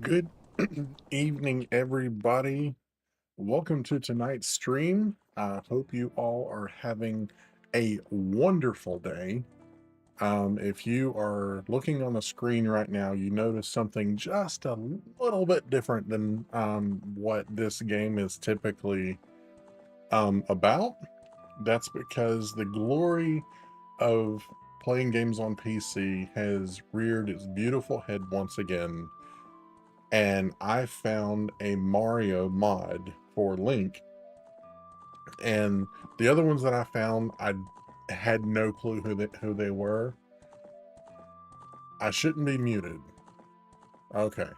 Good evening, everybody. Welcome to tonight's stream. I hope you all are having a wonderful day. If you are looking on the screen right now, you notice something just a little bit different than what this game is typically about. That's because the glory of playing games on PC has reared its beautiful head once again, and I found a Mario mod for Link. And the other ones that I found, I had no clue who they were. I shouldn't be muted. Okay.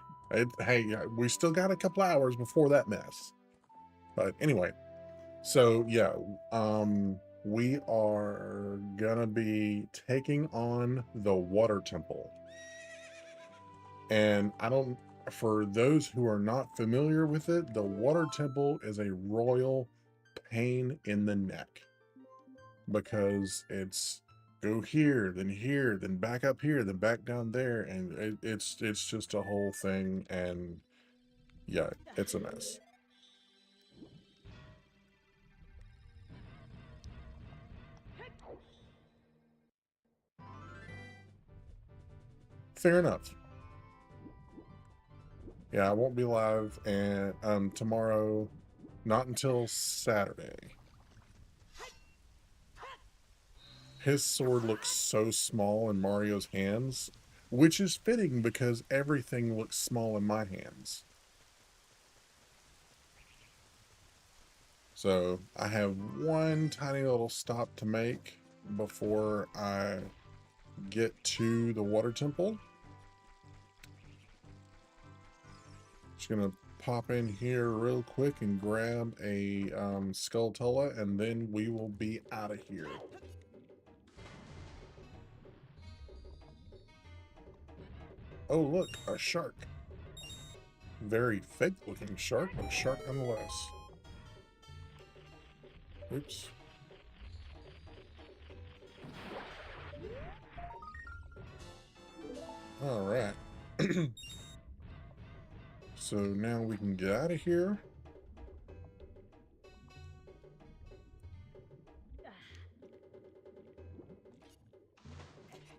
Hey, we still got a couple hours before that mess. But anyway, so yeah, we are gonna be taking on the Water Temple. And for those who are not familiar with it, the Water Temple is a royal pain in the neck because it's go here, then back up here, then back down there, and it's just a whole thing, and yeah, it's a mess. Fair enough. Yeah, I won't be live and tomorrow, not until Saturday. His sword looks so small in Mario's hands, which is fitting because everything looks small in my hands. So I have one tiny little stop to make before I get to the water temple. Just gonna pop in here real quick and grab a Skulltula, and then we will be out of here. Oh look, a shark. Very fake looking shark, but a shark nonetheless. Oops. Alright. So now we can get out of here.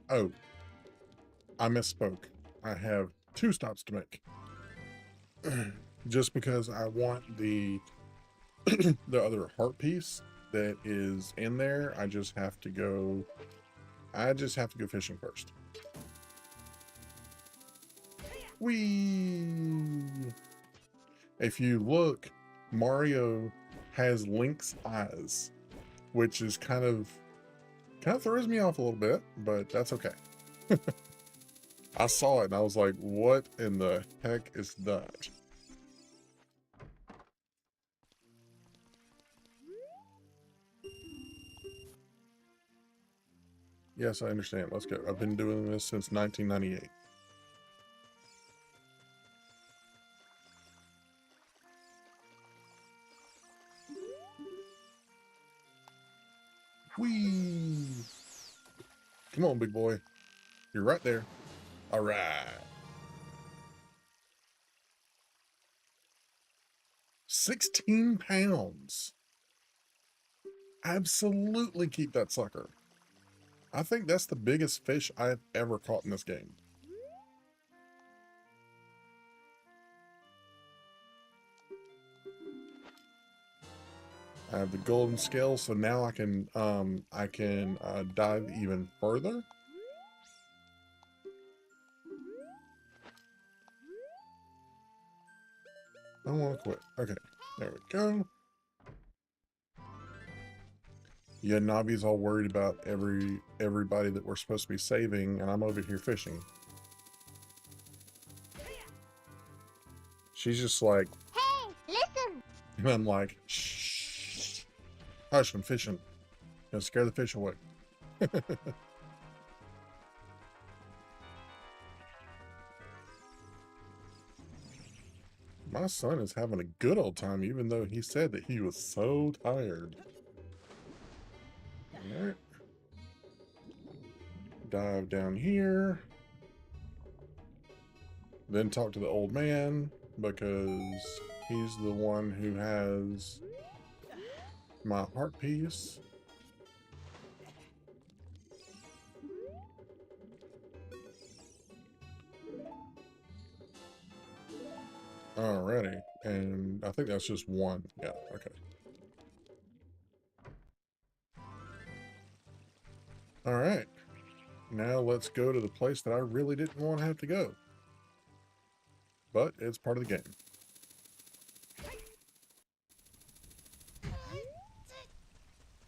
Oh, I misspoke. I have two stops to make. Just because I want the the other heart piece that is in there, I just have to go fishing first. Whee! If you look, Mario has Link's eyes, which is kind of throws me off a little bit, but that's okay. I saw it and I was like, what in the heck is that? Yes, I understand. Let's go. I've been doing this since 1998. Whee! Come on, big boy. You're right there. All right. 16 pounds. Absolutely keep that sucker. I think that's the biggest fish I've ever caught in this game. I have the golden scale, so now I can dive even further. I don't want to quit. Okay, there we go. Yeah, Navi's all worried about everybody that we're supposed to be saving, and I'm over here fishing. She's just like, Hey, listen! and I'm like, shh, hush, I'm fishing. Gonna scare the fish away. My son is having a good old time, even though he said that he was so tired. Alright. Dive down here. Then talk to the old man because he's the one who has my heart piece. Alrighty, and I think that's just one. Yeah, okay. Alright, now let's go to the place that I really didn't want to have to go. But it's part of the game.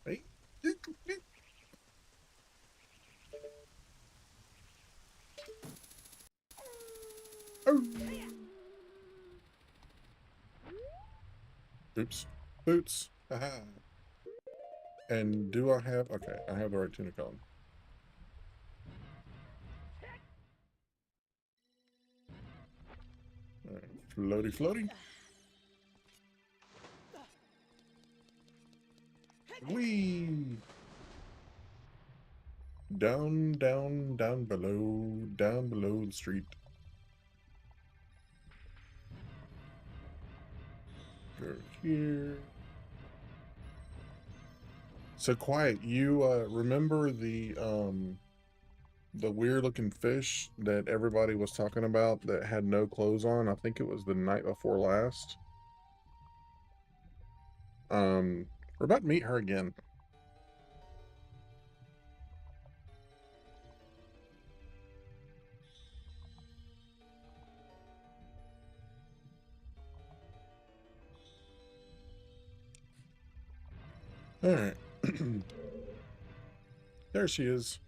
Hey. Oh. Oops. Boots. Haha. And do I have... Okay, I have the right tunic on. Right. Floaty, floaty. Whee! Down, down, down below the street. Go here. So Quiet, you remember the weird looking fish that everybody was talking about that had no clothes on? I think it was the night before last. We're about to meet her again. All right. There she is.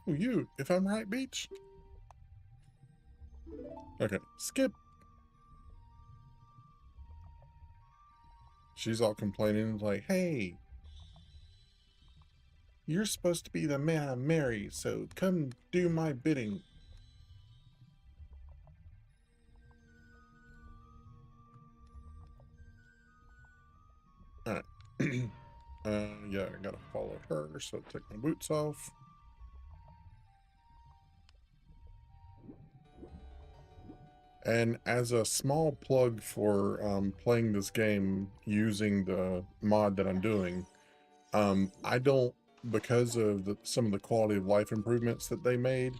Oh, you, if I'm right, Beach. Okay, skip. She's all complaining, like, hey, you're supposed to be the man I marry, so come do my bidding. All right. Yeah, I gotta follow her, so take my boots off. And as a small plug for playing this game using the mod that I'm doing, I don't, because of some of the quality of life improvements that they made,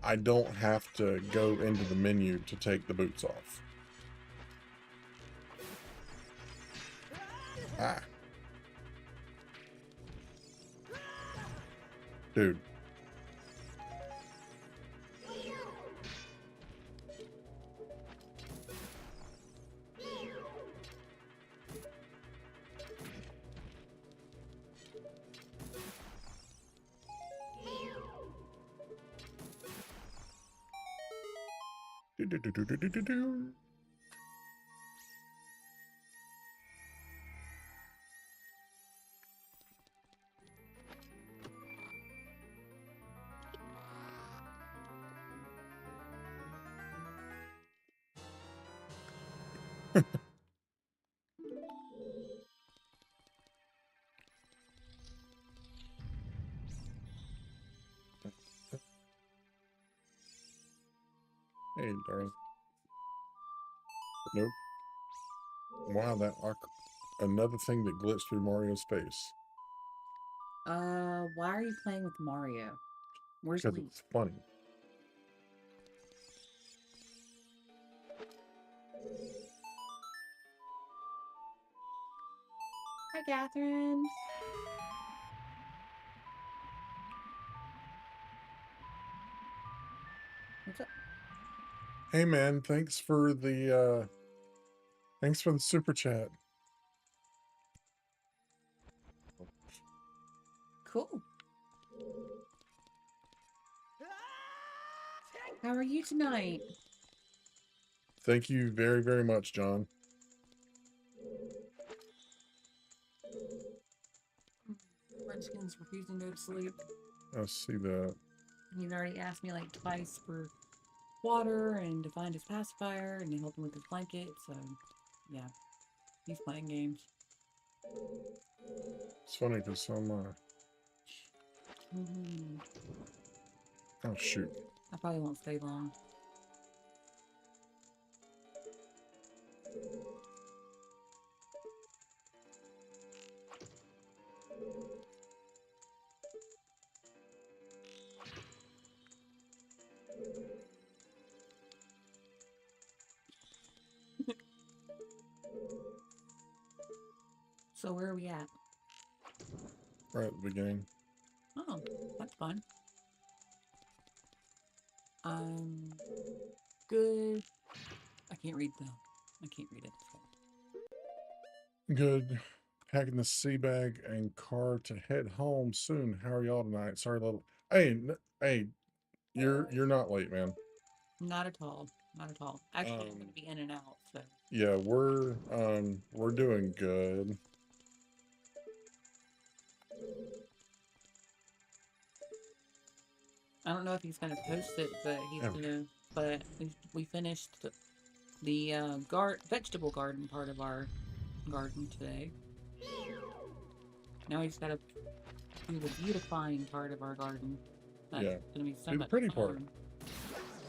I don't have to go into the menu to take the boots off. Ah. Dude. Do, do, do, do, do, do, do, do. Hey, darling. Nope. Wow, another thing that glitched through Mario's face. Why are you playing with Mario? Where's Because Link? it's funny. Hi, Catherine. What's up? Hey man, thanks for the super chat. Cool. How are you tonight? Thank you very, very much, John. Munchkin's refusing to go to sleep. I see that. He's already asked me like twice for water and to find his pacifier and to help him with his blanket, so yeah. He's playing games. It's funny because some, Mhm. oh shoot. I probably won't stay long. So where are we at? Right at the beginning. Oh, that's fun. Good. I can't read though. I can't read it. So. Good. Packing the sea bag and car to head home soon. How are y'all tonight? Sorry, little. Hey, hey, you're not late, man. Not at all. Not at all. Actually, I'm going Um, to be in and out. So yeah, we're doing good. I don't know if he's going to post it, but he's There we going go. to. But we finished the vegetable garden part of our garden today. Now we just got to do the beautifying part of our garden. That's Yeah, going to be so do the much pretty part. fun.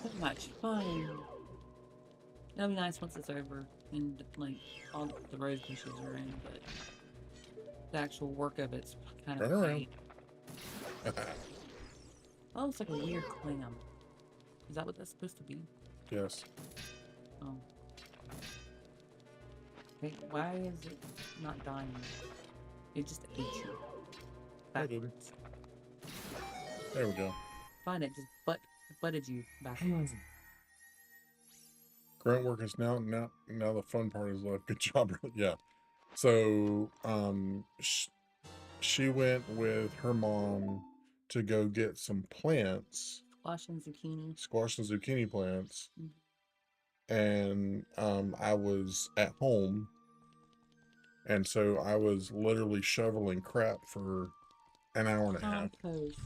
So much fun. It'll be nice once it's over and like all the rose bushes are in, but the actual work of it's kind of Turn a around. pain. Oh, it's like a weird clam. Is that what that's supposed to be? Yes. Oh. Wait, why is it not dying? It just ate you. I did. Backwards. There we go. Fine, it just butted you backwards. Grunt work is now the fun part is left. Good job. Yeah. So she went with her mom to go get some plants, Squash and zucchini. squash and zucchini plants, Mm. and I was at home, and so I was literally shoveling crap for an hour and a half. Compost.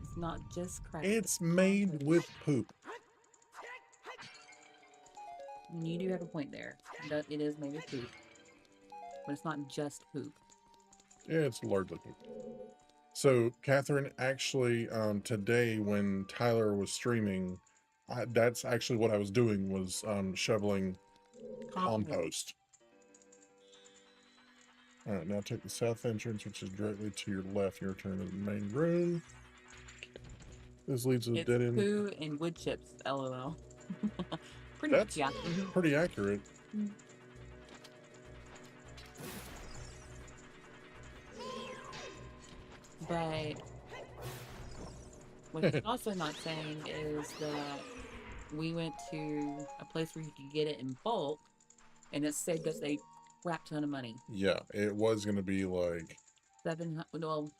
It's not just crap, it's It's made compost. with poop. You do have a point there. It is made of poop, but it's not just poop. Yeah, it's largely poop. So, Catherine, actually, today when Tyler was streaming, that's actually what I was doing was shoveling Compost. compost. All right, now take the south entrance, which is directly to your left. You return to the main room. This leads to a It's dead end. poo and wood chips, lol. Pretty much, That's yeah. pretty accurate. But what he's also not saying is that we went to a place where you could get it in bulk, and it saved us a crap ton of money. Yeah, it was going to be like, 700. Well,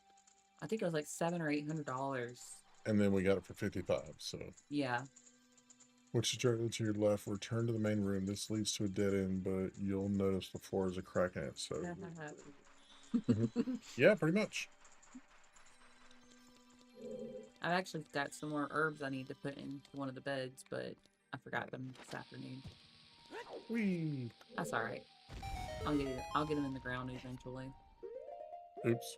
I think it was like $700 or $800. and then we got it for 55. So, Yeah. which is directly to your left. Return to the main room. This leads to a dead end, but you'll notice the floor is a crack in it. So, yeah, pretty much. I've actually got some more herbs I need to put into one of the beds, but I forgot them this afternoon. Whee! That's all right. I'll get them in the ground eventually. Oops.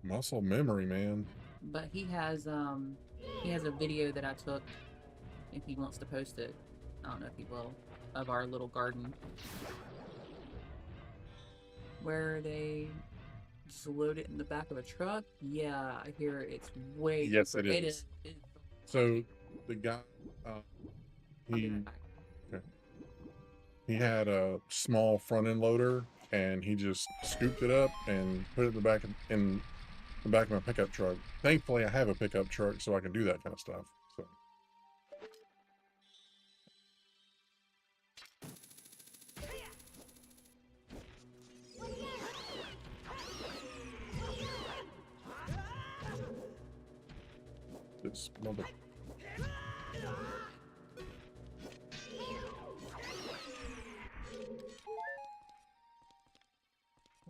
Muscle memory, man. But he has a video that I took if he wants to post it. I don't know if he will, of our little garden where they just load it in the back of a truck. Yeah, I hear it's way Yes, cheaper. it is. It is So the guy, I'll be he right back. okay. He had a small front end loader, and he just scooped it up and put it in the back of my pickup truck. Thankfully, I have a pickup truck, so I can do that kind of stuff. So this mother.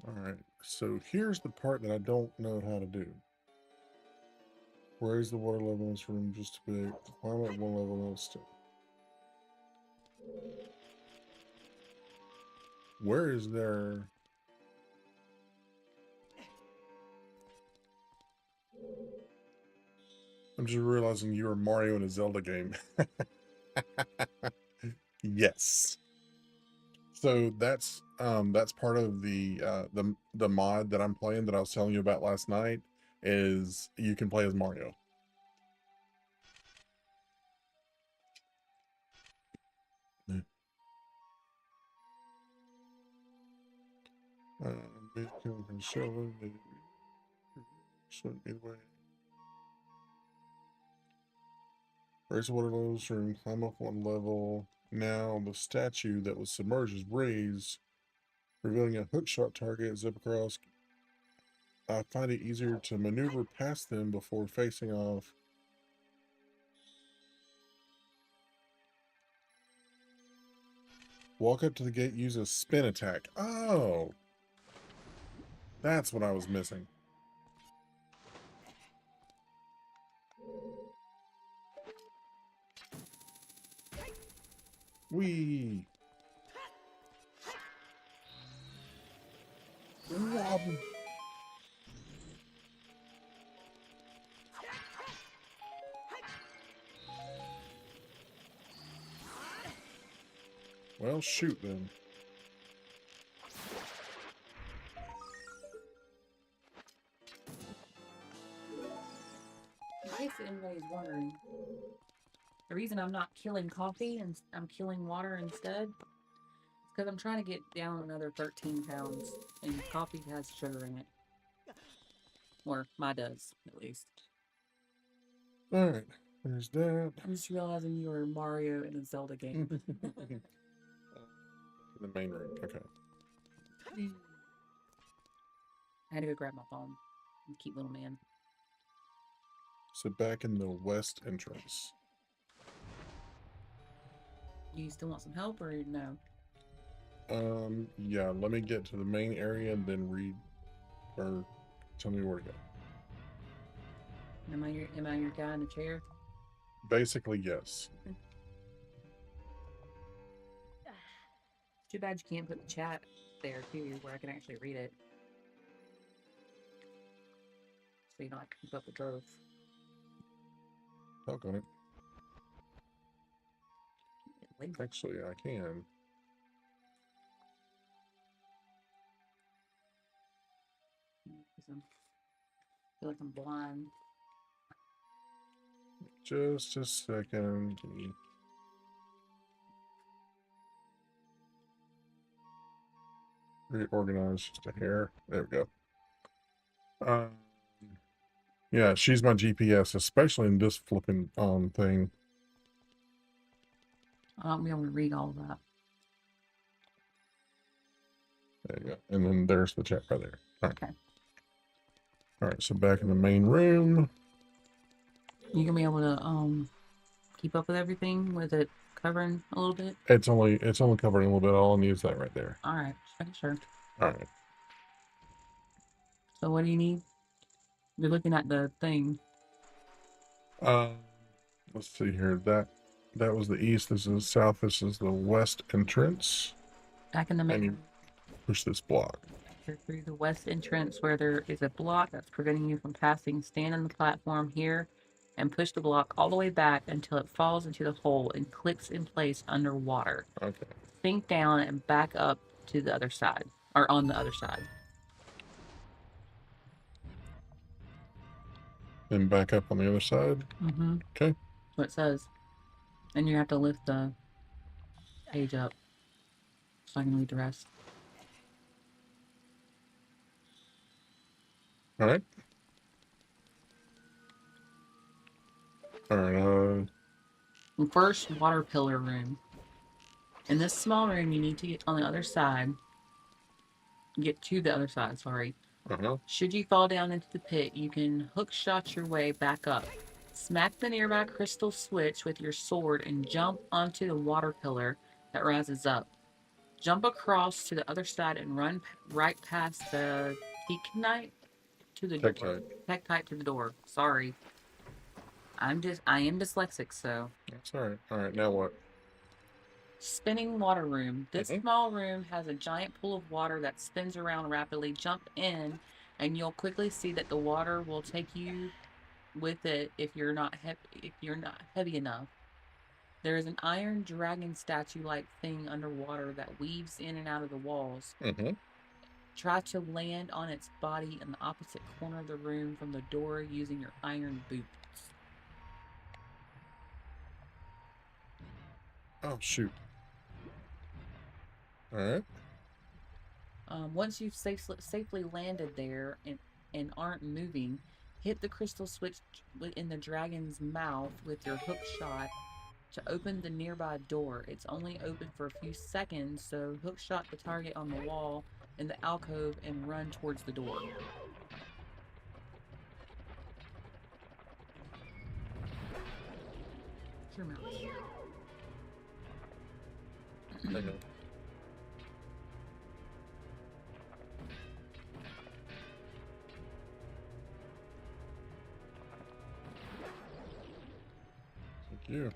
All right. So here's the part that I don't know how to do. Where is the water level in this room? Just a bit. Climb up one level and still. Where is there? I'm just realizing you are Mario in a Zelda game. Yes. So that's part of the mod that I'm playing that I was telling you about last night is you can play as Mario. Yeah. Either way. Raise the water levels from climb up one level. Now the statue that was submerged is raised, revealing a hookshot target. Zip across. I find it easier to maneuver past them before facing off. Walk up to the gate, use a spin attack. Oh, that's what I was missing. Wee. Wob. Well, shoot then. In case anybody's wondering, the reason I'm not killing coffee and I'm killing water instead is because I'm trying to get down another 13 pounds, and coffee has sugar in it. Or mine does, at least. Alright, there's that. I'm just realizing you were Mario in a Zelda game. The main room, okay. I had to go grab my phone. Cute little man. So back in the west entrance. You still want some help or no? Yeah, let me get to the main area and then read or tell me where to go. Am I your guy in the chair? Basically, yes. Too bad you can't put the chat there too, where I can actually read it. So you don't have to keep up with growth. Talk on it. Actually, I can. I feel like I'm blind. Just a second. Reorganize just a hair. There we go. Yeah, she's my GPS, especially in this flipping thing. I won't be able to read all of that. There you go. And then there's the chat right there. All right. Okay. All right, so back in the main room. You gonna be able to keep up with everything with it covering a little bit? It's only covering a little bit. All I need is that right there. All right, sure. All right. So what do you need? You're looking at the thing. Let's see here. That was the east. This is south. This is the west entrance. Back in the main. And you push this block. You're through the west entrance where there is a block that's preventing you from passing. Stand on the platform here and push the block all the way back until it falls into the hole and clicks in place underwater. Okay. Sink down and back up to the other side, or on the other side. Then back up on the other side. Mm-hmm. Okay. That's what it says. And you have to lift the page up so I can read the rest. All right. All right. First, water pillar room. In this small room, you need to get on the other side. Get to the other side, sorry. Should you fall down into the pit, you can hook shot your way back up. Smack the nearby crystal switch with your sword and jump onto the water pillar that rises up. Jump across to the other side and run right past the Teeknite to the door. Tektite to the door. Sorry. I am dyslexic, so. That's all right. All right, now what? Spinning water room. This small room has a giant pool of water that spins around rapidly. Jump in, and you'll quickly see that the water will take you with it if you're not heavy enough. There is an iron dragon statue like thing underwater that weaves in and out of the walls. Mm-hmm. Try to land on its body in the opposite corner of the room from the door using your iron boots. Oh, shoot. All right. Once you've safely landed there and aren't moving, hit the crystal switch in the dragon's mouth with your hook shot to open the nearby door. It's only open for a few seconds, so hook shot the target on the wall in the alcove and run towards the door. It's your mouse. Hang on. Thank you.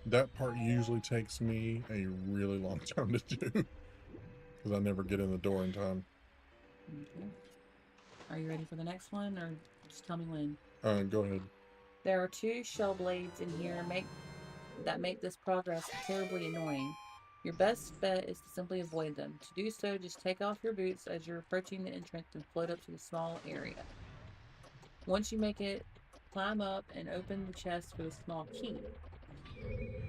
That part usually takes me a really long time to do because I never get in the door in time. Okay. Are you ready for the next one, or just tell me when? Go ahead. There are two shell blades in here that make this progress terribly annoying. Your best bet is to simply avoid them. To do so, just take off your boots as you're approaching the entrance and float up to the small area. Once you make it, climb up and open the chest with a small key.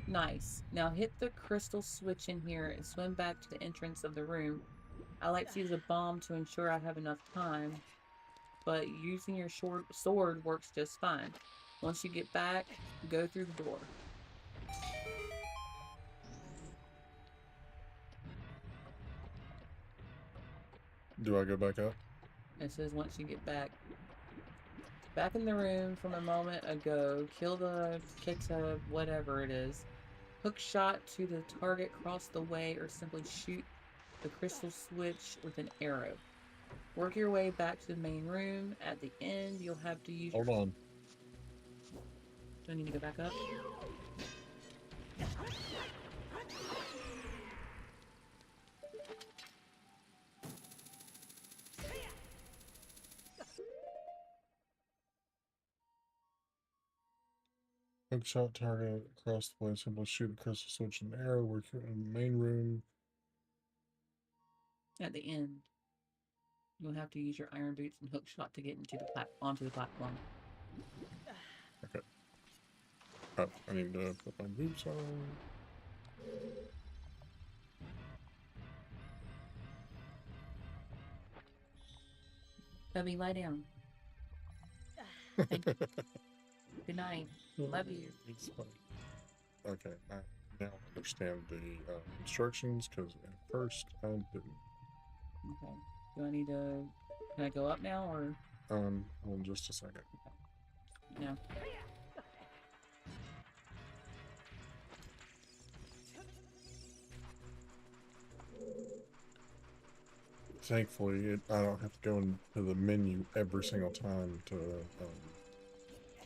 Nice. Now hit the crystal switch in here and swim back to the entrance of the room. I like to use a bomb to ensure I have enough time, but using your short sword works just fine. Once you get back, go through the door. Do I go back up? It says once you get back in the room from a moment ago, kill the Kita, whatever it is. Hook shot to the target across the way, or simply shoot the crystal switch with an arrow. Work your way back to the main room. At the end, you'll have to use your. Hold on. Do I need to go back up? Hook shot target across the way. Simply shoot the crystal switch and arrow. Work in the main room. At the end, you'll have to use your iron boots and hook shot to get onto the platform. Okay. Oh, I need to put my boots on. Bubby, lie down. Thank you. Good night. Love you. It's fine. Okay, I now understand the instructions because at first I didn't. Okay. Do I need to? Can I go up now or Hold on just a second. no? Thankfully, I don't have to go into the menu every single time to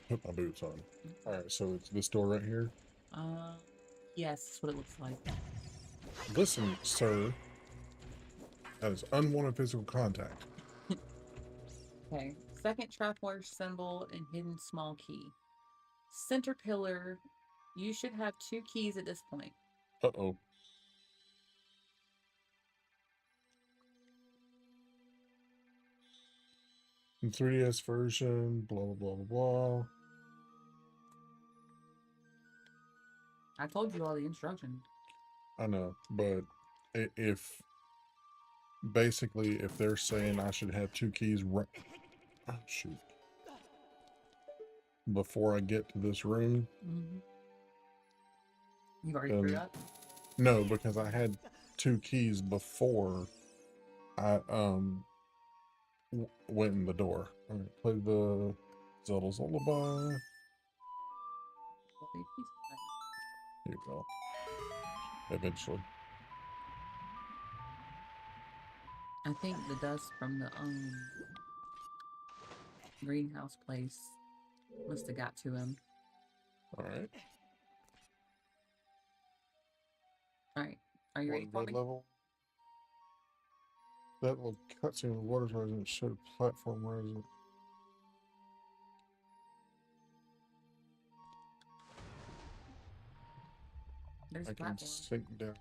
put my boots on. All right, so it's this door right here. Yes, that's what it looks like. Listen, sir, that is unwanted physical contact. Okay. Second trapdoor symbol and hidden small key. Center pillar. You should have two keys at this point. Uh-oh. In 3DS version, blah, blah, blah, blah, blah. I told you all the instructions. I know, but if basically if they're saying I should have two keys right, oh, shoot, before I get to this room, Mm-hmm. You've already screwed up? no, because I had two keys before I went in the door. All right, play the Zelda's Lullaby. Please, please. Here we go. Eventually. I think the dust from the greenhouse place must have got to him. All right. All right. Are you ready for Red me? level. That little cutscene with water horizon showed a platform. Where is it? There's I a can platform. sink down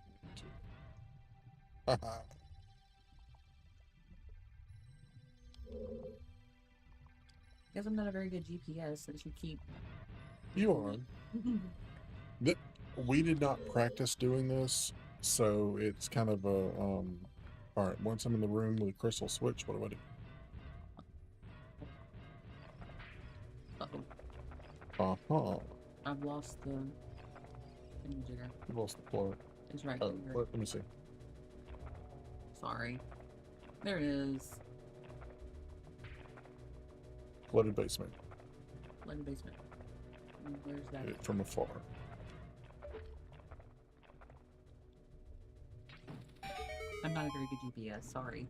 into. Guess I'm not a very good GPS since you keep You doing are. it. Th- we did not practice doing this, so it's kind of a all right, once I'm in the room with a crystal switch, what do I do? Uh-oh. Uh-huh. I've lost the thingamajigger. You lost the plot. It's right Oh, here. let me see. Sorry. There it is. Flooded basement. Flooded basement. Where's that? Hit it from afar. I'm not a very good GPS. Sorry.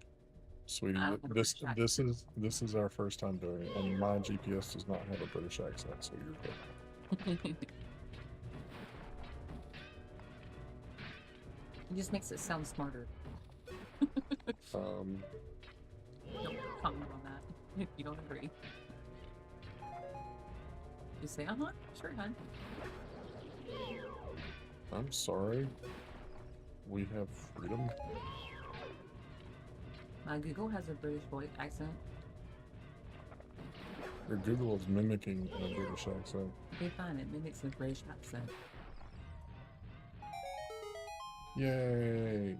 Sweetie, I don't have a British accent. this is our first time doing it, and my GPS does not have a British accent, so you're good. It just makes it sound smarter. Um, Don't comment on that if you don't agree. Just say, uh-huh, sure, hun. I'm sorry. We have freedom. Google has a British voice accent. Or Google is mimicking a British accent. Okay, fine, it mimics a British accent. Yay!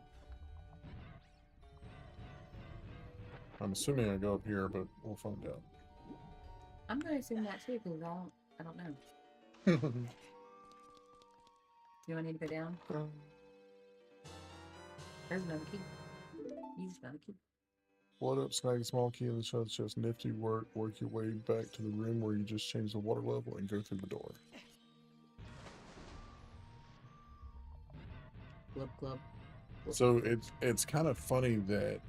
I'm assuming I go up here, but we'll find out. I'm gonna assume that too, because I don't know. Do I need to go down? There's another key. You just found a key. Float up, snag a small key in the shell chest. Nifty work. Work your way back to the room where you just changed the water level and go through the door. Glub, glub. So it's kind of funny that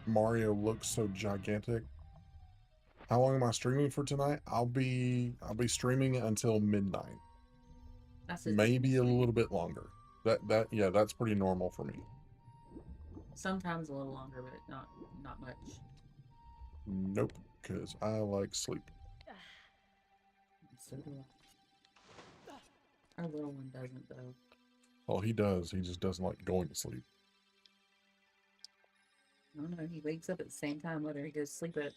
Mario looks so gigantic. How long am I streaming for tonight? I'll be streaming until midnight. That's Maybe a little bit longer. Yeah, that's pretty normal for me. Sometimes a little longer, but not much. Nope, because I like sleep. So do I. Our little one doesn't though. Well, he does. He just doesn't like going to sleep. I don't know. He wakes up at the same time whether he goes to sleep at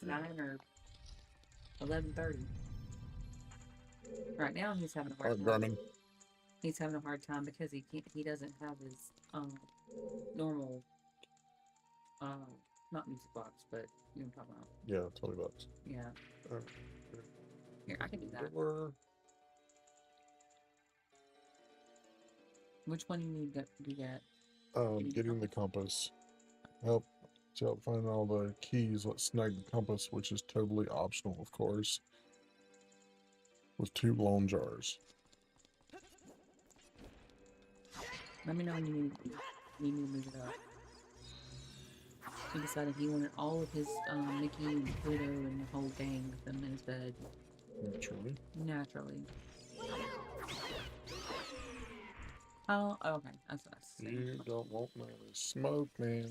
9 or 11:30. Right now he's having a hard time. Garmin. He's having a hard time because he doesn't have his normal not music box, but you know what I'm talking about. Yeah, $20. Yeah. Here, I can do that. Which one do you need to get? Getting the compass. To help find all the keys, let's snag the compass, which is totally optional, of course. With 2 lone jars. Let me know when you need me to move it up. He decided he wanted all of his Mickey and Pluto and the whole gang with them in his bed. Naturally. Oh, okay. That's what I said. You don't want no smoke, man.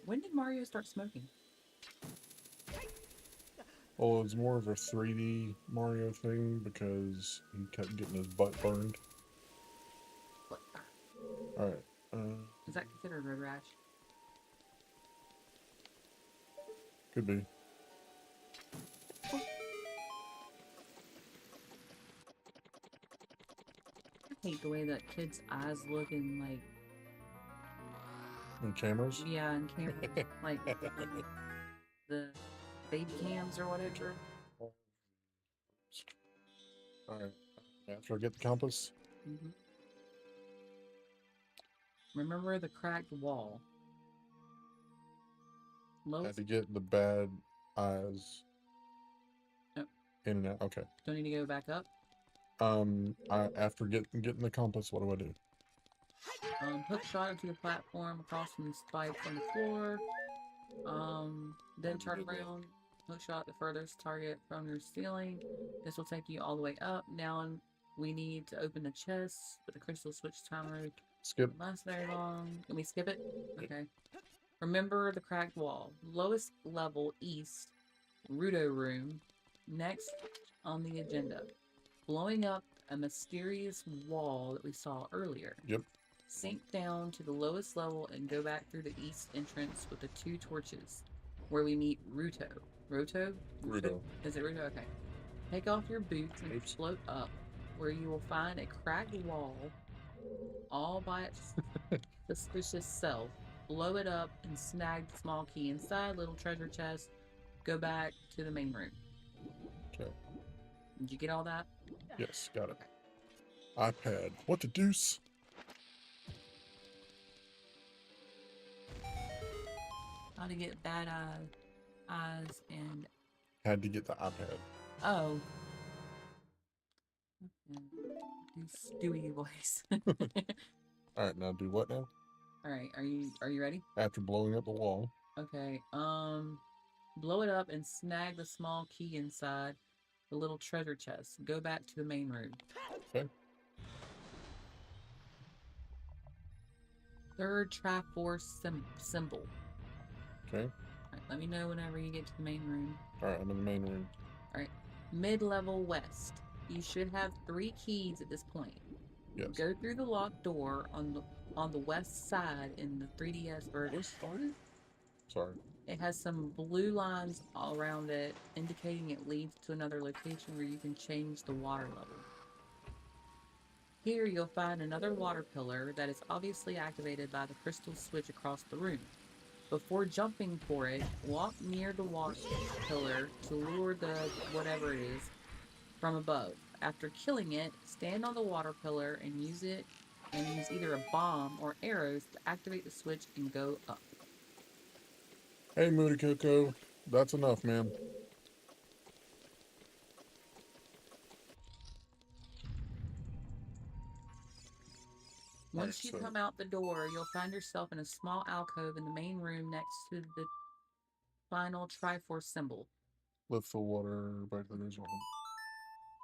When did Mario start smoking? Well, it's more of a 3D Mario thing because he kept getting his butt burned. What? Alright. Is that considered road rash? Could be. I hate the way that kids' eyes look in like In cameras? yeah, in cameras, like the baby cams or whatever. Alright. After I get the compass. Mm-hmm. Remember the cracked wall. I had to get the bad eyes in and out. Okay. Don't need to go back up. After getting the compass, what do I do? Hook shot into the platform across from the spikes on the floor. Then turn around. Hook shot the furthest target from your ceiling. This will take you all the way up. Now we need to open the chest with the crystal switch timer. Skip. Won't last very long. Can we skip it? Okay. Remember the cracked wall. Lowest level east. Rudo room. Next on the agenda. Blowing up a mysterious wall that we saw earlier. Yep. Sink down to the lowest level and go back through the east entrance with the two torches, where we meet Ruto. Roto? Ruto? Rudo. Is it Ruto? Okay. Take off your boots and Oops. float up, where you will find a cracked wall all by its suspicious self. Blow it up and snag the small key inside, little treasure chest. Go back to the main room. Okay. Did you get all that? Yes, got it. Okay. iPad. What the deuce? How to get bad eyes and Had to get the iPad. oh, do Stewie voice. All right, now do what now? All right, are you ready? After blowing up the wall. Okay. Blow it up and snag the small key inside the little treasure chest. Go back to the main room. Okay. Third Triforce symbol. Okay. All right, let me know whenever you get to the main room. All right, I'm in the main room. All right, mid-level west. You should have 3 keys at this point. Yes. Go through the locked door on the west side in the 3DS version. Sorry. It has some blue lines all around it, indicating it leads to another location where you can change the water level. Here you'll find another water pillar that is obviously activated by the crystal switch across the room. Before jumping for it, walk near the water pillar to lure the whatever it is from above. After killing it, stand on the water pillar and use either a bomb or arrows to activate the switch and go up. Hey, Moody Coco. That's enough, man. Once you come out the door, you'll find yourself in a small alcove in the main room next to the final Triforce symbol. Lift the water back to the original.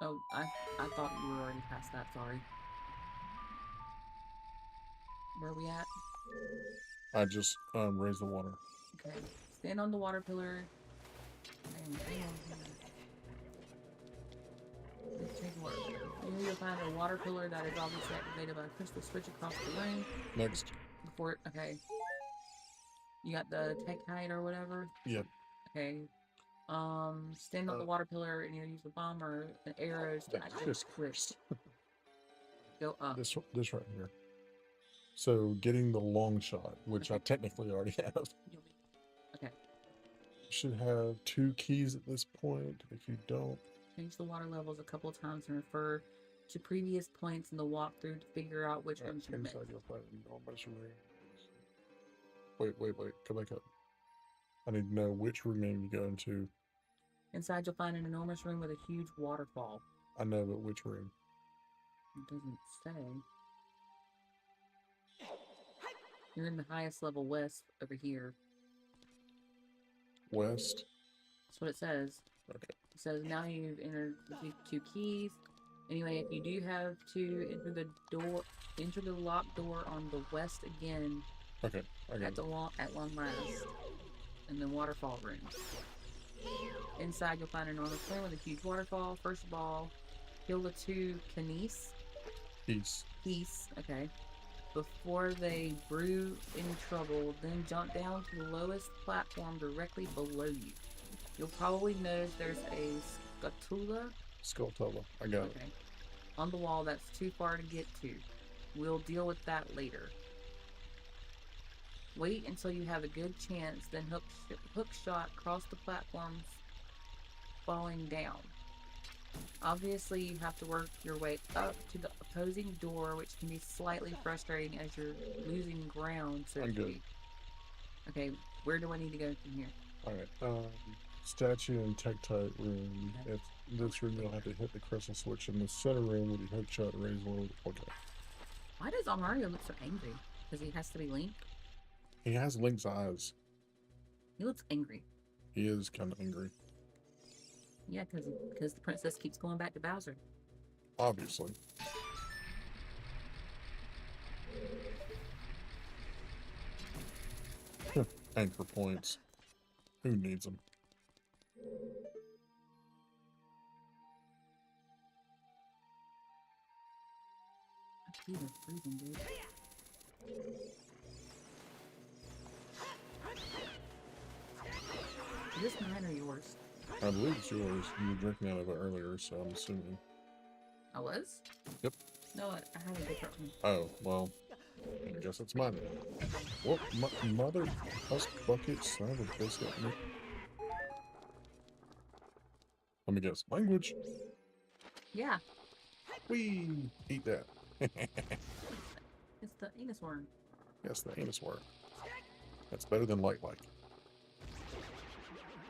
Oh, I thought you were already past that, sorry. Where are we at? I just raised the water. Okay. Stand on the water pillar. Here you'll find a water pillar that is obviously activated by a crystal switch across the room. Next. Okay. You got the tech height or whatever? Yep. Okay. Stand on the water pillar and either use a bomb or an arrows to activate the switch. Go up. This right here. So getting the long shot, which I technically already have. Okay. You should have 2 keys at this point. If you don't, change the water levels a couple of times and refer to previous points in the walkthrough to figure out which ones you missed. Wait. Come back up. I need to know which room you go into. Inside, you'll find an enormous room with a huge waterfall. I know, but which room? It doesn't say. You're in the highest level west over here. West? That's what it says. Okay. It says now you've entered the 2 keys. Anyway, if you do have to enter the locked door on the west again. Okay. At long last. In the waterfall room. Inside, you'll find an enormous room with a huge waterfall. First of all, kill the 2 Kanice. Peace. Okay. Before they brew any trouble, then jump down to the lowest platform directly below you. You'll probably notice there's a Skulltula. I got it. On the wall that's too far to get to. We'll deal with that later. Wait until you have a good chance, then hook shot across the platforms falling down. Obviously, you have to work your way up to the opposing door, which can be slightly frustrating as you're losing ground, so to speak. Okay, where do I need to go from here? Alright, statue and Tektite room. Okay. If this room, you'll have to hit the crystal switch. In the center room, with your hook shot, raise low. Okay. Why does Mario look so angry? Because he has to be Link? He has Link's eyes. He looks angry. He is kind of angry. Yeah, because the princess keeps going back to Bowser. Obviously. Anchor points. Who needs them? feet are freezing, dude. Is this mine or yours? I believe it's yours. You were drinking out of it earlier, so I'm assuming. I was? Yep. No, I have a different one. Oh, well, I guess it's mine. What mother husk bucket son of a biscuit? Let me guess. Language. Yeah. Whee! Eat that. It's the anus worm. Yes, the anus worm. That's better than like.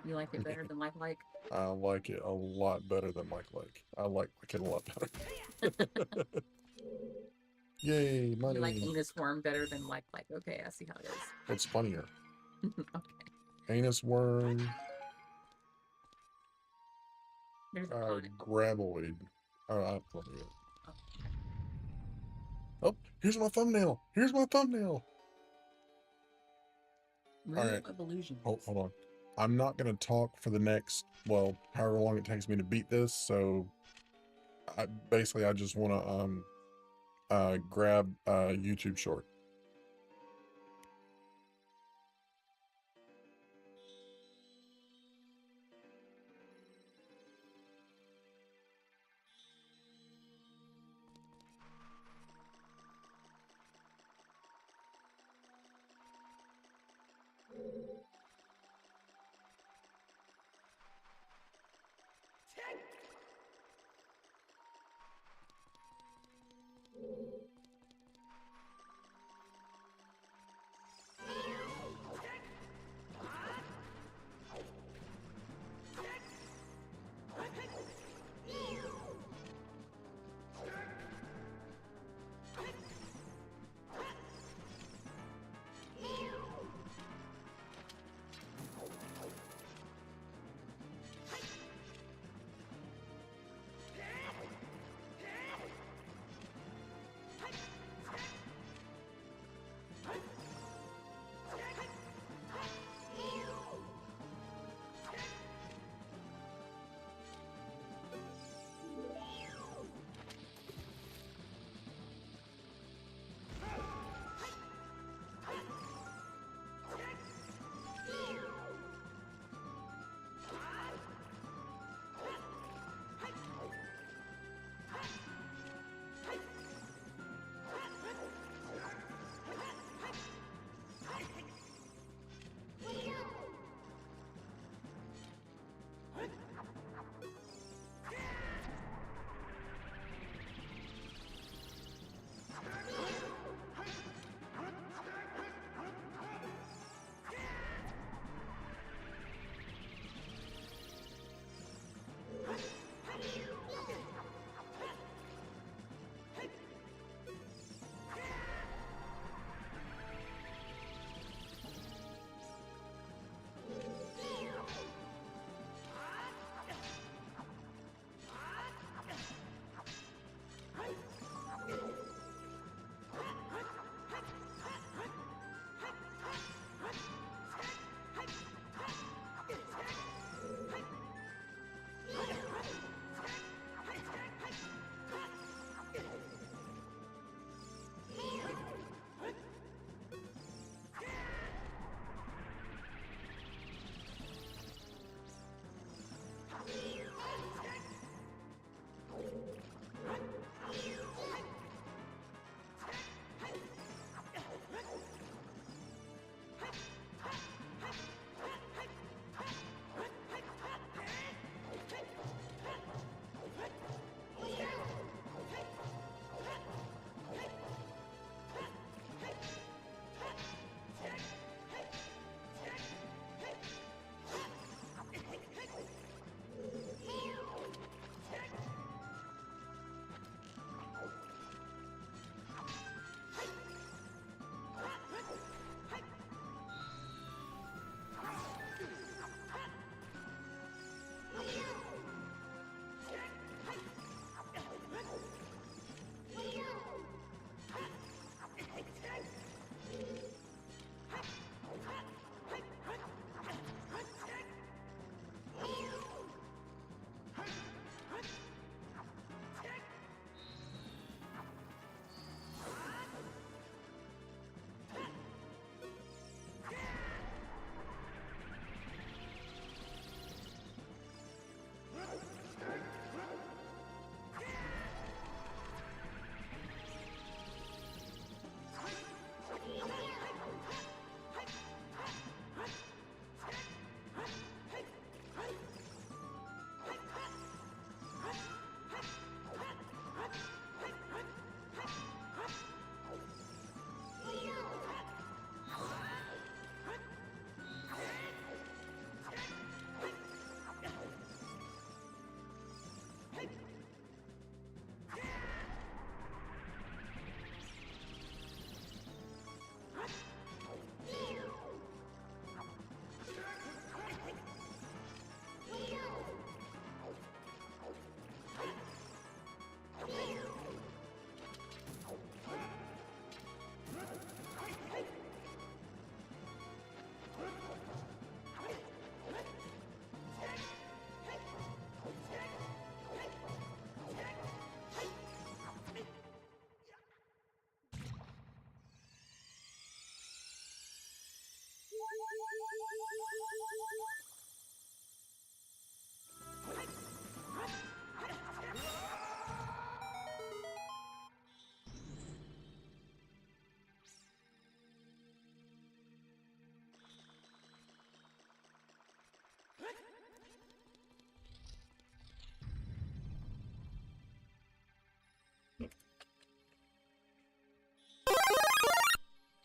You like it better than like? I like it a lot better than like. I like it a lot better. Yay, You like money. anus worm better than like. Okay, I see how it is. What's funnier? Okay. Anus worm, There's a pond. graboid. Let me go. Oh, Oh, here's my thumbnail. Here's my thumbnail. All Real right. evolution. Hold on. I'm not going to talk for the next, well, however long it takes me to beat this. So I just want to grab a YouTube short.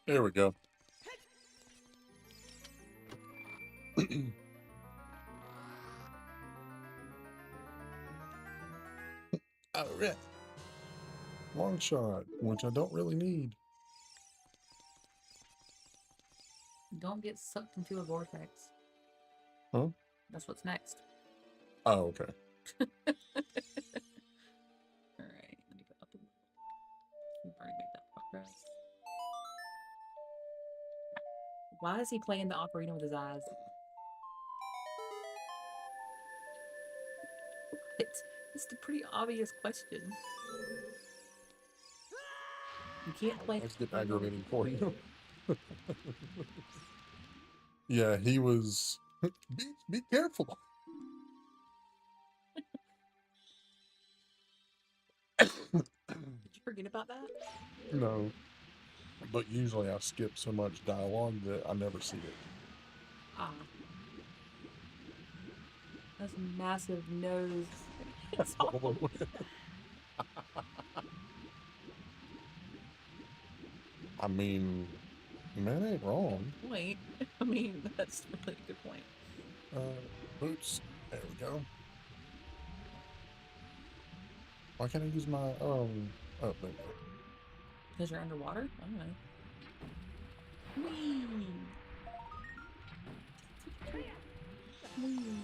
There we go. All right. Long shot, which I don't really need. Don't get sucked into a vortex. Huh? That's what's next. Oh, okay. Alright, let me go up. We've already made that progress. Why is he playing the ocarina with his eyes? It's a pretty obvious question. You can't play Let's get ocarina with... aggravating for you. Yeah, he was. Be careful. Did you forget about that? No, but usually I skip so much dialogue that I never see it. Ah, that's a massive nose. It's all... I mean, man ain't wrong. point. I mean, that's really a good point. Boots. There we go. Why can't I use my Oh, there we go. Because you're underwater? I don't know. Whee! Whee!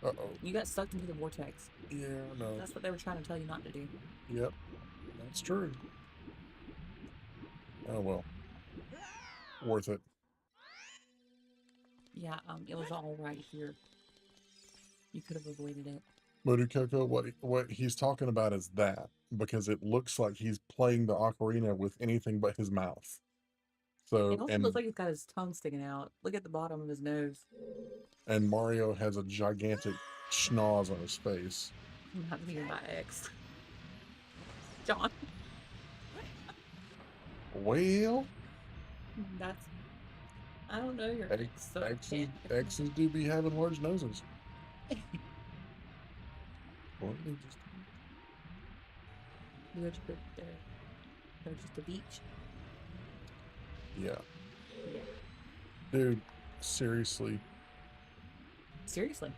Uh-oh. You got sucked into the vortex. Yeah, no. That's what they were trying to tell you not to do. Yep, that's true. Oh well, worth it. Yeah, it was all right here. You could have avoided it. Modu Coco, what he's talking about is that because it looks like he's playing the ocarina with anything but his mouth. It So also looks like he's got his tongue sticking out. Look at the bottom of his nose. and Mario has a gigantic schnoz on his face. Reminds me of my ex. John. Well, That's... I don't know your ex, so I can't... X's do be having large noses. Well, They're just they're just a beach. yeah, Yeah. dude, seriously. Seriously.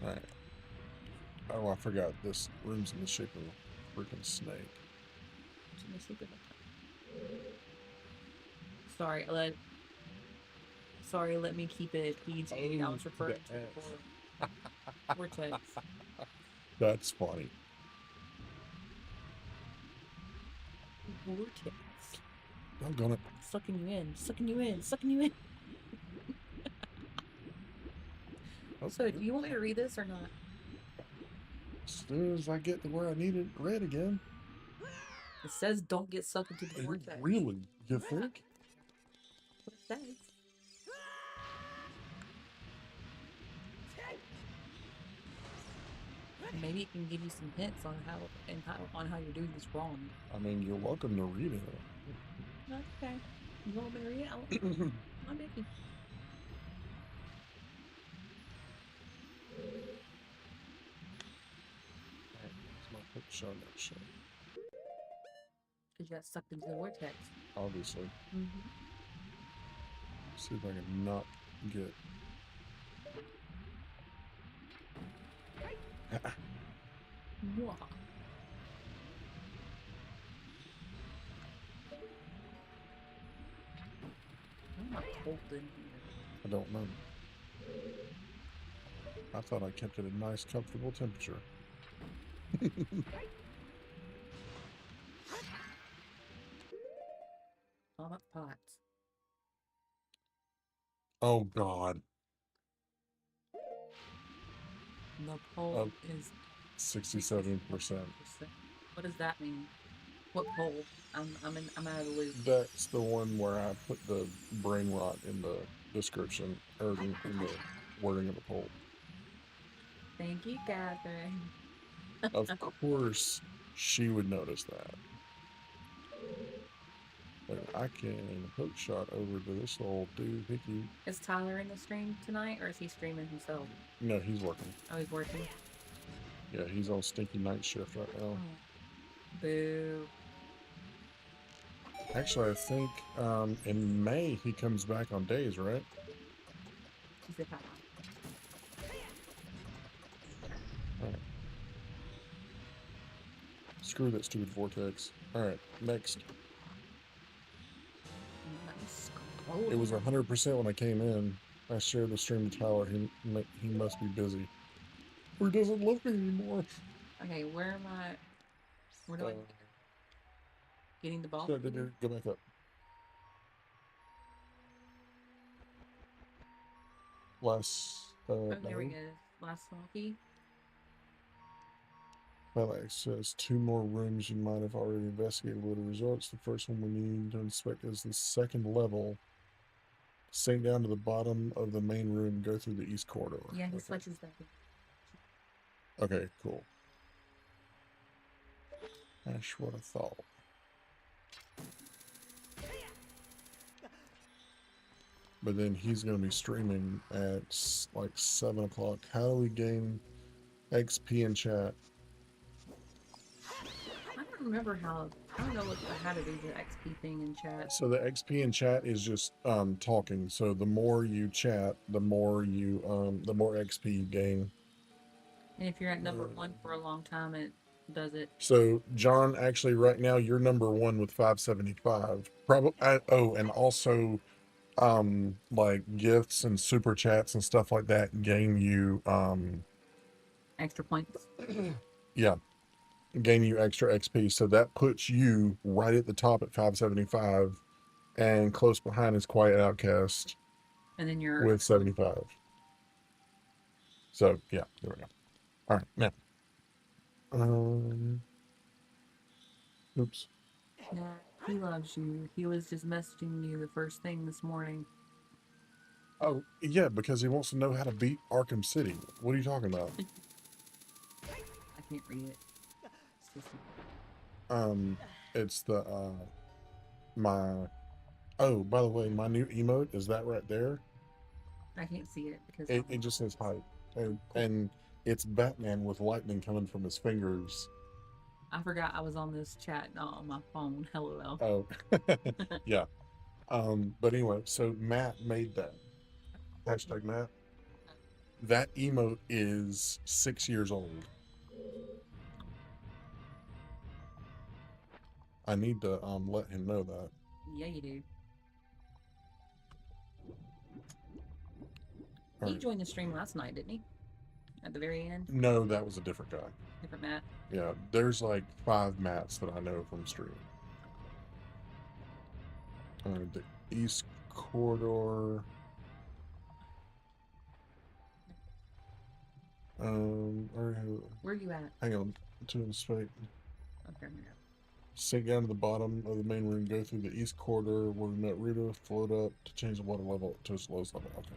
All right. Oh, I forgot this room's in the shape of a freaking snake. Sorry, let me keep it PG. I was referring to vortex. That's funny. Vortex. I'm gonna. Sucking you in, sucking you in, sucking you in. Oh, So, do you want me to read this or not? as soon as I get to where I need it read again. It says don't get sucked into the vortex. Really? You think? What it says. Maybe it can give you some hints on how you're doing this wrong. I mean, you're welcome to read it. That's okay. You want me to read it? I'm Mickey. It's my hook shot that shit. Because you got sucked into the vortex. Obviously. Mm-hmm. See if I can not get. Mwah. Why am I cold in here? I don't know. I thought I kept it at a nice, comfortable temperature. All about pots. Oh God. The pole is 67%. What does that mean? What pole? I'm out of the loop. That's the one where I put the brain rot in the description or in the wording of the poll. Thank you, Catherine. Of course, she would notice that. But I can hook shot over to this old dude, Hickey. Is Tyler in the stream tonight, or is he streaming himself? No, he's working. Oh, he's working. Yeah, he's on stinky night shift right now. Oh. Boo. Actually, I think in May he comes back on days, right? He said, "Hi." All right. Screw that stupid vortex. All right, next. Nice. It was 100% when I came in. I shared the stream with Tyler. He must be busy. Or he doesn't love me anymore. Okay, where am I? Where do I Uh, need to go? Getting the ball? go back up. Last, Oh, there we no. go. Last smoky. Highlight says two more rooms you might have already investigated with the results. The first one we need to inspect is the second level. Sink down to the bottom of the main room, go through the east corridor. Yeah, he Okay. switches that. Okay, cool. That's what I thought. But then he's going to be streaming at like 7 o'clock. How do we gain XP in chat? I don't remember how. I don't know how to do the XP thing in chat. So the XP in chat is just talking. So the more you chat, the more XP you gain. And if you're at number one for a long time, it does it. So John, actually, right now you're number one with 575. Probably. Oh, and also, like gifts and super chats and stuff like that gain you, Extra points. yeah, gain you extra XP. So that puts you right at the top at 575, and close behind is Quiet Outcast And then you're with 75. So yeah, there we go. All right, now, um, oops. Yeah, he loves you. He was just messaging you the first thing this morning. Oh yeah, because he wants to know how to beat Arkham City. What are you talking about? I can't read it. It's just, Um, it's the my. Oh, by the way, my new emote is that right there. I can't see it because It just says hype, and it's Batman with lightning coming from his fingers. I forgot I was on this chat, not on my phone. LOL. Oh, yeah. But anyway, so Matt made that. Hashtag Matt. That emote is 6 years old. I need to let him know that. Yeah, you do. All He right. joined the stream last night, didn't he? At the very end? No, that was a different guy. Different Matt. Yeah, there's like 5 Matts that I know from stream. The East Corridor. Where are you at? Hang on to inspect. Okay, yeah. Sink down to the bottom of the main room, go through the east corridor where we met Rita, float up to change the water level to its lowest level. Okay.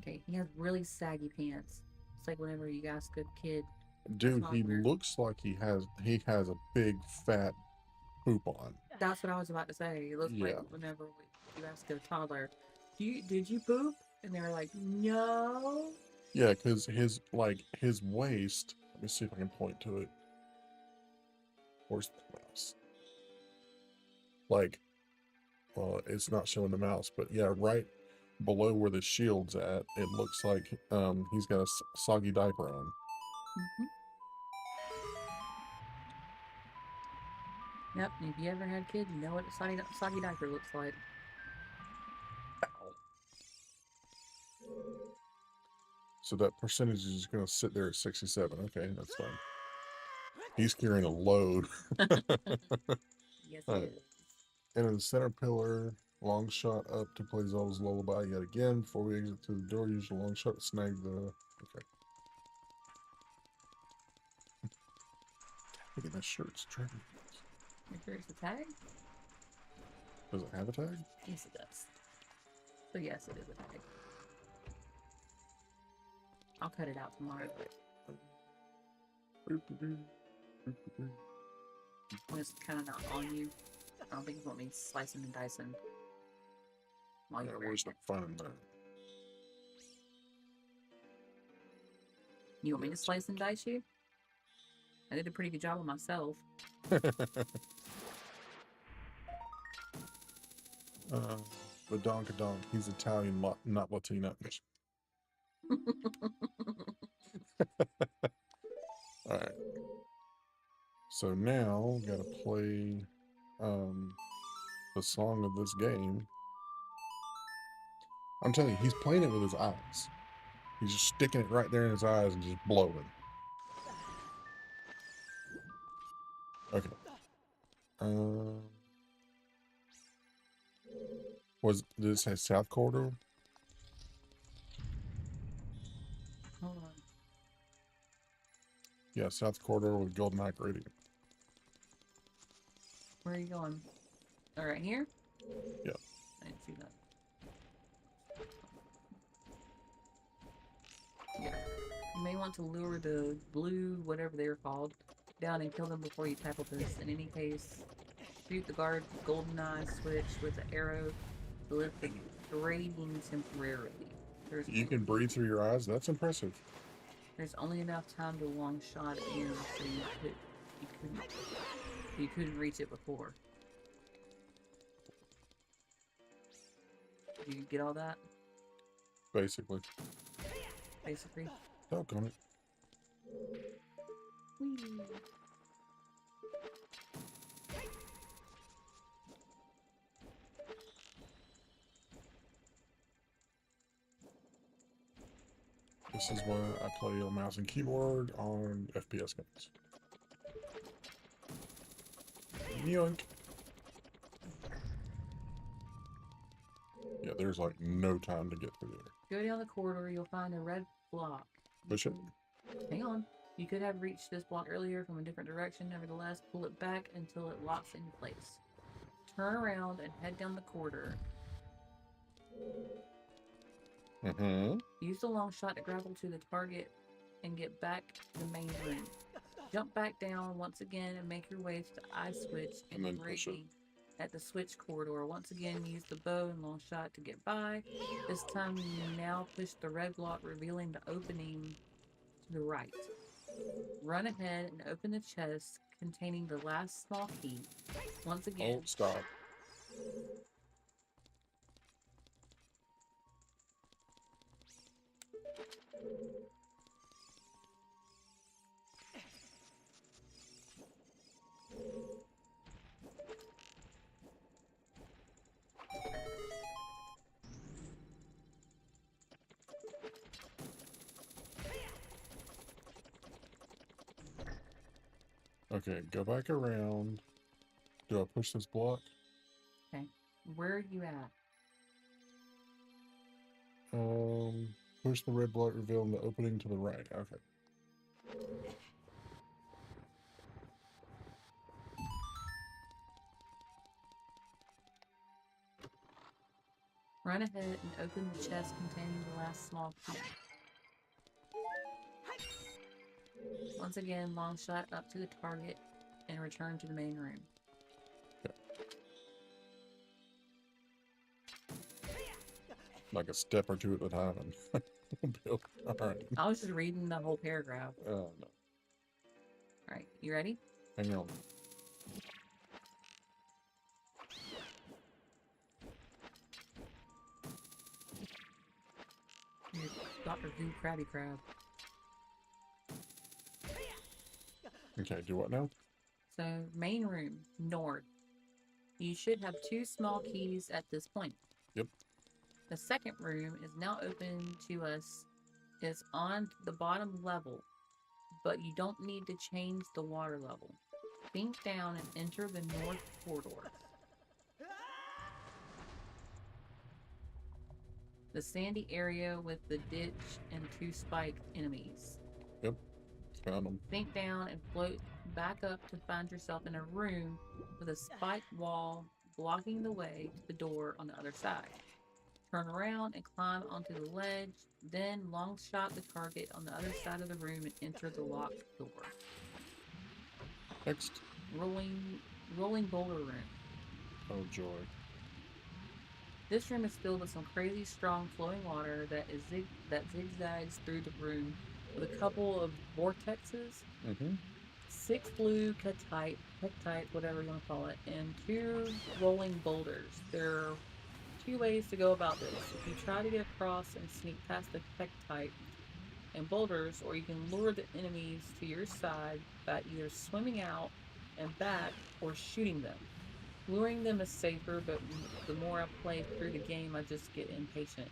Okay, he has really saggy pants. It's like whenever you ask a kid. Dude, he looks like he has a big fat poop on. That's what I was about to say. It looks like whenever you ask a toddler, did you poop? And they're like, no. Yeah, because his waist. Let me see if I can point to it. Where's the mouse? Like, well, it's not showing the mouse, but yeah, right below where the shield's at, it looks like he's got a soggy diaper on. Mm-hmm. Yep, and if you ever had kids, you know what a soggy diaper looks like. So that percentage is going to sit there at 67. Okay, that's fine. He's carrying a load. Yes, All he right. is. And in the center pillar, long shot up to play Zelda's Lullaby yet again. Before we exit through the door, use the long shot to snag the... Okay. Look at that shirt. It's tripping. Make sure it's a tag? Does it have a tag? Yes, it does. So yes, it is a tag. I'll cut it out tomorrow. When it's kind of not on you. I don't think you want me slicing and dicing while you're wearing Where's the it. fun in that? You want me to Yes. slice and dice you? I did a pretty good job of myself. The Donkadonk, he's Italian, not Latino. Alright. So now, gotta play the song of this game. I'm telling you, he's playing it with his eyes. He's just sticking it right there in his eyes and just blowing. Okay. Did it say South Corridor? Hold on. Yeah, South Corridor with Golden Eye Gradient. Where are you going? All right, here? Yeah. I didn't see that. Yeah. You may want to lure the blue, whatever they're called, down and kill them before you tackle this. In any case, shoot the guard golden eye switch with an arrow to lift the grading temporarily. You can breathe through your eyes? That's impressive. There's only enough time to long shot in, so you couldn't reach it before. Did you get all that? Basically. Basically. Doggone it. Whee. This is why I play on mouse and keyboard on FPS games. Yoink. Yeah, there's like no time to get through there. Go down the corridor, you'll find a red block. Push it. Hang on. You could have reached this block earlier from a different direction. Nevertheless, pull it back until it locks into place. Turn around and head down the corridor. Use the long shot to grapple to the target and get back to the main room. Jump back down once again and make your way to the eye switch and then grading at the switch corridor. Once again, use the bow and long shot to get by. This time, you now push the red block, revealing the opening to the right. Run ahead and open the chest containing the last small key. Once again. Oh, stop. Okay, go back around. Do I push this block? Okay. Where are you at? Push the red block, revealing the opening to the right. Okay. Run ahead and open the chest containing the last small key. Once again, long shot up to the target and return to the main room. Okay. Like a step or two at a time. Alright. I was just reading the whole paragraph. Oh, no. Alright, you ready? Hang on. You're Dr. Who Krabby Crab. Okay, do what now? So, main room, north. You should have 2 small keys at this point. Yep. The second room is now open to us. It's on the bottom level, but you don't need to change the water level. Think down and enter the north corridor. The sandy area with the ditch and 2 spiked enemies. Yep. Found them. Think down and float back up to find yourself in a room with a spiked wall blocking the way to the door on the other side. Turn around and climb onto the ledge, then long shot the target on the other side of the room and enter the locked door. Next. Rolling boulder room. Oh, joy. This room is filled with some crazy strong flowing water that zigzags through the room with a couple of vortexes, Mm-hmm. 6 blue pectite, whatever you want to call it, and 2 rolling boulders. There are 2 ways to go about this. If you try to get across and sneak past the pectite and boulders, or you can lure the enemies to your side by either swimming out and back or shooting them. Luring them is safer, but the more I play through the game, I just get impatient.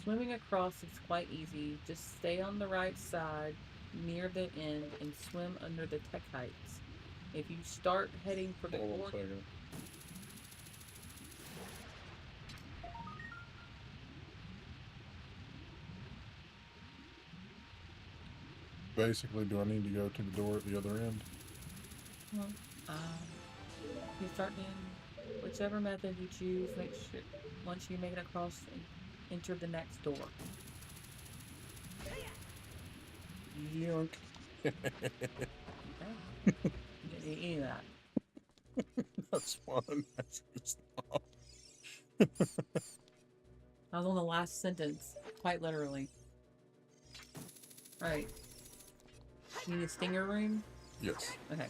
Swimming across is quite easy. Just stay on the right side near the end and swim under the techites. If you start heading for the Hold on a gore, second. Basically, do I need to go to the door at the other end? well, you start in whichever method you choose. Make sure once you make it across, and enter the next door. Yoink. Okay, any of that. That's fun. That's just, I was on the last sentence, quite literally. All right, you need a stinger room. yes. Okay.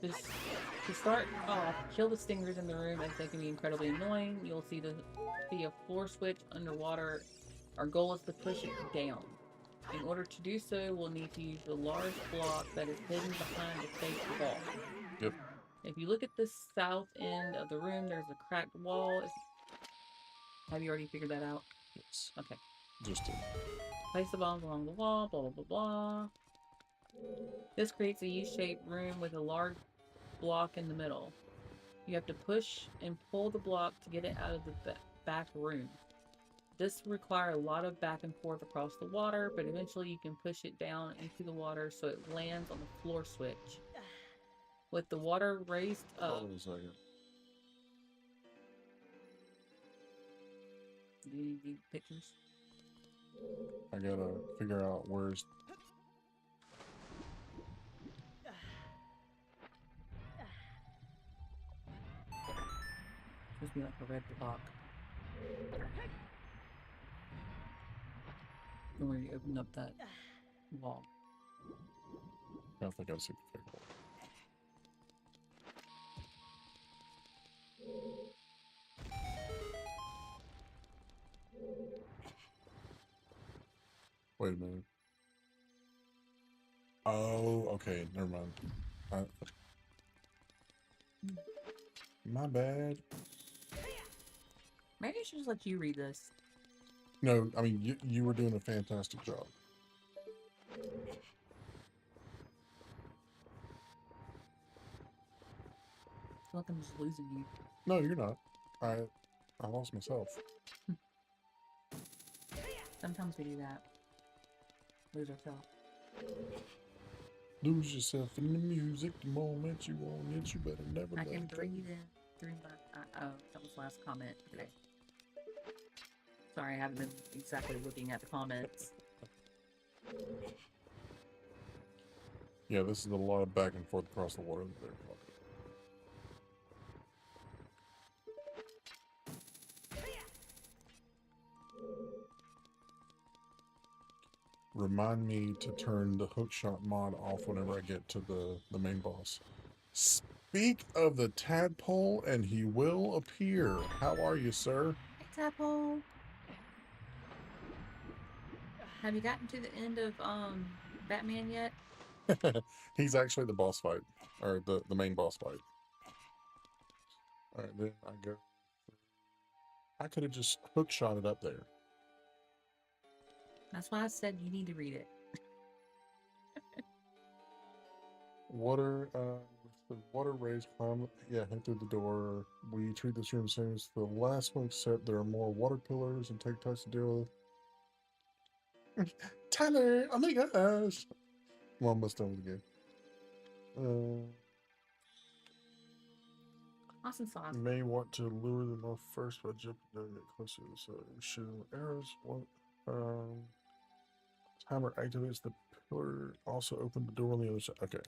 Just to start off, kill the stingers in the room as they can be incredibly annoying. You'll see a floor switch underwater. Our goal is to push it down. In order to do so, we'll need to use the large block that is hidden behind the fake wall. Yep. If you look at the south end of the room, there's a cracked wall. Have you already figured that out? Yes. Okay. Just to, Place the bombs along the wall, blah blah blah blah. This creates a U-shaped room with a large block in the middle. You have to push and pull the block to get it out of the back room. This requires a lot of back and forth across the water, but eventually you can push it down into the water so it lands on the floor switch. With the water raised up, hold on a second. do you need pictures? I gotta figure out where's. It's supposed to be like a red block. Where you open up that wall. I don't think I see the fake one. Wait a minute. Oh, okay. Never mind. Uh, my bad. Maybe I should just let you read this. No, I mean you were doing a fantastic job. I feel like I'm just losing you. No, you're not. I lost myself. Sometimes we do that. Lose ourselves. Lose yourself in the music. The moment you want it, you better never I let can it go. breathe in through my. Oh, that was the last comment. Okay. Sorry, I haven't been exactly looking at the comments. Yeah, this is a lot of back and forth across the water there. Remind me to turn the hookshot mod off whenever I get to the main boss. Speak of the tadpole, and he will appear. How are you, sir? Hey, Tadpole. Have you gotten to the end of Batman yet? He's actually the boss fight, or the main boss fight. All right, then I go. I could have just hookshot it up there. That's why I said you need to read it. Water, with the water raised, climb, yeah, head through the door. We treat this room the same as the last one, except there are more water pillars and take touch to deal with. Tyler, oh my gosh. I'm almost done with the game. Awesome sauce. You may want to lure them off first by jumping down and get closer. So shooting arrows. One, um, timer activates the pillar. Also open the door on the other side. Okay.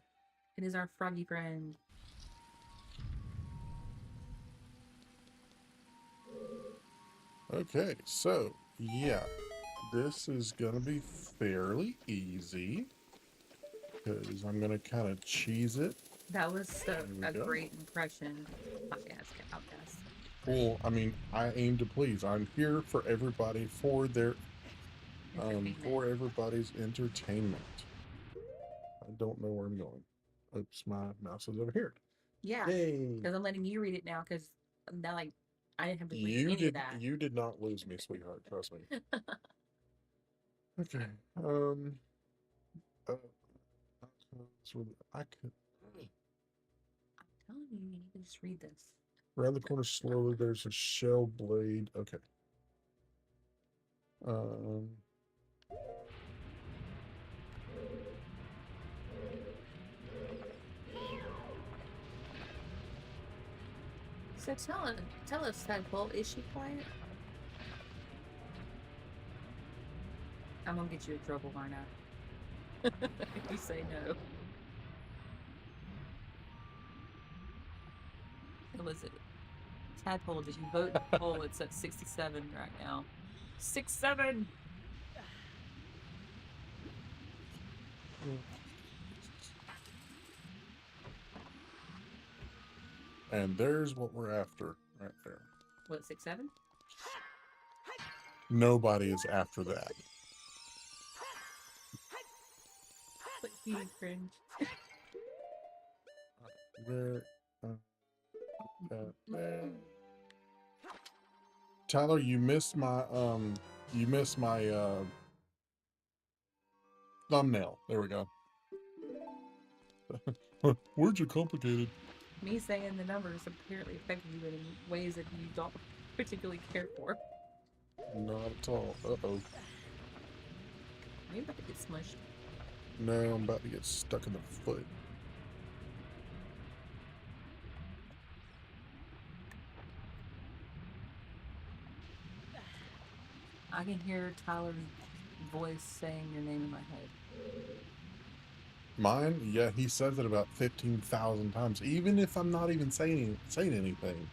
It is our froggy friend. Okay, so yeah, this is gonna be fairly easy because I'm gonna kind of cheese it. That was There we a go. great impression. Podcast, outcast. Well, I mean, I aim to please. I'm here for everybody Entertainment. for everybody's entertainment. I don't know where I'm going. Oops, my mouse is over here. Yeah, Yay! because I'm letting you read it now because now, like, I didn't have to read any of that. You did not lose me, sweetheart. Trust me. Okay. Um. Uh, so I could I'm telling you, you need to just read this. around the corner slowly. There's a shell blade. Okay. Um. So tell us, Tadpole, is she quiet? I'm gonna get you in trouble, aren't I? If you say no. What was it? Tadpole, did you vote in the poll? It's at 67 right now. 6-7. And there's what we're after right there. What, 6-7? Nobody is after that. Like you cringe. Where? There. Tyler, you missed my thumbnail. There we go. Words are complicated. Me saying the numbers apparently affect you in ways that you don't particularly care for. Not at all. Uh-oh. Are you about to get smushed? No, I'm about to get stuck in the foot. I can hear Tyler's voice saying your name in my head. Mine? Yeah, he says it about 15,000 times, even if I'm not even saying anything.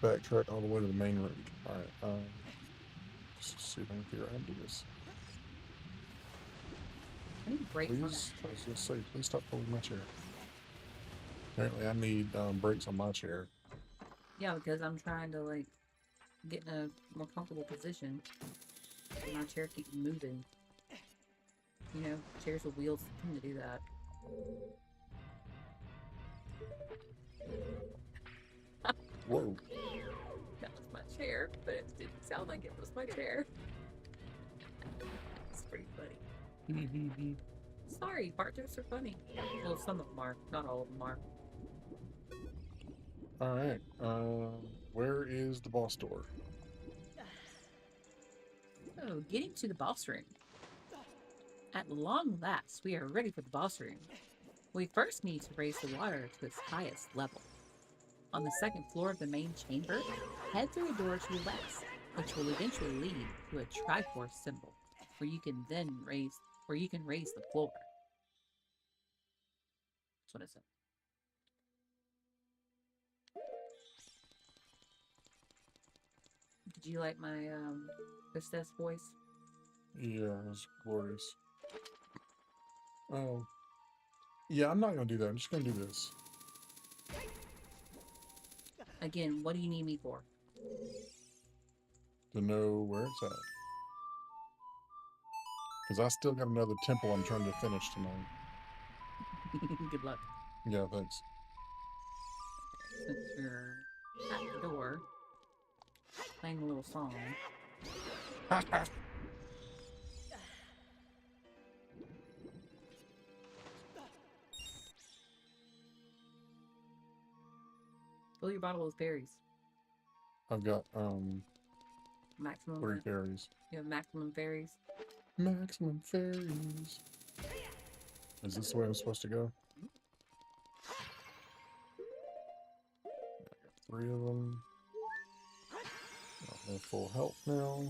Backtrack all the way to the main road. Alright, let's see if I can figure out how to do this. I need brakes on Please, I was gonna say, please stop pulling my chair. Apparently I need brakes on my chair. Yeah, because I'm trying to, like, get in a more comfortable position. And my chair keeps moving. You know, chairs with wheels tend to do that. Whoa. That was my chair, but it didn't sound like it was my chair. It's pretty funny. Sorry, fart jokes are funny. Well, some of them are. Not all of them are. Alright, where is the boss door? So, getting to the boss room. At long last, we are ready for the boss room. We first need to raise the water to its highest level. On the second floor of the main chamber, head through a door to the west, which will eventually lead to a Triforce symbol, where you can raise the floor. That's what it said. Did you like my hostess voice? Yeah, it's glorious. Oh. Yeah, I'm not gonna do that. I'm just gonna do this. Again, what do you need me for? To know where it's at. Because I still got another temple I'm trying to finish tonight. Good luck. Yeah, thanks. Since you're at the door, playing a little song. Fill your bottle with berries. I've got Maximum. 3 fairies. You have maximum berries. Maximum fairies. Is this the way I'm supposed to go? I got 3 of them. I have full health now.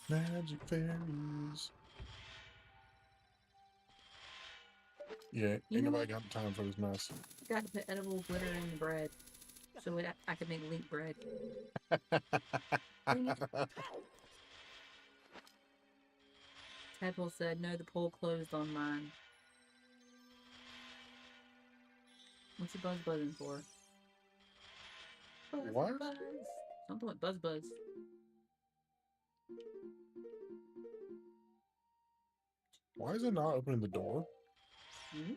Magic fairies. Yeah, ain't nobody got time for this mess. Got to put edible glitter in the bread. So I could make link bread. Dang it. Tadpole said, no, the poll closed on mine. What's your buzz buzzing for? Buzz, What? buzz. Something with buzz buzz. Why is it not opening the door? Mm-hmm.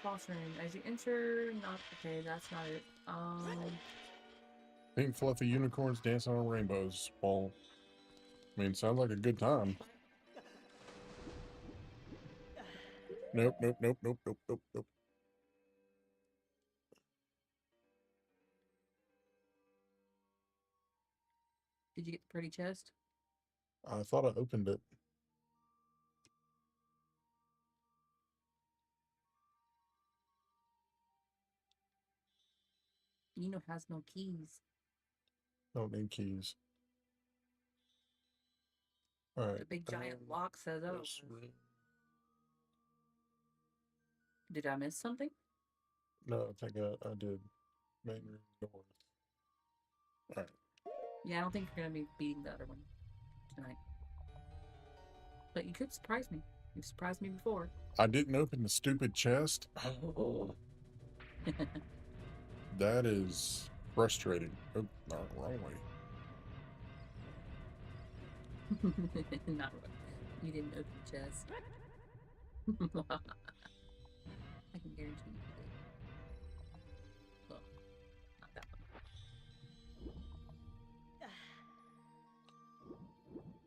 Boss room. As you enter, not okay. That's not it. Pink fluffy unicorns dancing on rainbows. Well, I mean, sounds like a good time. Nope, nope, nope, nope, nope, nope, nope. did you get the pretty chest? I thought I opened it. Nino has no keys. Don't need keys. All right. The big giant lock says otherwise. Did I miss something? No, I think I did. Main room north. All right. Yeah, I don't think you're gonna be beating the other one tonight. But you could surprise me. You've surprised me before. I didn't open the stupid chest. That is frustrating. Oh, no, wrong way. Not right. You didn't open the chest. I can guarantee you did. Well, not that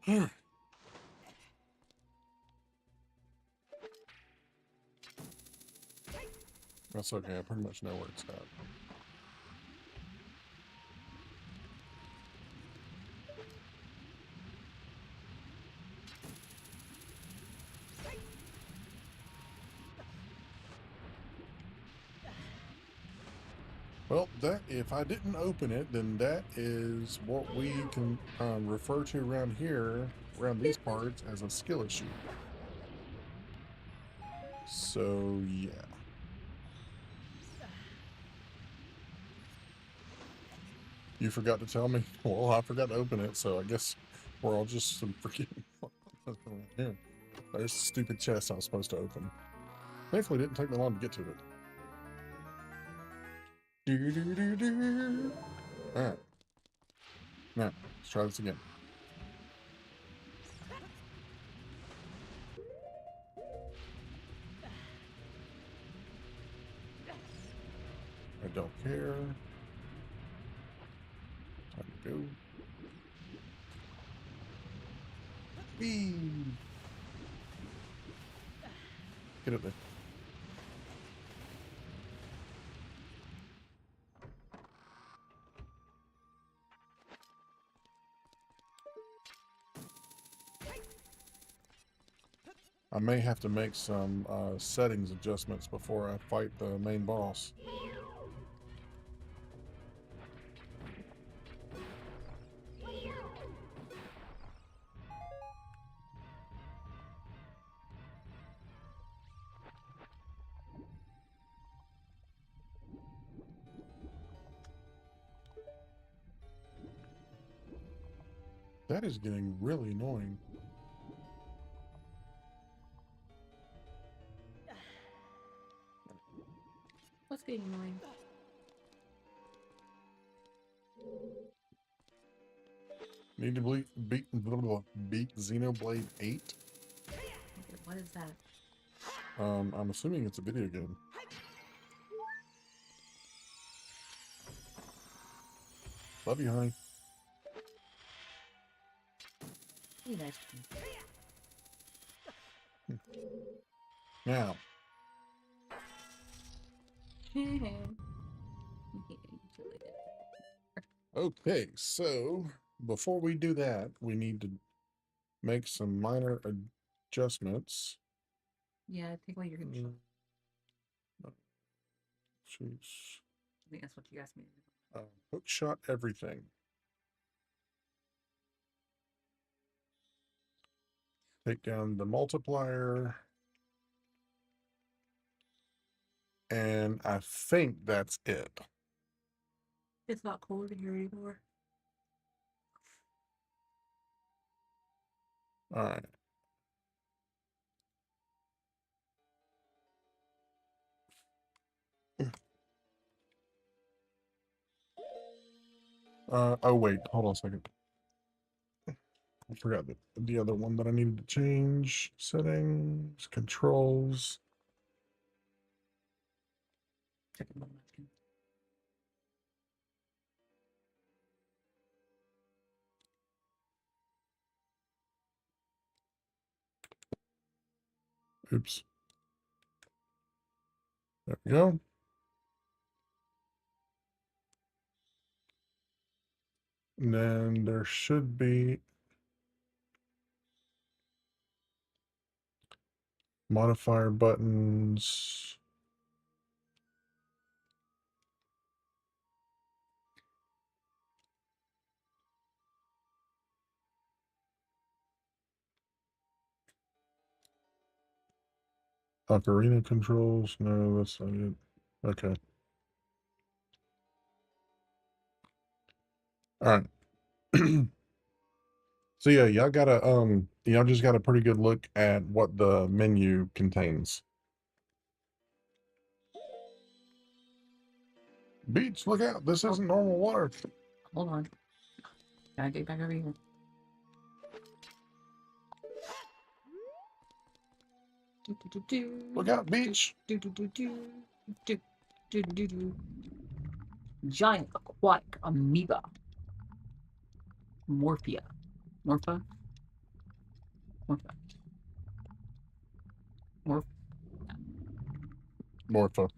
one. That's okay. I pretty much know where it's at. Well, that if I didn't open it, then that is what we can refer to around here, around these parts, as a skill issue. So, yeah. You forgot to tell me? Well, I forgot to open it, so I guess we're all just forgetting. Yeah. There's the stupid chest I was supposed to open. Thankfully, it didn't take me long to get to it. Alright. Now, let's try this again. I don't care. Time to go. Whee! Get up there. I may have to make some settings adjustments before I fight the main boss. That is getting really annoying. What's getting annoying? Need to beat Xenoblade 8. Okay, what is that? I'm assuming it's a video game. Love you, honey. You guys Now, can. okay, so before we do that, we need to make some minor adjustments. Yeah, take away your hook shot. Choose I think that's what you asked me to do. hook shot everything. Take down the multiplier. And I think that's it. It's not cold in here anymore. All right. Oh wait, hold on a second. I forgot the other one that I needed to change. Settings, controls. Second one, napkin. Oops. There we go. And then there should be modifier buttons. Ocarina controls. No, that's not it. Okay. All right. So yeah, y'all just got a pretty good look at what the menu contains. Beach, look out. This isn't normal water. Hold on. Gotta get back over here. Look out, beach. Giant aquatic amoeba. Morphia. Morpha? Morpha. Morph. Morpha.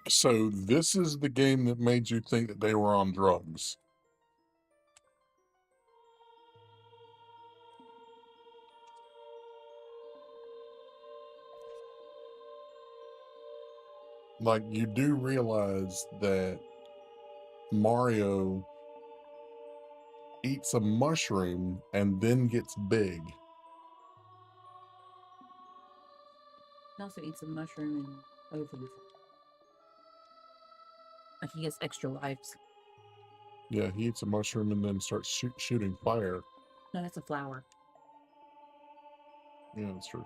So this is the game that made you think that they were on drugs. Like, you do realize that Mario eats a mushroom and then gets big. He also eats a mushroom and other things. Like he gets extra lives. Yeah, he eats a mushroom and then starts shooting fire. No, that's a flower. Yeah, that's true.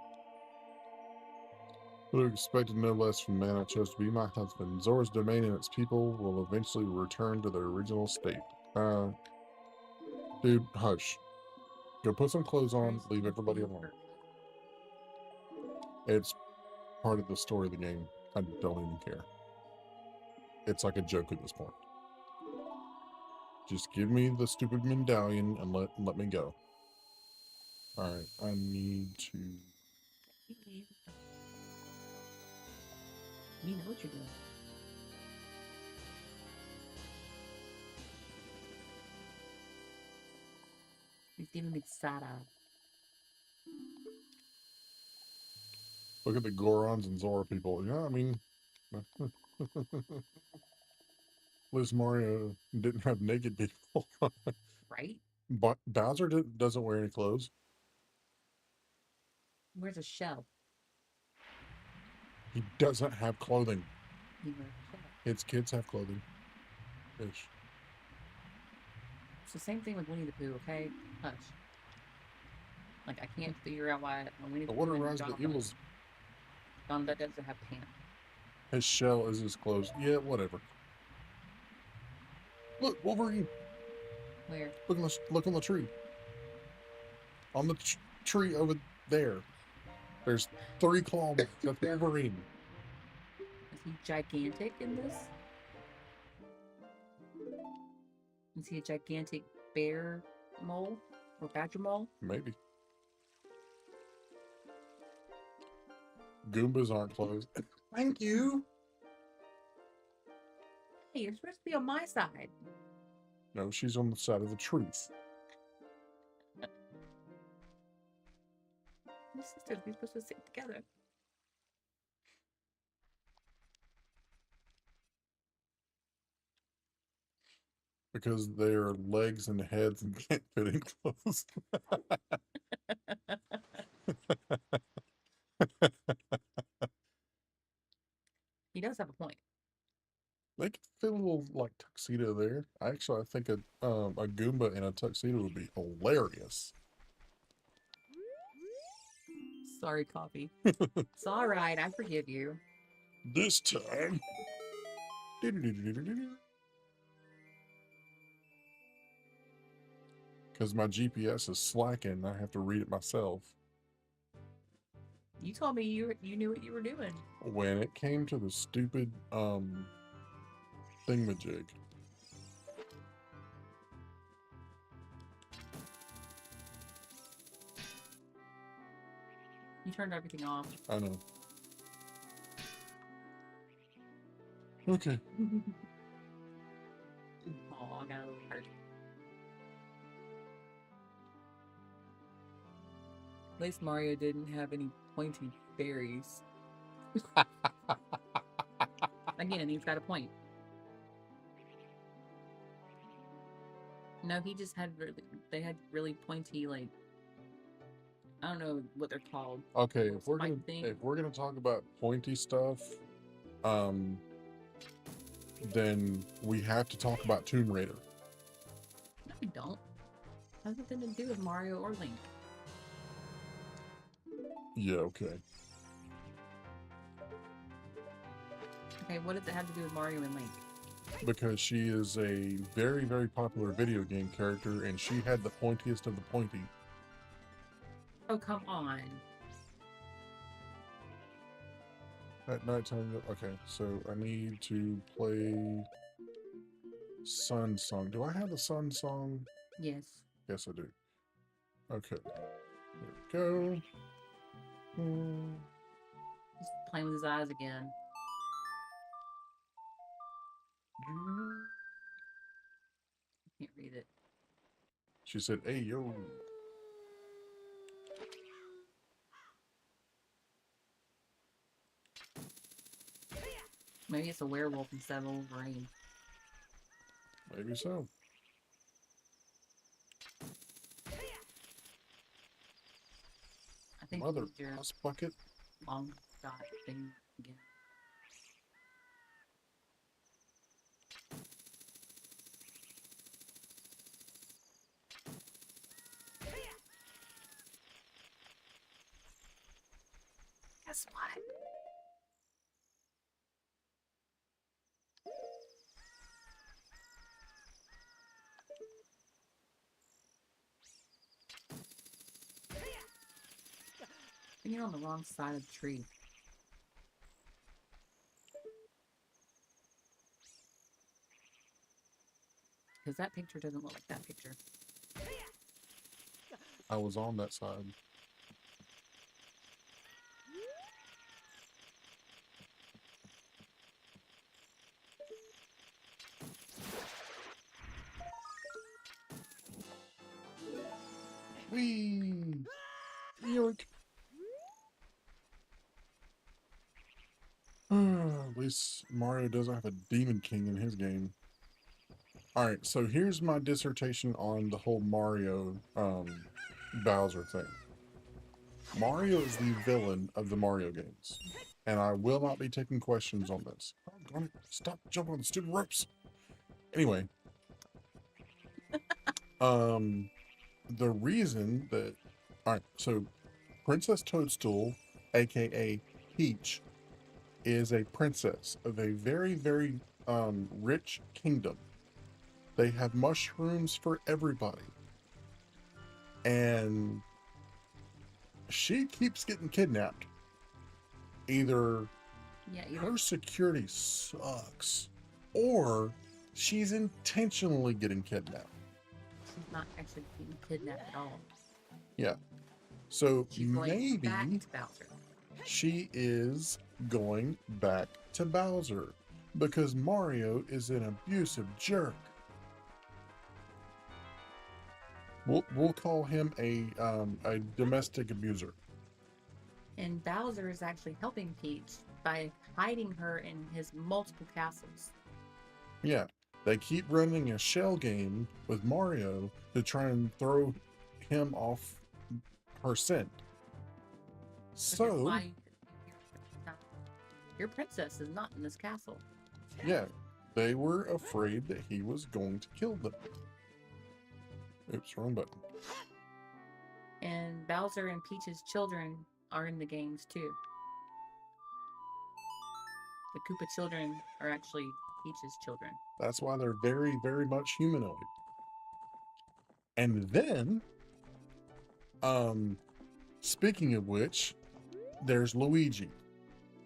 Would have expected no less from the man I chose to be my husband. Zora's domain and its people will eventually return to their original state. Dude, hush. Go put some clothes on, leave everybody alone. It's part of the story of the game. I don't even care. It's like a joke at this point. Just give me the stupid medallion and let me go. Alright, I need to... You know what you're doing. He's giving me the side eye. Look at the Gorons and Zora people. Yeah, I mean... Liz Mario didn't have naked people. Right? But Bowser doesn't wear any clothes. Where's a shell? He doesn't have clothing. He wears a shell. Its kids have clothing. Ish. It's the same thing with Winnie the Pooh, okay? Hush. Like, I can't figure out why Winnie the The water Pooh and rises the evils. Donda doesn't have pants. His shell is his clothes. Yeah, whatever. Look, Wolverine. Where? Look on the tree. On the tree over there. There's 3 claw marks. That's Wolverine. Is he gigantic in this? Is he a gigantic bear mole? Or badger mole? Maybe. Goombas aren't clothes. Thank you. Hey, you're supposed to be on my side. No, she's on the side of the truth. My sisters, we're supposed to sit together. Because their legs and heads can't fit in clothes. He does have a point. They could fit a little like tuxedo there. Actually, I think a Goomba in a tuxedo would be hilarious. Sorry, Coffee. It's alright, I forgive you. This time. Because my GPS is slacking, I have to read it myself. You told me you knew what you were doing. When it came to the stupid thingamajig. You turned everything off. I know. Okay. Oh, I got a little hurt. At least Mario didn't have any pointy berries. Again, he's got a point. No, he just had they had really pointy, like, I don't know what they're called. Okay, if we're gonna talk about pointy stuff, then we have to talk about Tomb Raider. No, we don't. It has nothing to do with Mario or Link. Yeah, okay. Okay, what does it have to do with Mario and Link? Because she is a very, very popular video game character, and she had the pointiest of the pointy. Oh, come on. At nighttime, okay, so I need to play Sun Song. Do I have a Sun Song? Yes. Yes, I do. Okay, here we go. He's playing with his eyes again. Can't read it. She said, "Hey yo." Maybe it's a werewolf instead of a Wolverine. Maybe so. I think you Mother used your puss bucket. long shot thing again. Guess what? And you're on the wrong side of the tree. Because that picture doesn't look like that picture. I was on that side. Whee! Yoink. At least Mario doesn't have a Demon King in his game. Alright, so here's my dissertation on the whole Mario Bowser thing. Mario is the villain of the Mario games. And I will not be taking questions on this. Oh, stop jumping on the stupid ropes. Anyway. The reason that... Alright, so Princess Toadstool, aka Peach, is a princess of a very, very rich kingdom. They have mushrooms for everybody. And she keeps getting kidnapped. Either her security sucks, or she's intentionally getting kidnapped. She's not actually being kidnapped at all. Yeah. So She's maybe back to Bowser. She is going back to Bowser because Mario is an abusive jerk. We'll call him a domestic abuser. And Bowser is actually helping Peach by hiding her in his multiple castles. Yeah, they keep running a shell game with Mario to try and throw him off her scent. So, why your princess is not in this castle. Yeah, they were afraid that he was going to kill them. Oops, wrong button. And Bowser and Peach's children are in the games too. The Koopa children are actually Peach's children. That's why they're very, very much humanoid. And then, speaking of which, there's Luigi.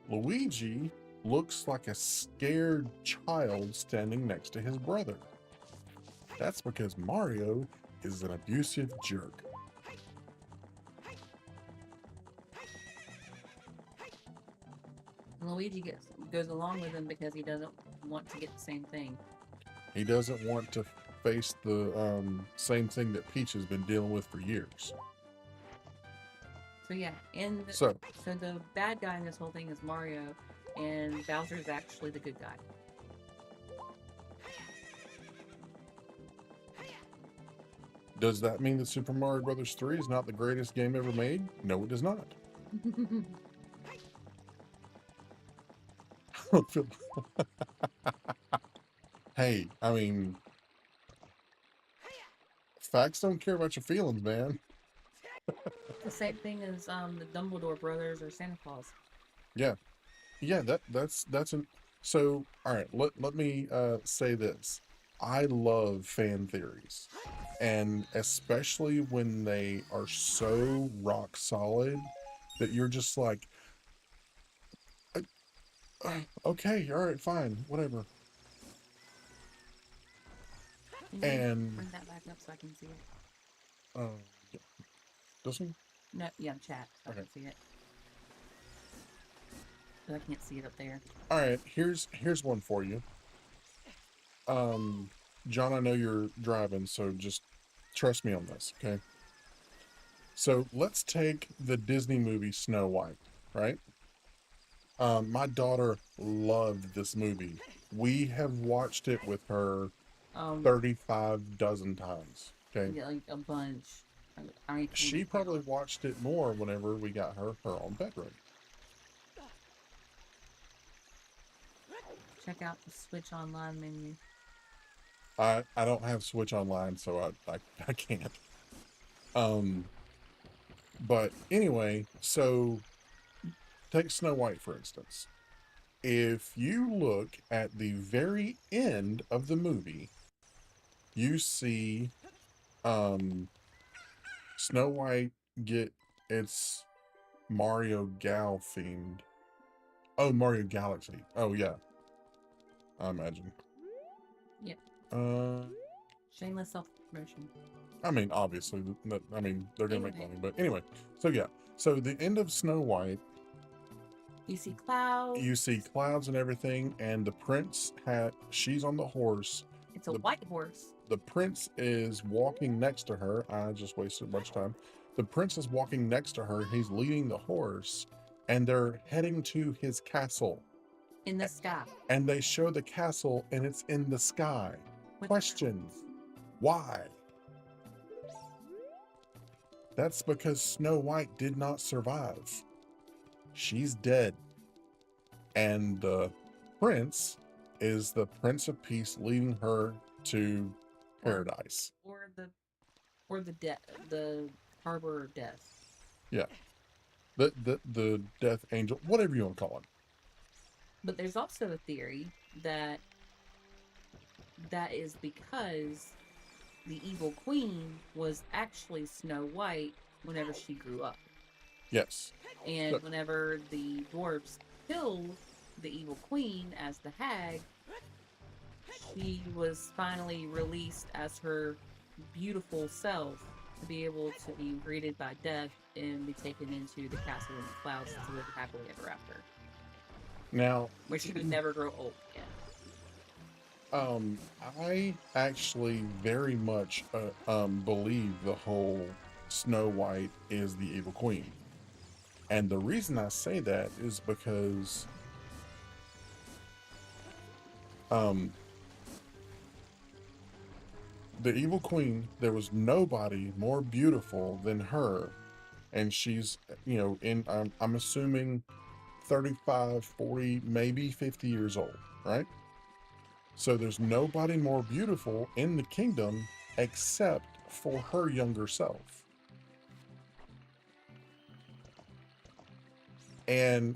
Luigi looks like a scared child standing next to his brother. That's because Mario is an abusive jerk. Luigi goes along with him because he doesn't want to get the same thing. He doesn't want to face the same thing that Peach has been dealing with for years. So yeah, and so the bad guy in this whole thing is Mario, and Bowser is actually the good guy. Does that mean that Super Mario Bros. 3 is not the greatest game ever made? No, it does not. Hey, I mean, facts don't care about your feelings, man. The same thing as the Dumbledore brothers or Santa Claus. Yeah, that's an. So, all right, let me say this. I love fan theories, and especially when they are so rock solid that you're just like, okay, all right, fine, whatever. Can you And bring that back up so I can see it? yeah. This one? No, yeah, chat. So Okay. I can see it. But I can't see it up there. All right, here's one for you. Um, John, I know you're driving, so just trust me on this, okay? So let's take the Disney movie Snow White, right? My daughter loved this movie. We have watched it with her Um, 35 dozen times, okay? yeah, like a bunch. I can't She even probably count. watched it more whenever we got her own bedroom. Check out the Switch Online menu. I don't have Switch Online, so I can't. Um, but anyway, so take Snow White for instance. If you look at the very end of the movie, you see um Snow White get its Mario Gal themed. Oh, Mario Galaxy. Oh yeah, I imagine. Yep. Uh, Shameless self promotion. I mean, obviously, I mean, they're gonna make Anyway, money, but anyway. So yeah, so the end of Snow White, you see clouds. you see clouds and everything, and the prince had she's on the horse. It's a The white horse. the prince is walking next to her. I just wasted a bunch of time. The prince is walking next to her. He's leading the horse, and they're heading to his castle. In the sky. And they show the castle, and it's in the sky. With Question: clouds. why? That's because Snow White did not survive. She's dead. And the prince is the Prince of Peace leading her to Or paradise. or the the harbor of death. Yeah. The death angel, whatever you want to call it. But there's also a theory that that is because the evil queen was actually Snow White whenever she grew up. Yes. And Look, whenever the dwarves killed the evil queen as the hag, she was finally released as her beautiful self to be able to be greeted by death and be taken into the castle in the clouds to live happily ever after, now, where she would never grow old again. um, I actually very much believe the whole Snow White is the evil queen. And the reason I say that is because um, the evil queen, there was nobody more beautiful than her. And she's, in, I'm assuming 35, 40, maybe 50 years old, right? So there's nobody more beautiful in the kingdom except for her younger self. And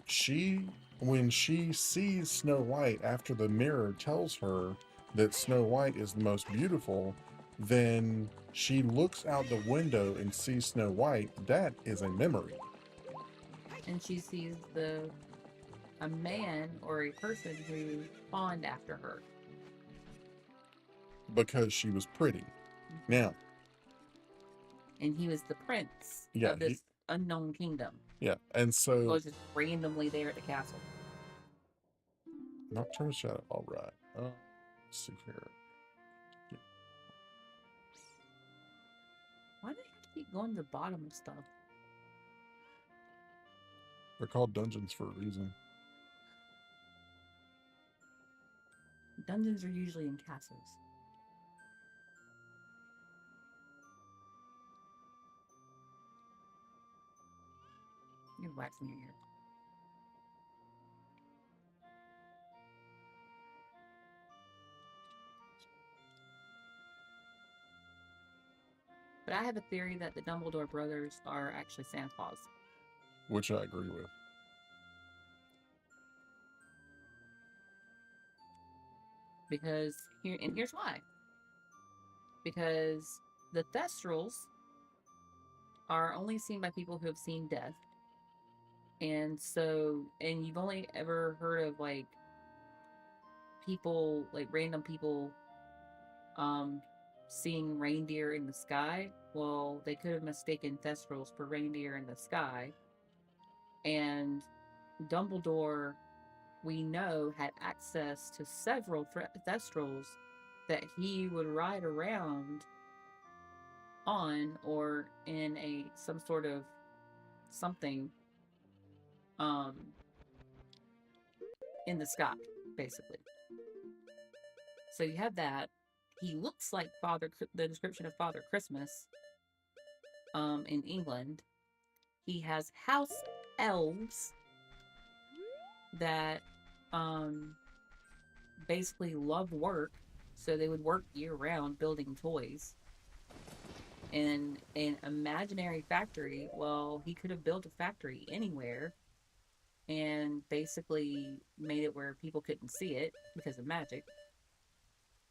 when she sees Snow White after the mirror tells her that Snow White is the most beautiful, then she looks out the window and sees Snow White. That is a memory And she sees the a man or a person who fawned after her. because she was pretty. Now, And he was the prince yeah, of this unknown kingdom. yeah, and so Was just randomly there at the castle. Nocturnal Shadow. All right. Let's see here. Why do you keep going to the bottom of stuff? They're called dungeons for a reason. Dungeons are usually in castles. You're waxing your ear. But I have a theory that the Dumbledore brothers are actually Santa Claus. Which I agree with. Because here's why. Because the Thestrals are only seen by people who have seen death. And you've only ever heard of like people, like random people, um, seeing reindeer in the sky. Well, they could have mistaken Thestrals for reindeer in the sky. And Dumbledore, we know, had access to several Thestrals that he would ride around on or in a some sort of something um in the sky, basically. So you have that. He looks like the description of Father Christmas in England. He has house elves that um basically love work, so they would work year round building toys. In an imaginary factory, well, he could have built a factory anywhere and basically made it where people couldn't see it because of magic.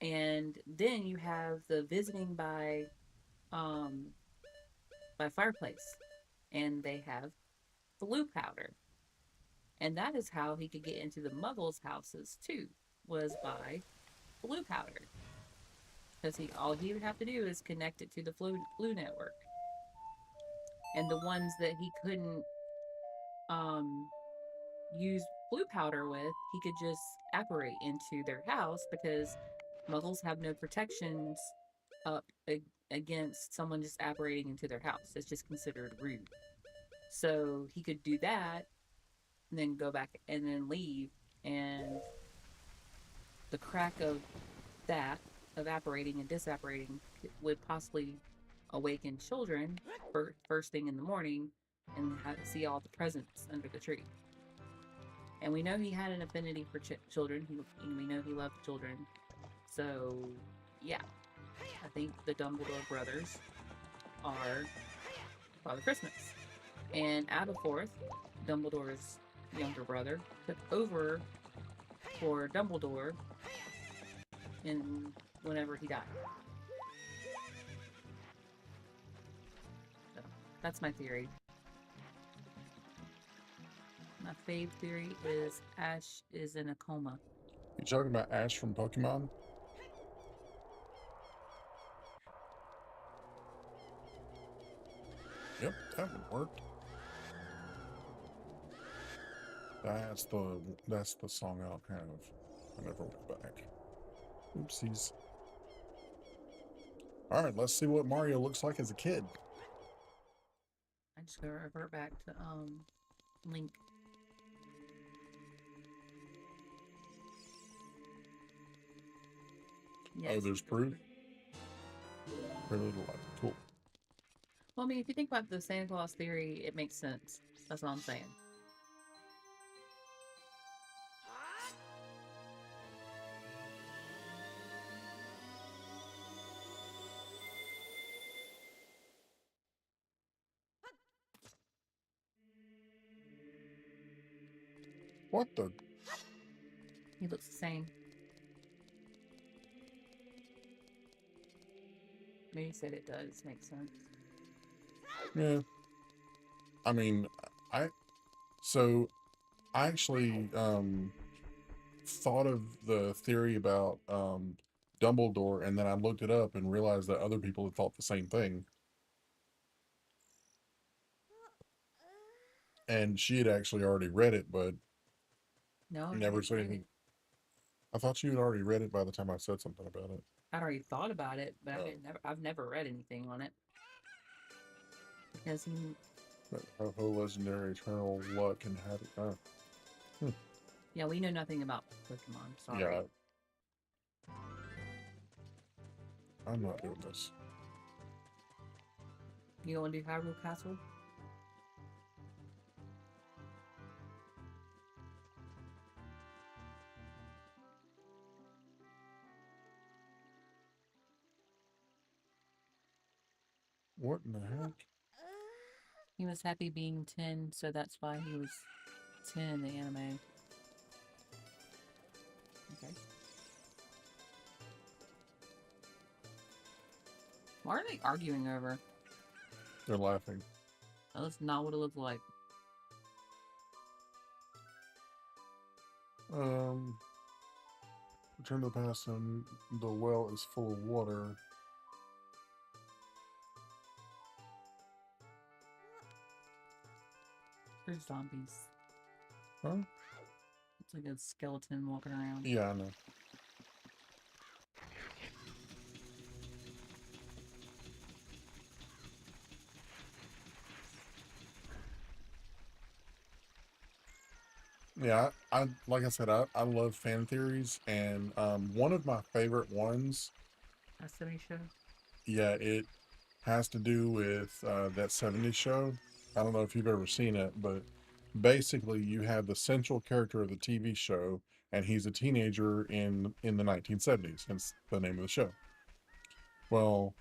And then you have the visiting um by fireplace, and they have blue powder, and that is how he could get into the muggles houses too, was by blue powder, because all he would have to do is connect it to the blue network. And the ones that he couldn't um use blue powder with, he could just apparate into their house, because muggles have no protections up against someone just apparating into their house. It's just considered rude. So he could do that and then go back and then leave, and the crack of that, of apparating and disapparating, would possibly awaken children for first thing in the morning and see all the presents under the tree. And we know he had an affinity for children. We know he loved children. So, yeah, I think the Dumbledore brothers are Father Christmas. And Aberforth, Dumbledore's younger brother, took over for Dumbledore in whenever he died. So, that's my theory. My fave theory is Ash is in a coma. You talking about Ash from Pokemon? Yep, that would work. That's the song I'll have. I never went back. Oopsies. All right, let's see what Mario looks like as a kid. I just gotta revert back to Link. Yes. Oh, there's proof. Really light. Cool. Well, I mean, if you think about the Santa Claus theory, it makes sense. That's all I'm saying. What the? He looks the same. Maybe said it does make sense. Yeah. I mean, I actually thought of the theory about Dumbledore, and then I looked it up and realized that other people had thought the same thing. And she had actually already read it, but no, never said anything. I thought you had already read it by the time I said something about it. I'd already thought about it, but I've never read anything on it. Because he... Ho legendary eternal luck and have it. Yeah, we know nothing about Pokemon. Sorry. Yeah. I'm not doing this. You don't want to do Hyrule Castle? What in the heck? He was happy being 10, so that's why he was 10 in the anime. Okay. What are they arguing over? They're laughing. That's not what it looks like. Return to the past and the well is full of water. There's zombies. Huh? It's like a skeleton walking around. Yeah, I know. Yeah, I like I said, I love fan theories, and one of my favorite ones, Destiny show. yeah, it has to do with that '70s show. I don't know if you've ever seen it, but basically, you have the central character of the TV show, and he's a teenager in the 1970s. Hence the name of the show. Well,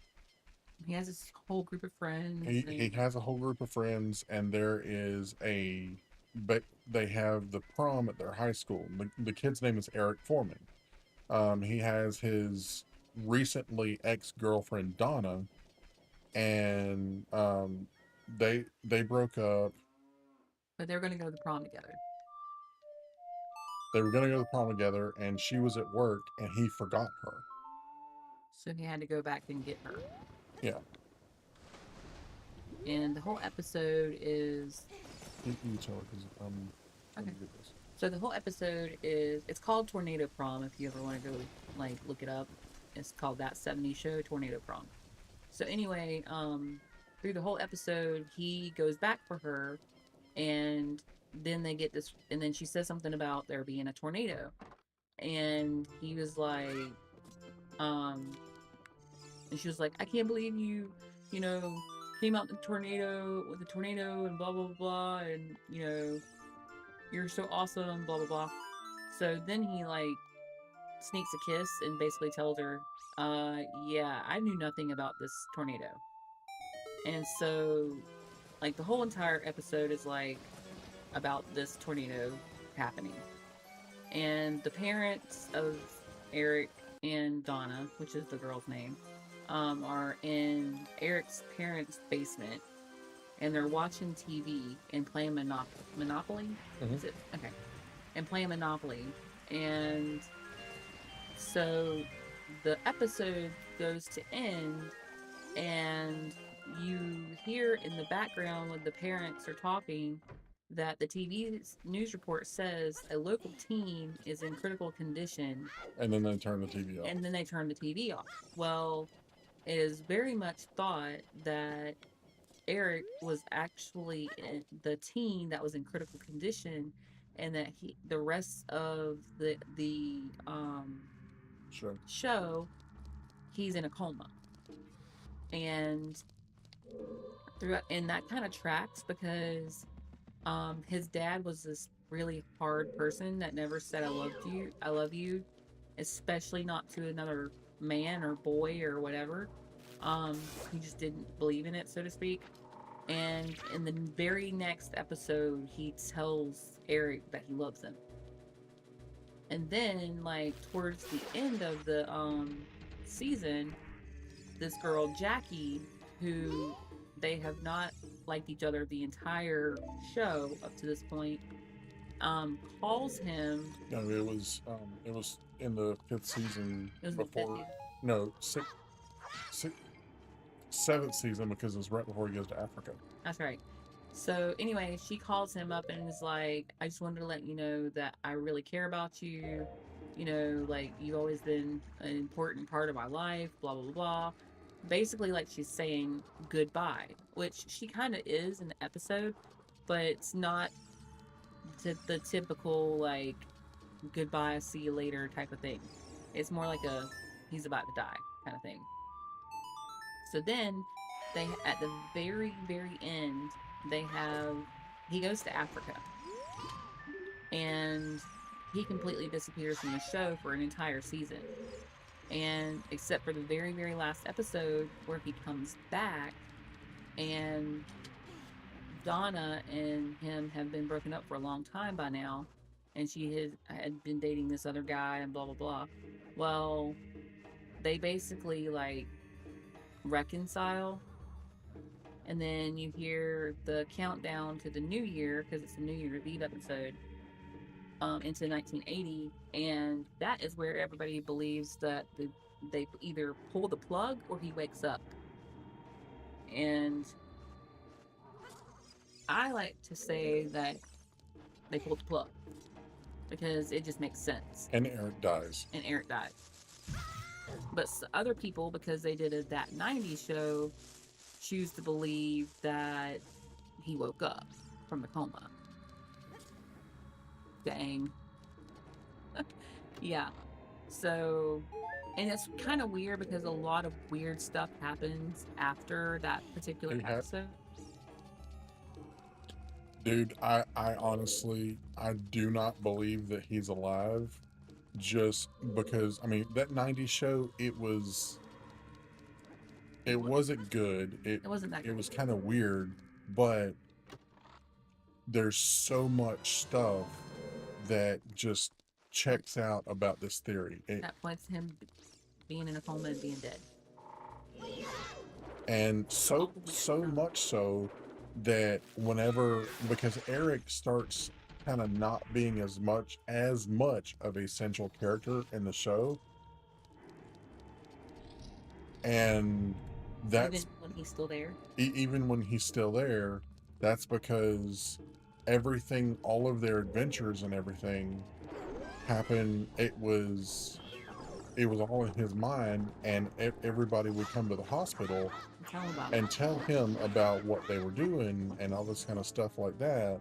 He has this whole group of friends, he and has a whole group of friends, and there is a but they have the prom at their high school. The kid's name is Eric Foreman. He has his recently ex girlfriend Donna, and they broke up. but they're going to go to the prom together. They were going to go to the prom together, and she was at work, and he forgot her. So he had to go back and get her. Yeah, And the whole episode is you tell her because I'm trying okay. to get this. So the whole episode is it's called Tornado Prom. If you ever want to go like look it up, it's called That '70s Show Tornado Prom. So anyway, through the whole episode, he goes back for her, and then they get this, and then she says something about there being a tornado, and he was like, um, and she was like, I can't believe you, you know, came out the tornado with the tornado and blah blah blah, and you're so awesome, blah blah blah. So then he like sneaks a kiss and basically tells her, yeah, I knew nothing about this tornado. And so like the whole entire episode is like about this tornado happening. And the parents of Eric and Donna, which is the girl's name, are in Eric's parents' basement, and they're watching TV and playing Monopoly. Mm-hmm. Is it okay? And playing Monopoly, and so the episode goes to end, and you hear in the background when the parents are talking that the TV news report says a local teen is in critical condition, And then they turn the TV off. and then they turn the TV off. Well, it is very much thought that Eric was actually the teen that was in critical condition, and that the rest of the Sure. show, he's in a coma. And throughout, and that kind of tracks because his dad was this really hard person that never said I love you, especially not to another man or boy or whatever. He just didn't believe in it, so to speak. And in the very next episode, he tells Eric that he loves him. And then, like towards the end of the season, this girl Jackie, who they have not liked each other the entire show up to this point, calls him. No, it was in the fifth season It was in the fifth before. season. No, seventh season because it was right before he goes to Africa. That's right. So anyway, she calls him up and is like, I just wanted to let you know that I really care about you. Like you've always been an important part of my life, blah, blah, blah. Basically, like she's saying goodbye, which she kind of is in the episode, but it's not the typical, like, goodbye, see you later type of thing. It's more like a he's about to die kind of thing. So then they at the very very end they have he goes to Africa, and he completely disappears from the show for an entire season, and except for the very very last episode where he comes back, and Donna and him have been broken up for a long time by now, and she had been dating this other guy and blah blah blah. Well, they basically like reconcile, and then you hear the countdown to the new year because it's a New Year's Eve episode, into 1980, and that is where everybody believes that they either pull the plug or he wakes up. And I like to say that they pulled the plug because it just makes sense. And Eric dies. And Eric died. But other people, because they did that '90s show, choose to believe that he woke up from the coma. Dang. Yeah. So, and it's kind of weird because a lot of weird stuff happens after that particular It had, episode. dude. I honestly, I do not believe that he's alive. Just because, I mean, that '90s show, It it was. wasn't good. It It wasn't that it great. was kind of weird, but there's so much stuff that just Point checks out about this theory. that points to him being in a coma and being dead. And so All the weird so stuff. much so that whenever, because Eric starts kind of not being as much of a central character in the show, and Even that's when he's still there. even when he's still there, that's because everything, all of their adventures and everything happened. It was all in his mind, and everybody would come to the hospital And tell him about it. and tell him about what they were doing and all this kind of stuff like that.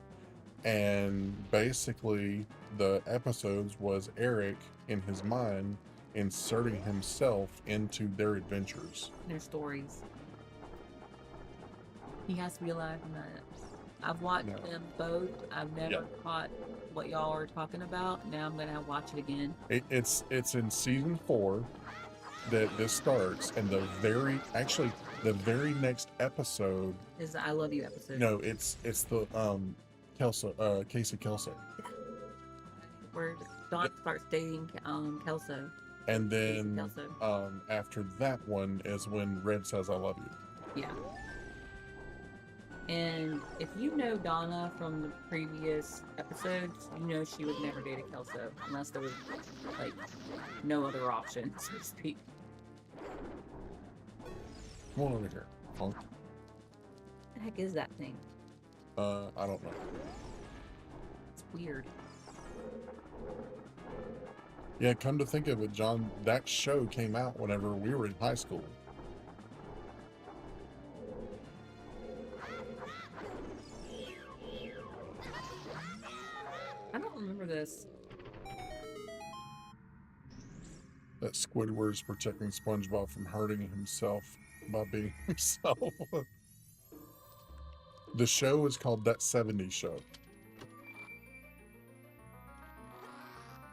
And basically, the episodes was Eric in his mind inserting himself into their adventures. Their stories. He has to be alive in that. I've watched No. them both. I've never Yeah. caught what y'all are talking about. Now I'm gonna watch it again. It's in season 4 that this starts, and the very next episode. Is the I Love You episode. No, it's the Casey Kelso, Where Dawn starts dating Kelso. and then Kelso. after that one is when Red says I love you. Yeah. And if you know Donna from the previous episodes, you know she would never date a Kelso unless there was like no other option, so to speak. Come on over here, punk. What the heck is that thing? I don't know. It's weird. Yeah, come to think of it, John, that show came out whenever we were in high school. I don't remember this. That Squidward's protecting SpongeBob from hurting himself by being himself. The show is called That 70s Show.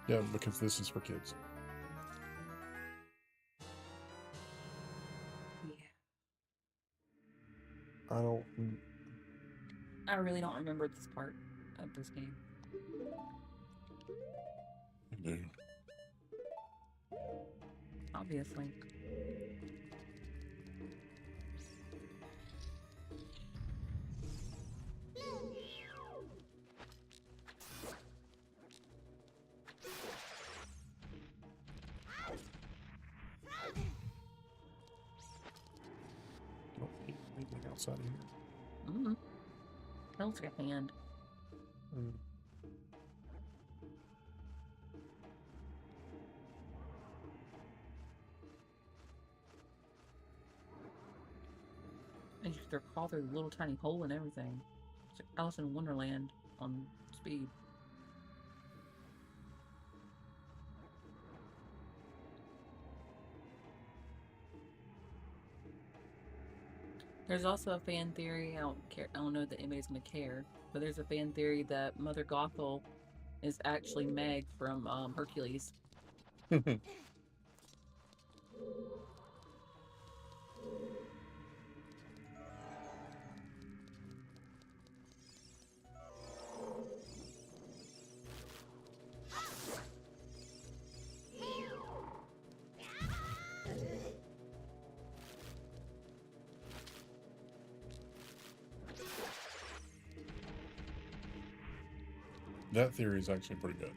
Yeah, because this is for kids. Yeah. I really don't remember this part of this game. I do. Obviously. Don't eat anything outside of here. Mm-hmm. Smells like a hand. Mm. And you can crawl through a little tiny hole and everything. It's like Alice in Wonderland on speed. There's also a fan theory. I don't know that anybody's gonna care, but there's a fan theory that Mother Gothel is actually Meg from Hercules. That theory is actually pretty good.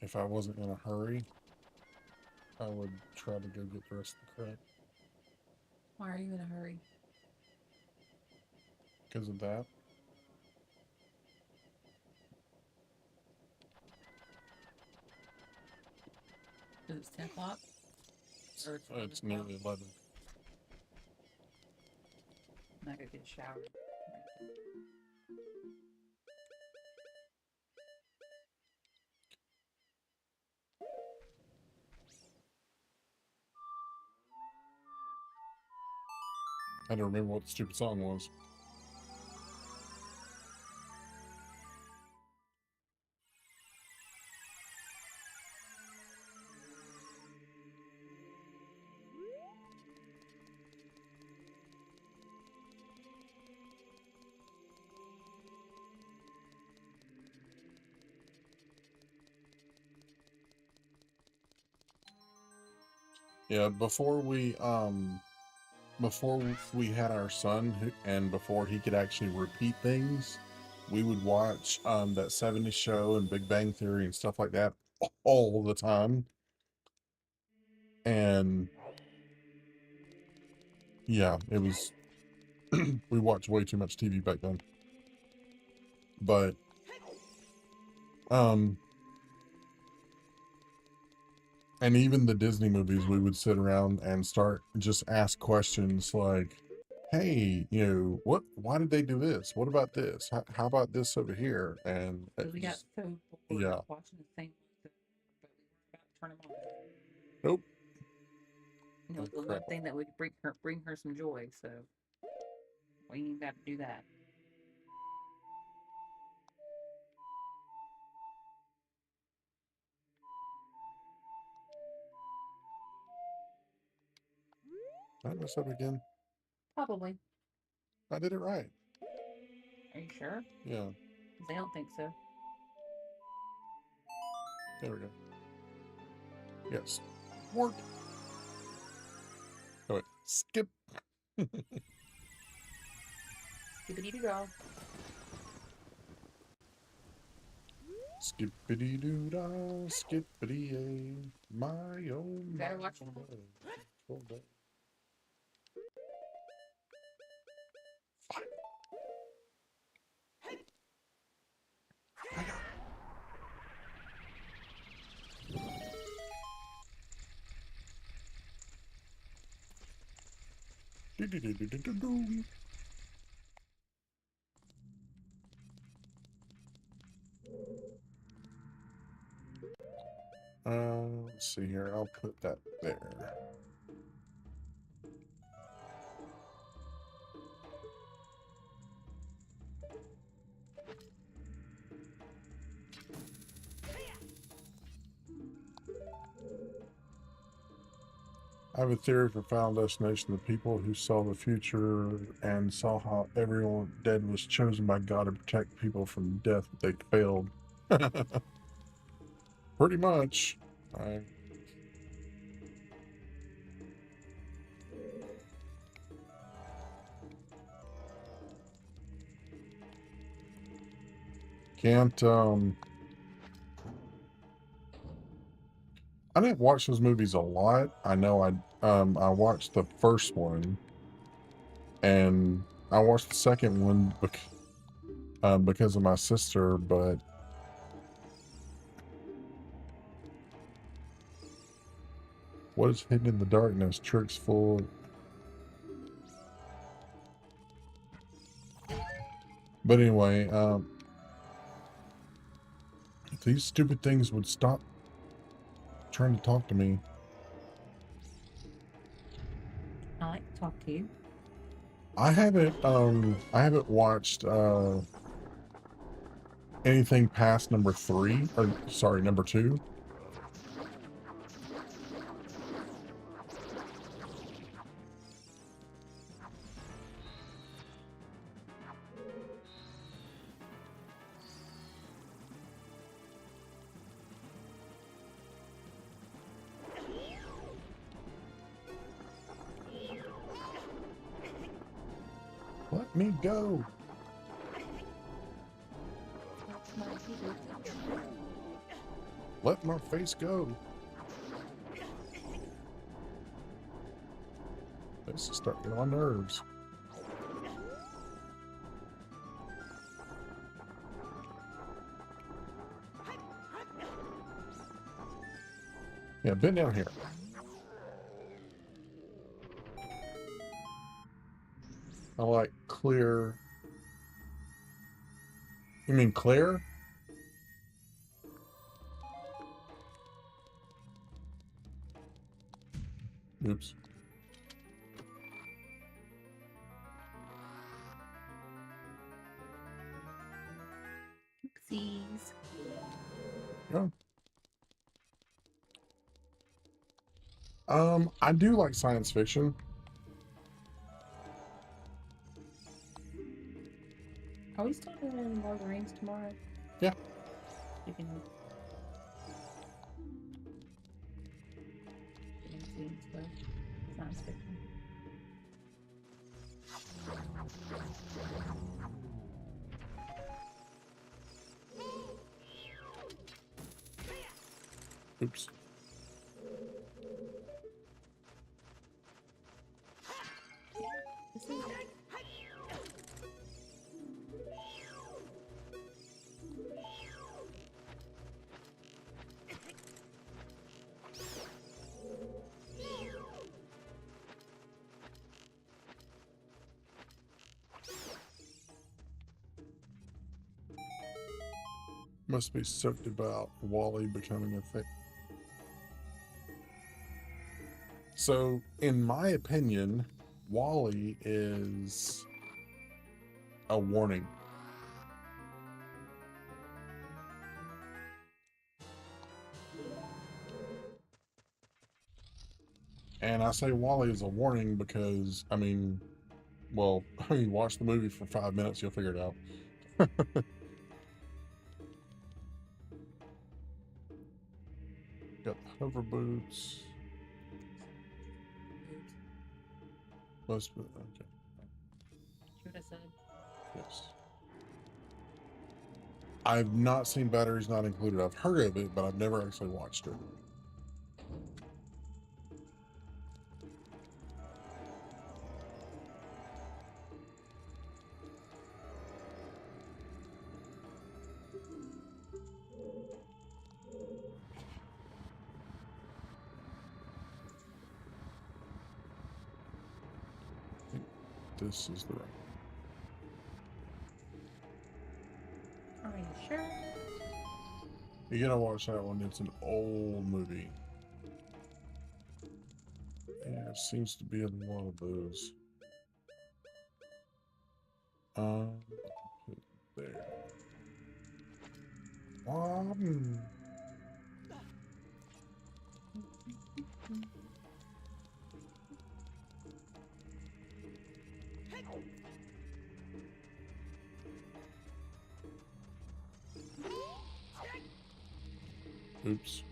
If I wasn't in a hurry, I would try to go get the rest of the crap. Why are you in a hurry? Because of that. It's 10 o'clock? Or it's 11 It's o'clock? nearly 11. I gotta get a shower. I don't remember what the stupid song was. Yeah, before we had our son and before he could actually repeat things, we would watch that 70s show and Big Bang Theory and stuff like that all the time. And yeah, it was we watched way too much TV back then. But um and even the Disney movies, we would sit around and start just ask questions like, hey, why did they do this? What about this? How about this over here? And Because we got just, so bored yeah, watching the same ones, but we weren't about to turn them on. nope, And it oh was the one crap. thing that would bring her some joy, so we ain't got to do that. Did I mess up again? Probably. I did it right. Are you sure? Yeah, 'Cause I don't think so. there we go. Yes. Work. Oh, wait. Skip. Skippity doo. Skippity doo dah, skippity a, my oh You my. better watch it. Hold on. Do-do-do-do-do-do. Let's see here. I'll put that there. I have a theory for Final Destination. The people who saw the future and saw how everyone dead was chosen by God to protect people from death, but they failed. Pretty much. I can't, I didn't watch those movies a lot. I know I watched the first one, and I watched the second one because of my sister, but what is hidden in the darkness? Tricks full. But anyway, if these stupid things would stop trying to talk to me. I like to talk to you. I haven't watched anything past number 3, or sorry, number 2. Let me go. That's my people. Let my face go. This is starting to get on my nerves. Yeah, been down here. I like clear. You mean clear? Oops. Oopsies. Yeah. I do like science fiction. Are we still doing Lord of the Rings tomorrow? Yeah. You can fancy and stuff. Science fiction. Oops. This is Must be stoked about Wally becoming a thing. So, in my opinion, Wally is a warning. And I say Wally is a warning because, I mean, well, you watch the movie for 5 minutes, you'll figure it out. Got the hover boots. boots. Must be, okay. What I said. Yes. I've not seen Batteries Not Included. I've heard of it, but I've never actually watched it. I think this is the right. Are you sure? You gotta watch that one. It's an old movie. Yeah, it seems to be a lot of those. Put it there. Um, oops.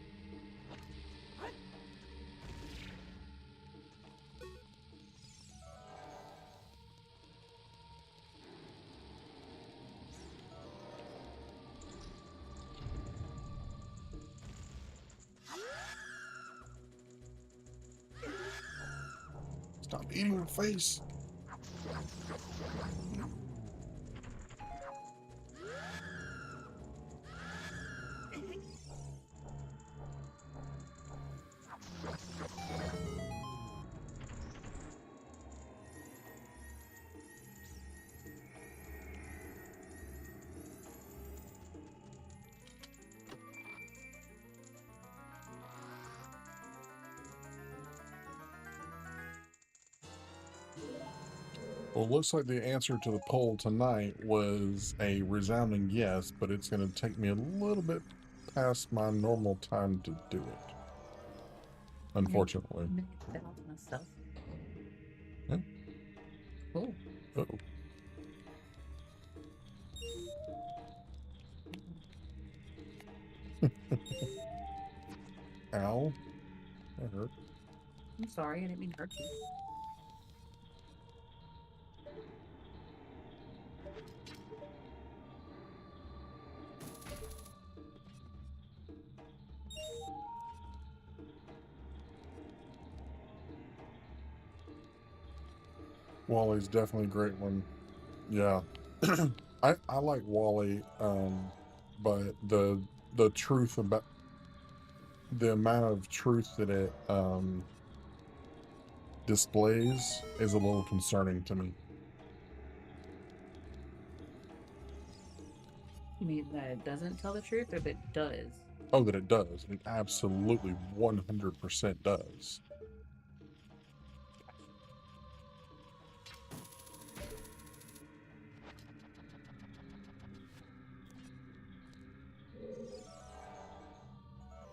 Stop eating my face. Well, it looks like the answer to the poll tonight was a resounding yes, but it's going to take me a little bit past my normal time to do it. Unfortunately. I'm gonna get that off myself. Yeah. Oh. Uh-oh. Ow. That hurt. I'm sorry, I didn't mean to hurt you. Wally's definitely a great one. Yeah. I like Wally, but the truth about the amount of truth that it displays is a little concerning to me. You mean that it doesn't tell the truth or that it does? Oh, that it does. It absolutely 100% does.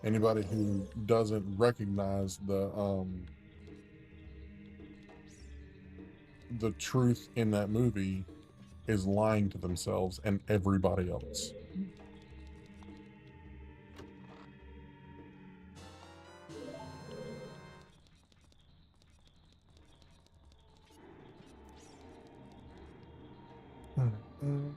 Anybody who doesn't recognize the truth in that movie is lying to themselves and everybody else. Mm.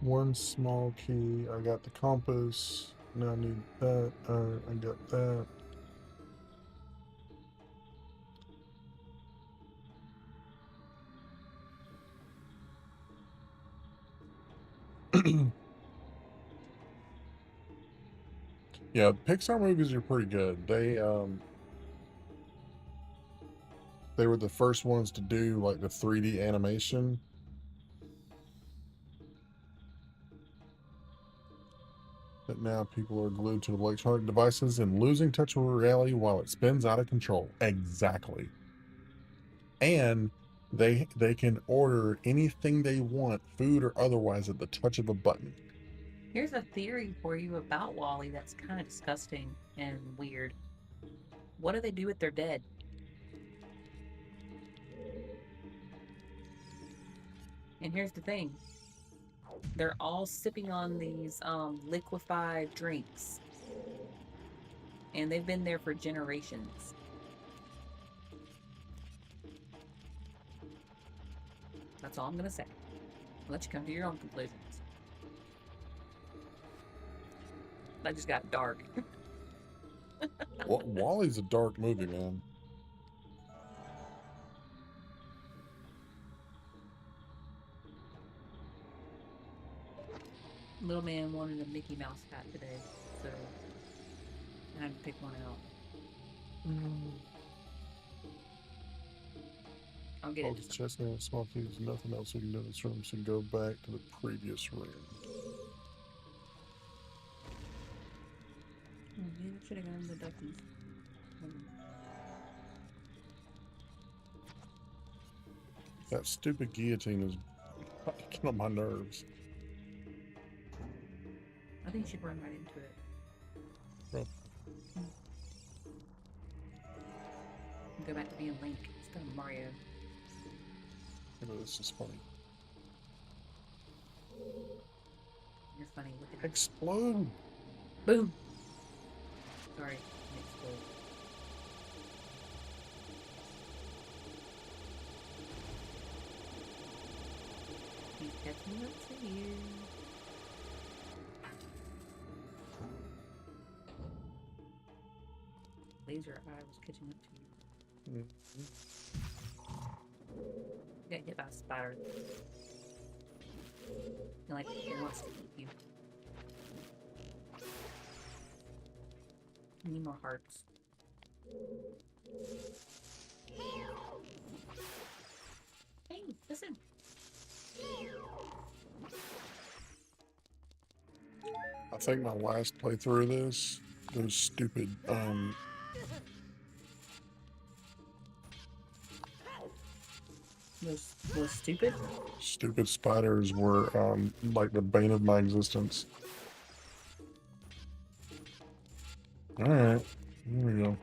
One small key. I got the compass. Now I need that. I got that. Yeah, Pixar movies are pretty good. They were the first ones to do like the 3D animation. But now people are glued to electronic devices and losing touch with reality while it spins out of control. Exactly. And they can order anything they want, food or otherwise, at the touch of a button. Here's a theory for you about Wally that's kind of disgusting and weird. What do they do with their dead? And here's the thing, they're all sipping on these liquefied drinks, and they've been there for generations. That's all I'm going to say. I'll let you come to your own conclusions. That just got dark. Wally's a dark movie, man. Little man wanted a Mickey Mouse hat today, so I had to pick one out. I'll get All it the just. chestnut small keys, nothing else we can do in this room, so go back to the previous room. Oh, man, I should have gotten the duckies. That stupid guillotine is getting on my nerves. I think you should run right into it. Bro, Go back to being Link instead of Mario. this is funny. You're funny. Look at it. Explode! Boom! Sorry, explode. He's catching up to you. Laser eye was catching up to you. You got hit by a spider. And like it wants to eat you. I need more hearts. Hey, listen. I think my last playthrough of this, those stupid Was stupid. stupid spiders were like the bane of my existence. Alright, here we go.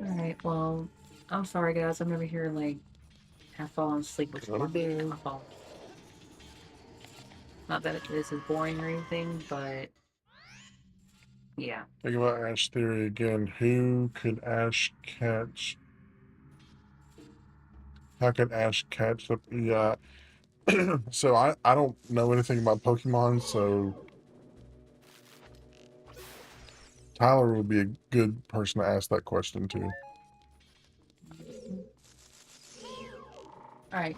Alright, well, I'm sorry guys, I'm over here like half falling asleep with my phone. Not that this is boring or anything, but yeah. Think about Ash Theory again. Who could Ash catch? How could Ash catch the? Yeah. So I don't know anything about Pokemon, so Tyler would be a good person to ask that question to. All right.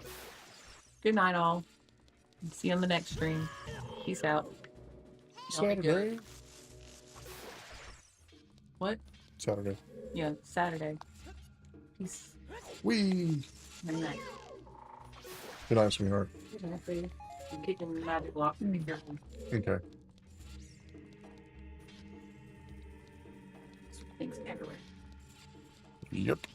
Good night, all. See you on the next stream. Peace out. Y'all be good. Saturday. What? Saturday. Yeah, Saturday. Peace. Wee. Good night. Good night, sweetheart. Good night, baby. I'm kicking the magic block. Be careful. Okay. Things everywhere. Yep.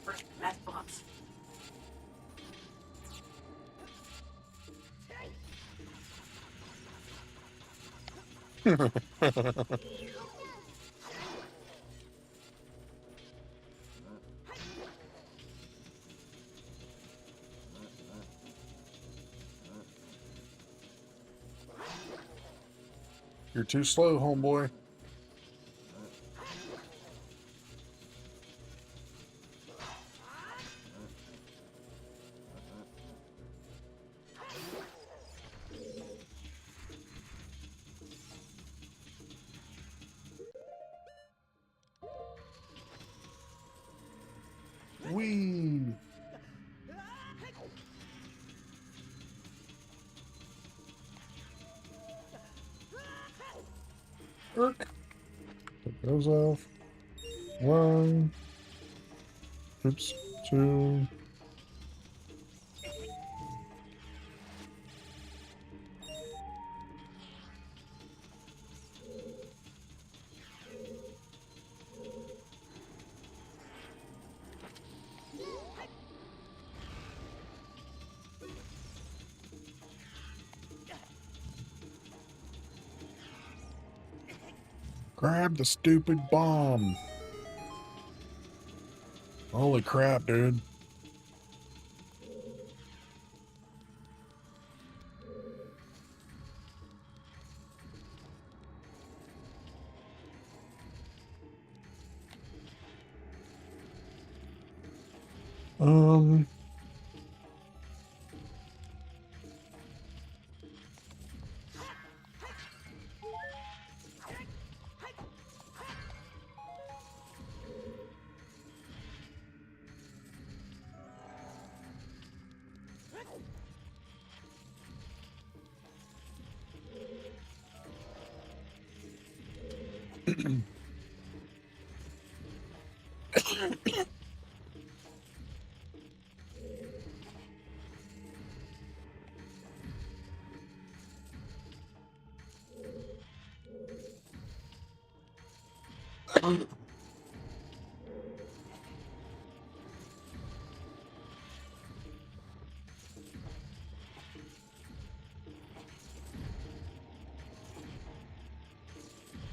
First magic blocks. You're too slow, homeboy. Wee. Work. Take those off. One. Oops. Two. Grab the stupid bomb. Holy crap, dude. Um.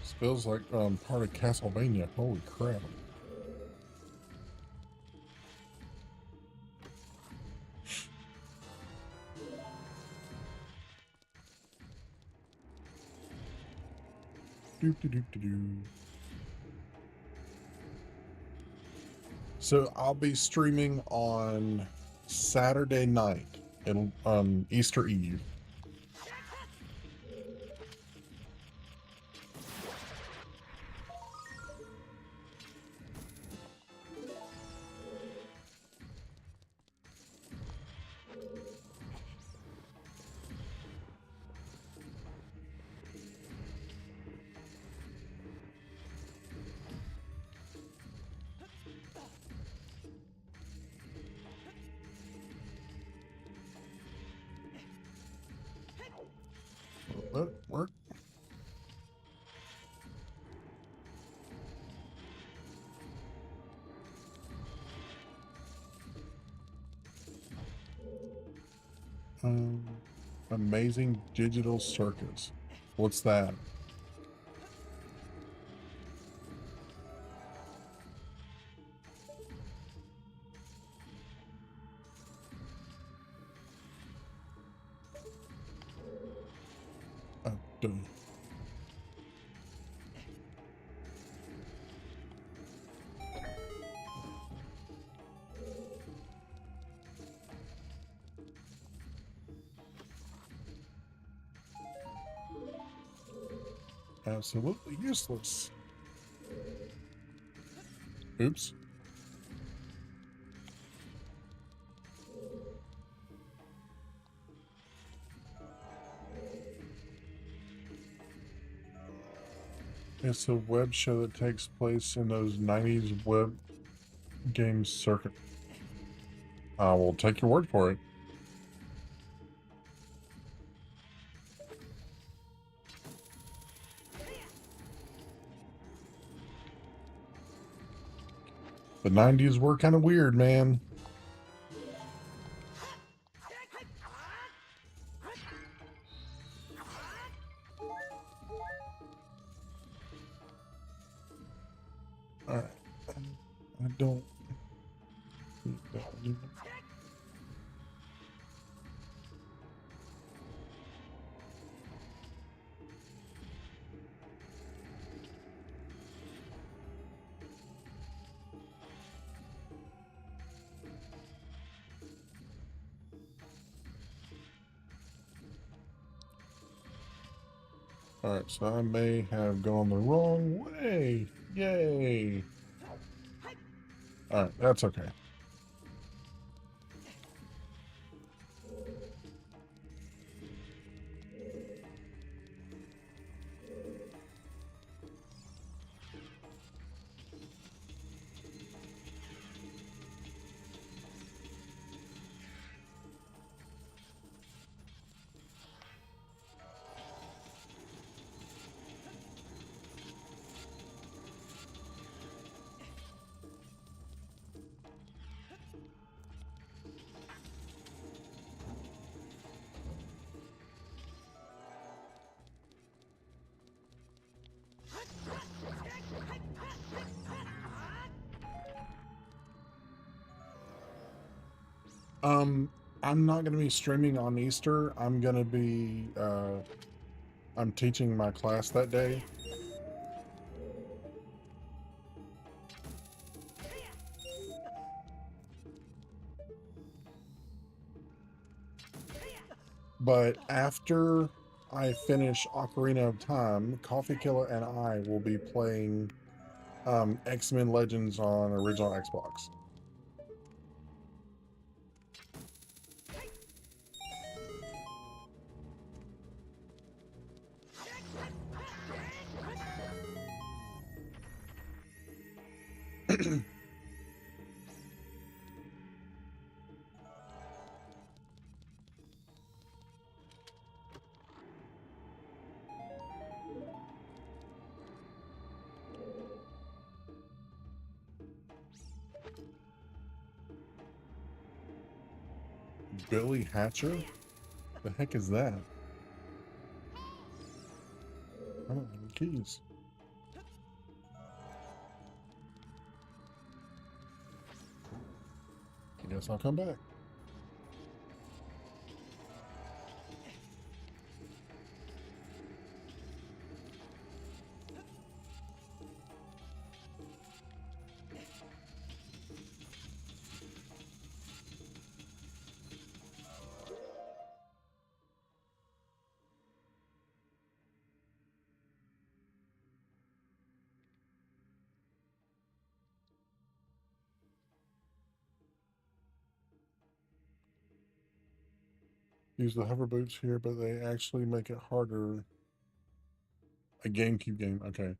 This feels like part of Castlevania. Holy crap. Doop -de doop -de doo. So I'll be streaming on Saturday night and Easter Eve. Let it work. Um, Amazing Digital Circus. What's that? Duh. Absolutely useless. Oops. It's a web show that takes place in those 90s web game circuit. I will take your word for it. The 90s were kind of weird, man. Alright. I don't need that anymore. Alright, so I may have gone the wrong way. Yay! Alright, that's okay. I'm not gonna be streaming on Easter. I'm gonna be I'm teaching my class that day. But after I finish Ocarina of Time, Coffee Killer and I will be playing X-Men Legends on original Xbox. Billy Hatcher? The heck is that? I don't have any keys. I guess I'll come back. Use the hover boots here, but they actually make it harder. A GameCube game. Okay.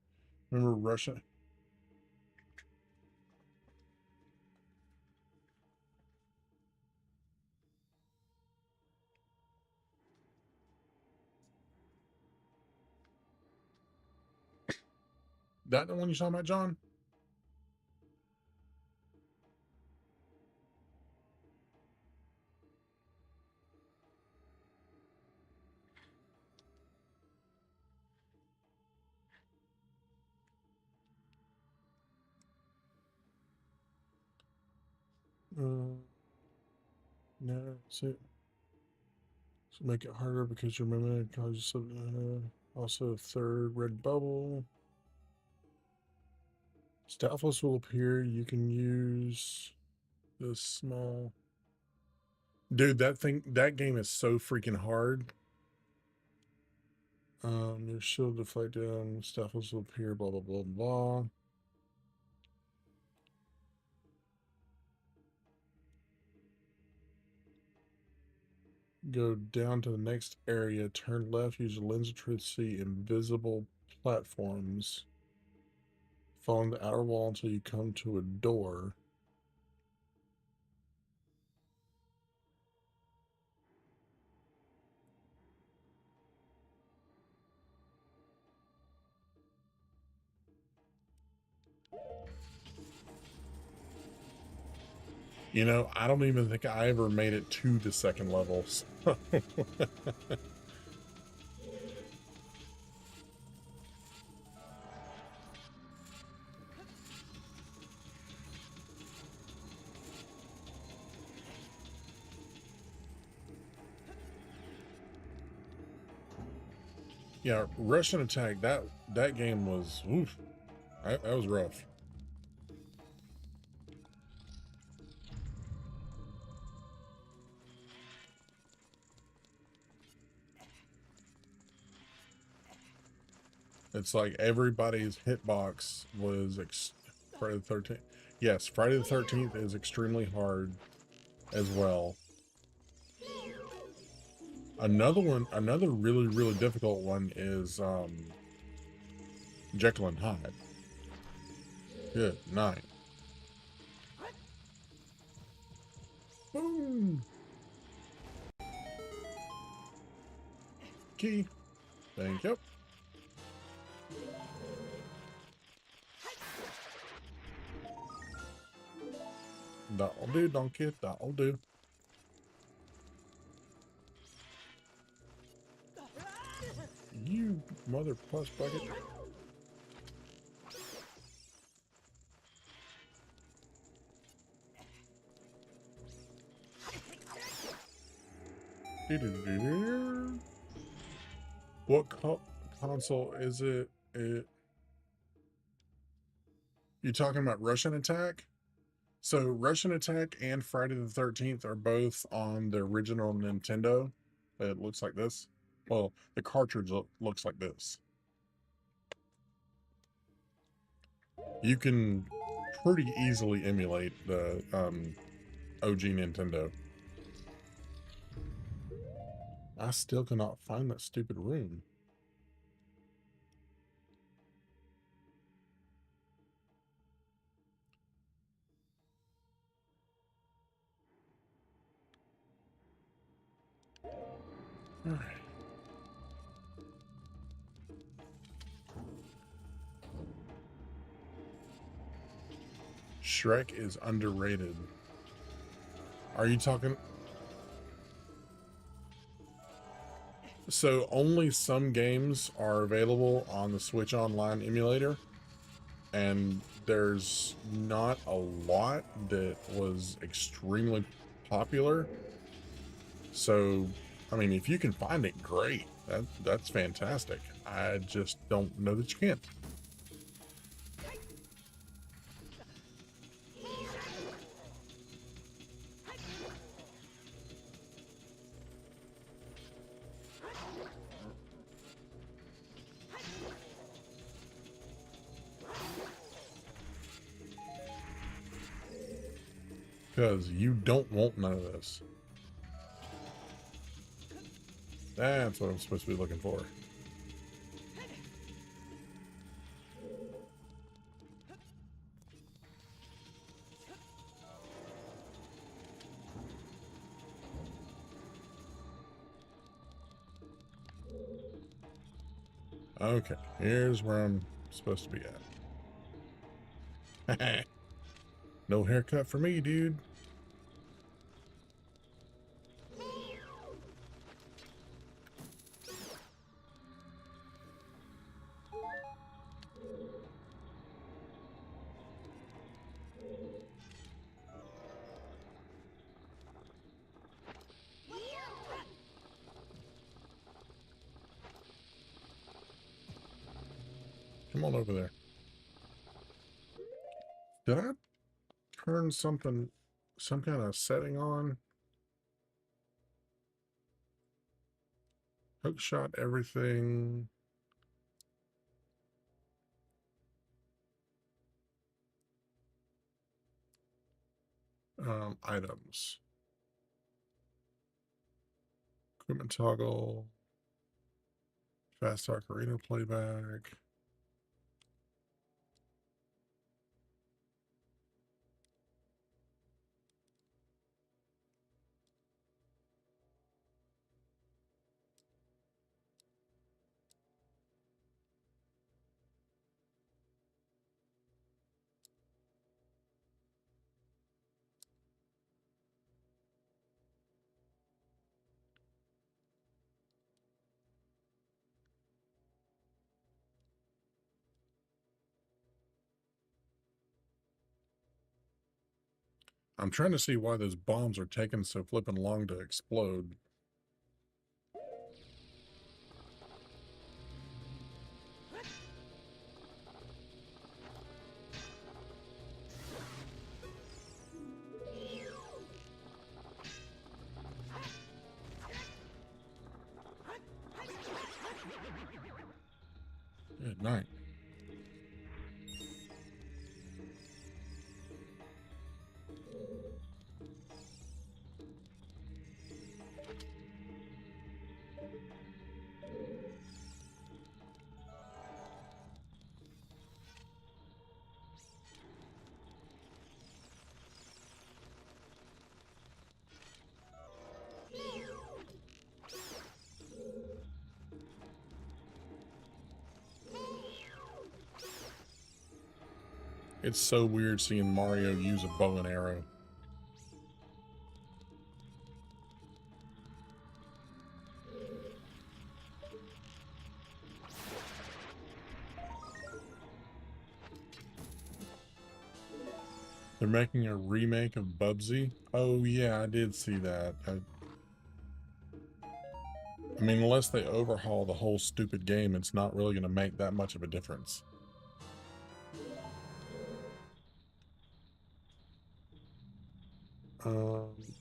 Remember Russia? That the one you talking about, John? No, that's it. So make it harder because your movement causes also a third red bubble. Stalfos will appear. You can use this small. Dude, that game is so freaking hard. Your shield deflect down. Stalfos will appear. Blah blah blah blah. Go down to the next area. Turn left. Use the lens of truth to see invisible platforms. Following the outer wall until you come to a door. You know, I don't even think I ever made it to the second level. So. Yeah, Russian Attack, that game was, oof, that was rough. It's like everybody's hitbox was Friday the 13th. Yes, Friday the 13th is extremely hard as well. Another really, really difficult one is Jekyll and Hyde. Good night. Boom. Key. Thank you. That'll do, donkey. That'll do. You mother plus bucket. What console is it? You talking about Russian Attack? So Russian Attack and Friday the 13th are both on the original Nintendo. It looks like this. Well, the cartridge looks like this. You can pretty easily emulate the OG Nintendo. I still cannot find that stupid room. All right. Shrek is underrated. Are you talking? So only some games are available on the Switch Online emulator, and there's not a lot that was extremely popular. So, I mean, if you can find it, great. That's fantastic. I just don't know that you can. Because you don't want none of this. That's what I'm supposed to be looking for. Okay, here's where I'm supposed to be at. No haircut for me, dude. Come on over there. Did I turn some kind of setting on? Hook shot everything. Items. Equipment toggle. Fast Ocarina playback. I'm trying to see why those bombs are taking so flippin' long to explode. Good night. It's so weird seeing Mario use a bow and arrow. They're making a remake of Bubsy. Oh yeah, I did see that. I mean, unless they overhaul the whole stupid game, it's not really going to make that much of a difference.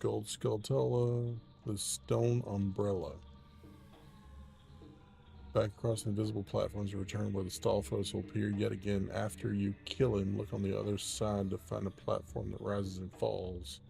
Gold Skulltula, the Stone Umbrella. Back across the invisible platforms to return where the Stallfoes will appear yet again. After you kill him, look on the other side to find a platform that rises and falls.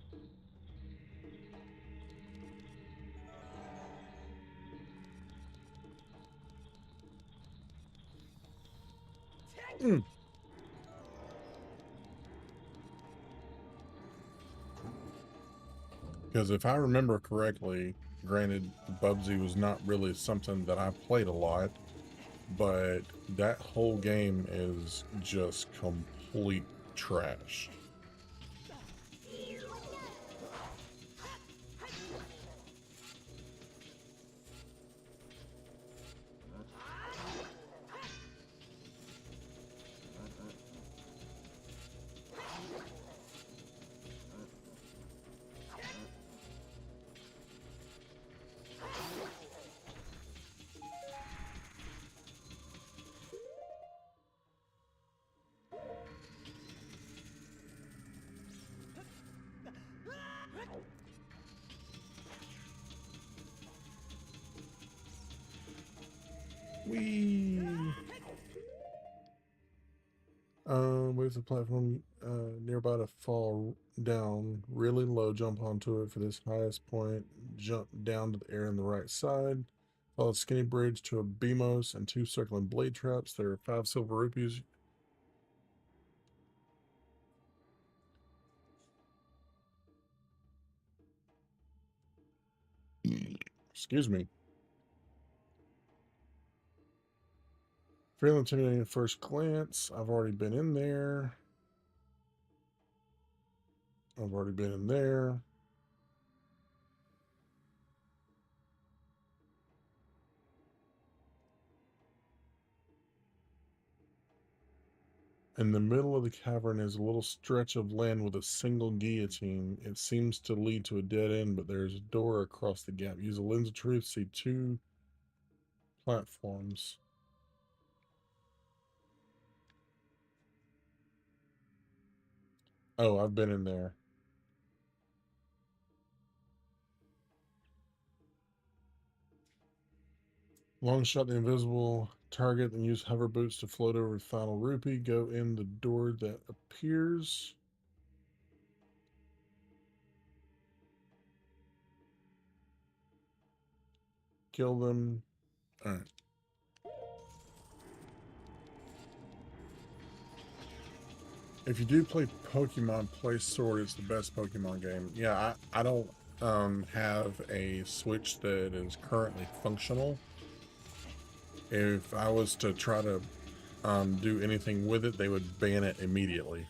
Because if I remember correctly, granted, Bubsy was not really something that I played a lot, but that whole game is just complete trash. Whee! Wait for the platform nearby to fall down really low. Jump onto it for this highest point. Jump down to the air on the right side. Follow the skinny bridge to a Beamos and 2 circling blade traps. There are 5 silver rupees. Excuse me. Fairly intimidating at first glance. I've already been in there. I've already been in there. In the middle of the cavern is a little stretch of land with a single guillotine. It seems to lead to a dead end, but there's a door across the gap. Use a lens of truth, see 2 platforms. Oh, I've been in there. Long shot the invisible target, then use hover boots to float over the final rupee. Go in the door that appears. Kill them. Alright. If you do play Pokemon, play Sword. It's the best Pokemon game. Yeah, I don't have a Switch that is currently functional. If I was to try to do anything with it, they would ban it immediately.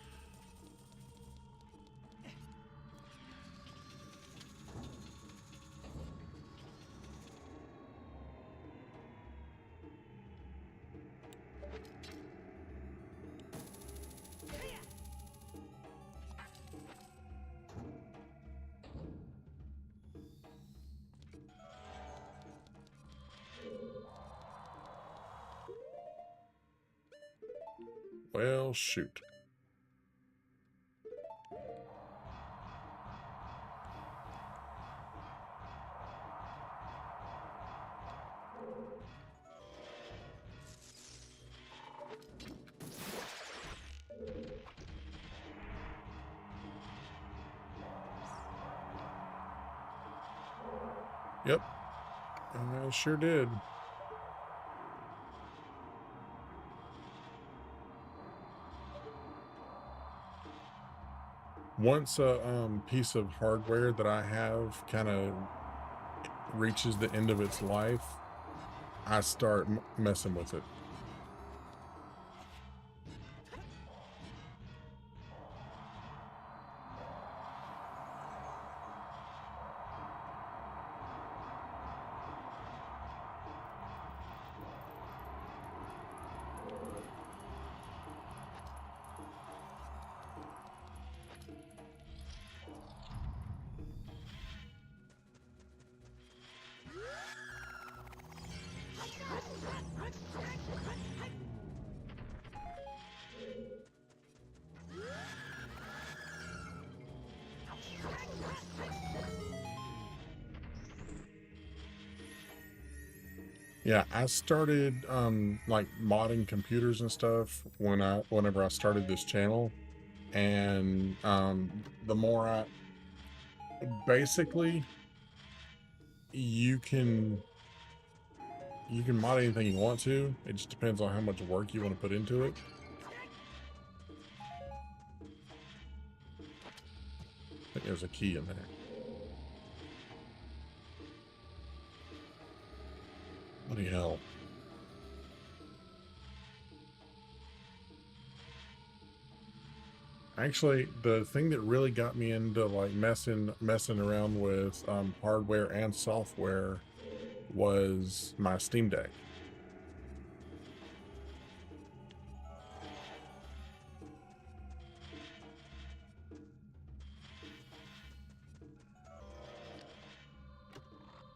Well, shoot. Yep, I sure did. Once a piece of hardware that I have kind of reaches the end of its life, I start messing with it. Yeah, I started like modding computers and stuff whenever I started this channel, and the more I basically you can mod anything you want to. It just depends on how much work you want to put into it. I think there's a key in there. Bloody hell. Actually, the thing that really got me into like messing around with hardware and software was my Steam Deck.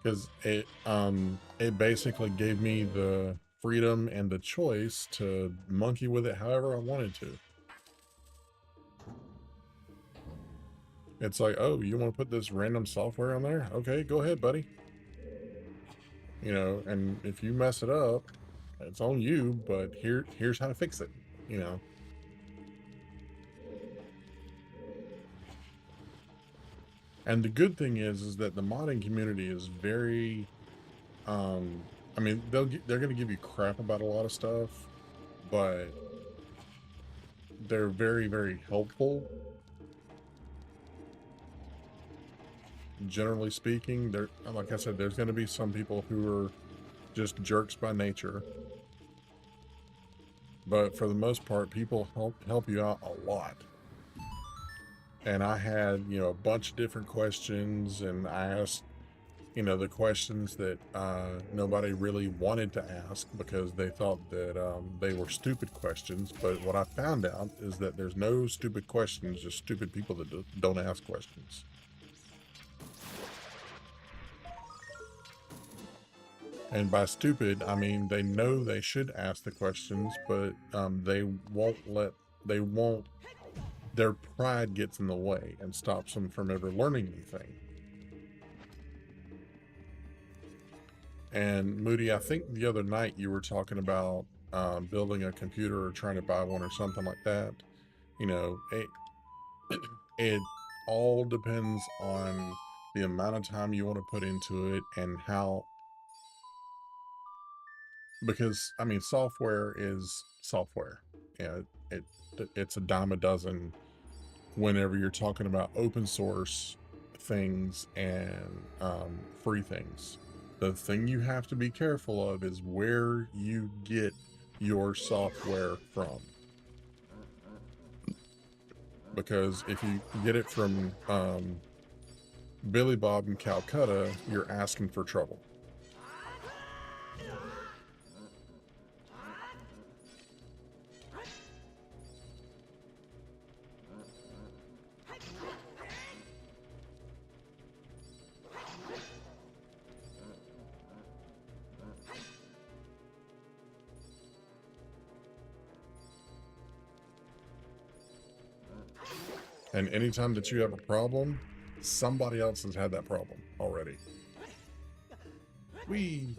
Because it basically gave me the freedom and the choice to monkey with it however I wanted to. It's like, oh, you want to put this random software on there? Okay, go ahead, buddy. You know, and if you mess it up, it's on you, but here's how to fix it, you know. And the good thing is that the modding community is very I mean, they're going to give you crap about a lot of stuff, but they're very, very helpful. Generally speaking, there, like I said, there's going to be some people who are just jerks by nature, but for the most part, people help you out a lot. And I had, you know, a bunch of different questions, and I asked, you know, the questions that nobody really wanted to ask because they thought that they were stupid questions. But what I found out is that there's no stupid questions, just stupid people that don't ask questions. And by stupid, I mean they know they should ask the questions, but they won't, their pride gets in the way and stops them from ever learning anything. And Moody, I think the other night you were talking about building a computer or trying to buy one or something like that. You know, it all depends on the amount of time you want to put into it and how, because I mean, software is software. Yeah, it's a dime a dozen whenever you're talking about open source things and free things. The thing you have to be careful of is where you get your software from. Because if you get it from Billy Bob in Calcutta, you're asking for trouble. And anytime that you have a problem, somebody else has had that problem already. Whee!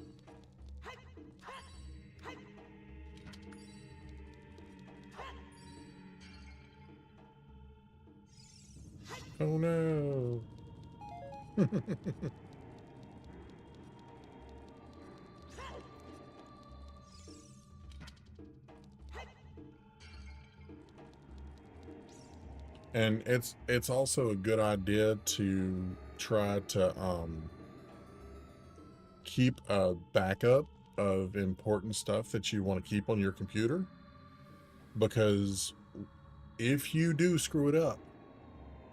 Oh no! And it's also a good idea to try to keep a backup of important stuff that you want to keep on your computer, because if you do screw it up,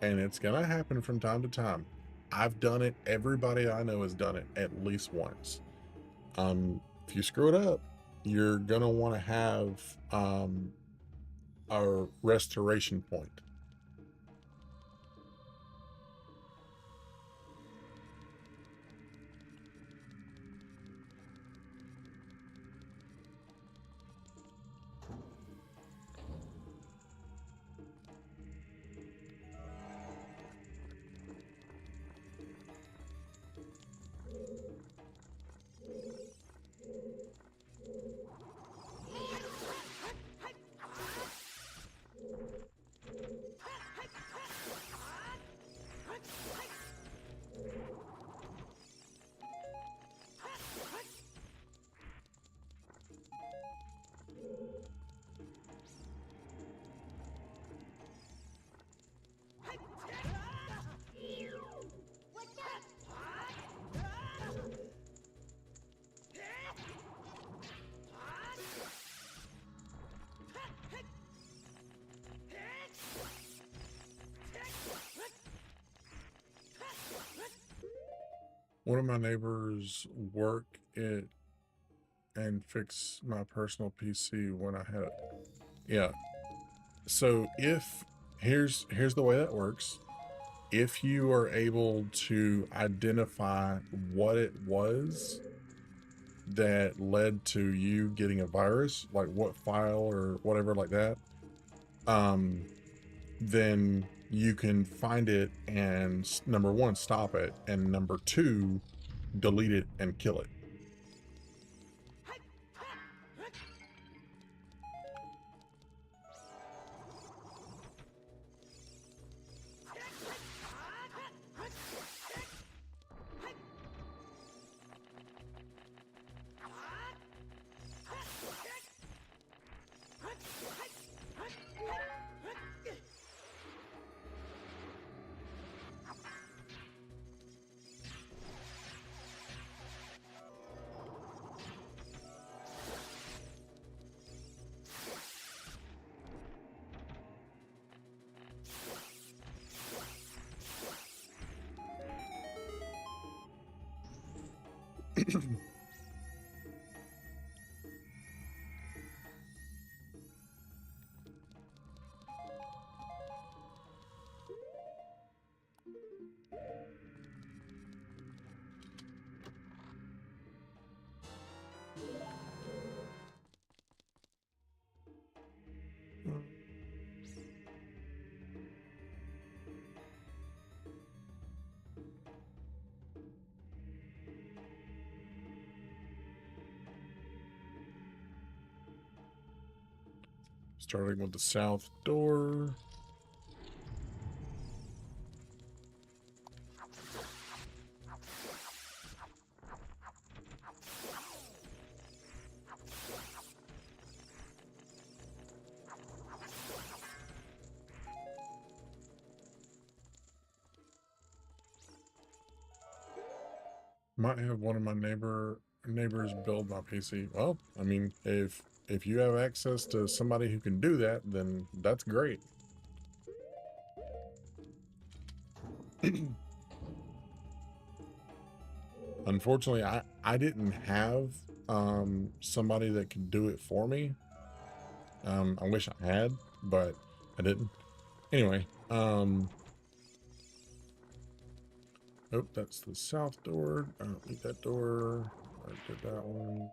and it's gonna happen from time to time, I've done it, everybody I know has done it at least once. If you screw it up, you're gonna want to have a restoration point. One of my neighbors work it and fix my personal PC when I had it. Yeah. So if here's the way that works. If you are able to identify what it was that led to you getting a virus, like what file or whatever like that, then you can find it and number one, stop it, and number two, delete it and kill it. Starting with the south door. Might have one of my neighbors build my PC. Well, I mean, if you have access to somebody who can do that, then that's great. Unfortunately, I didn't have somebody that could do it for me. I wish I had, but I didn't. Anyway, oh, that's the south door. I don't need that door. I did that one.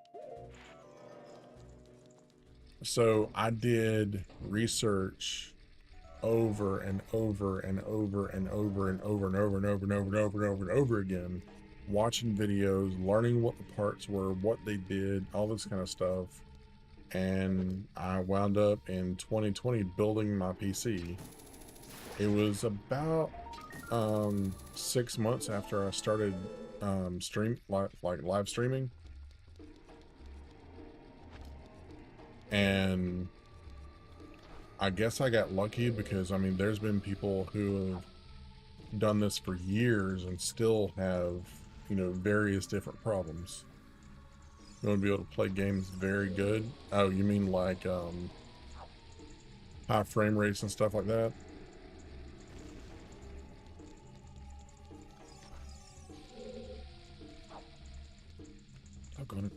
So I did research over and over and over and over and over and over and over and over and over and over and over again, watching videos, learning what the parts were, what they did, all this kind of stuff. And I wound up in 2020 building my PC. It was about 6 months after I started live streaming, and I guess I got lucky because I mean there's been people who have done this for years and still have, you know, various different problems. You want to be able to play games very good. Oh, you mean like high frame rates and stuff like that? Oh, got it.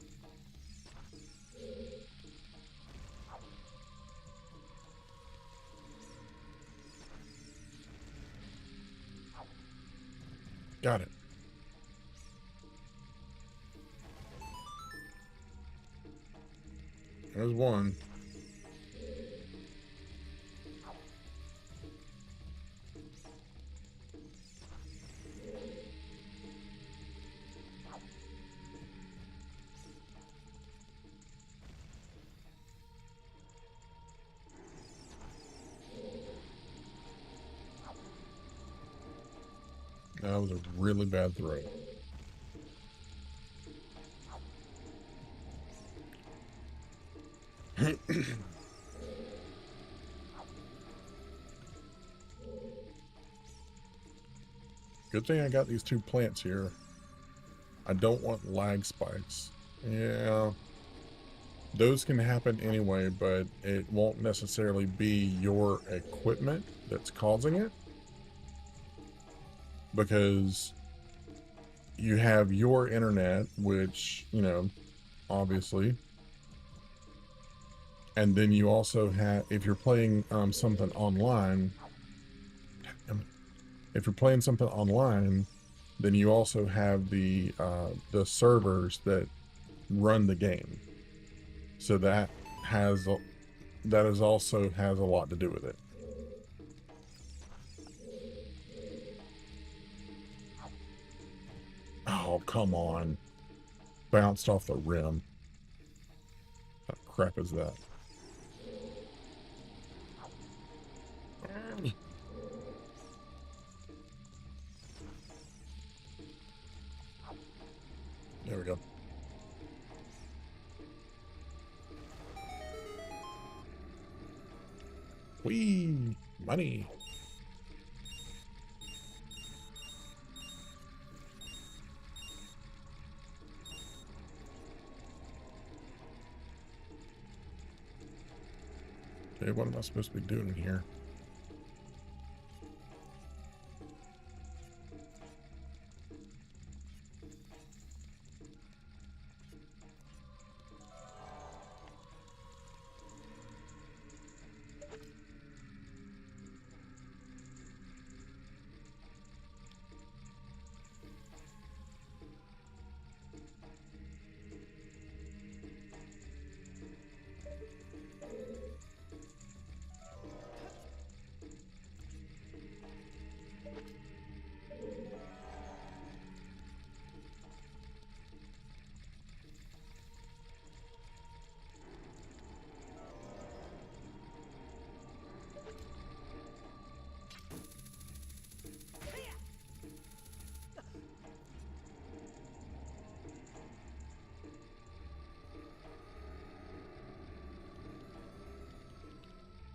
Got it. There's one. That was a really bad throw. Good thing I got these two plants here. I don't want lag spikes. Yeah, those can happen anyway, but it won't necessarily be your equipment that's causing it, because you have your internet, which, you know, obviously, and then you also have, if you're playing something online, then you also have the servers that run the game. So that also has a lot to do with it. Oh, come on. Bounced off the rim. What crap is that? There we go. Whee! Money! Okay, what am I supposed to be doing here?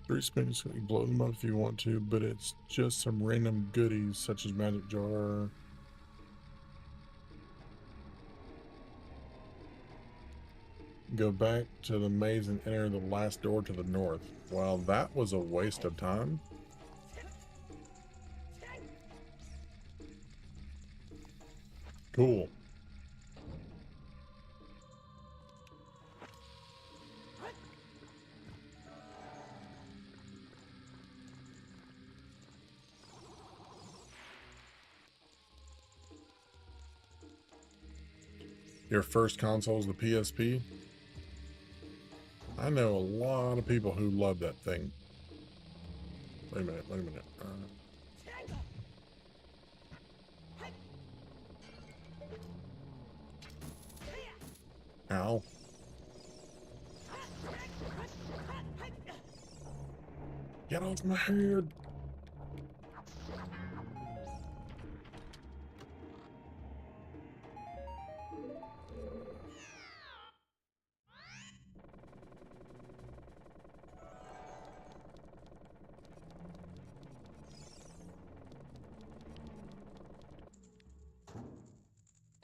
Three spins, you blow them up if you want to, but it's just some random goodies such as magic jar. Go back to the maze and enter the last door to the north. Well, that was a waste of time. Cool. Your first console is the PSP? I know a lot of people who love that thing. Wait a minute, wait a minute. Ow. Get off my head.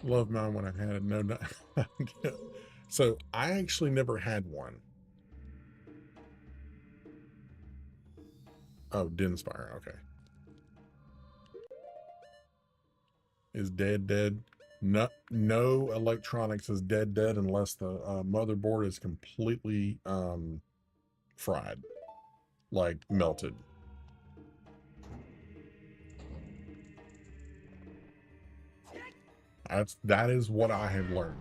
Love mine when I had it. No, no. So I actually never had one. Oh, Dinspire. Okay. Is dead. No, no electronics is dead unless the motherboard is completely fried, like melted. That is what I have learned.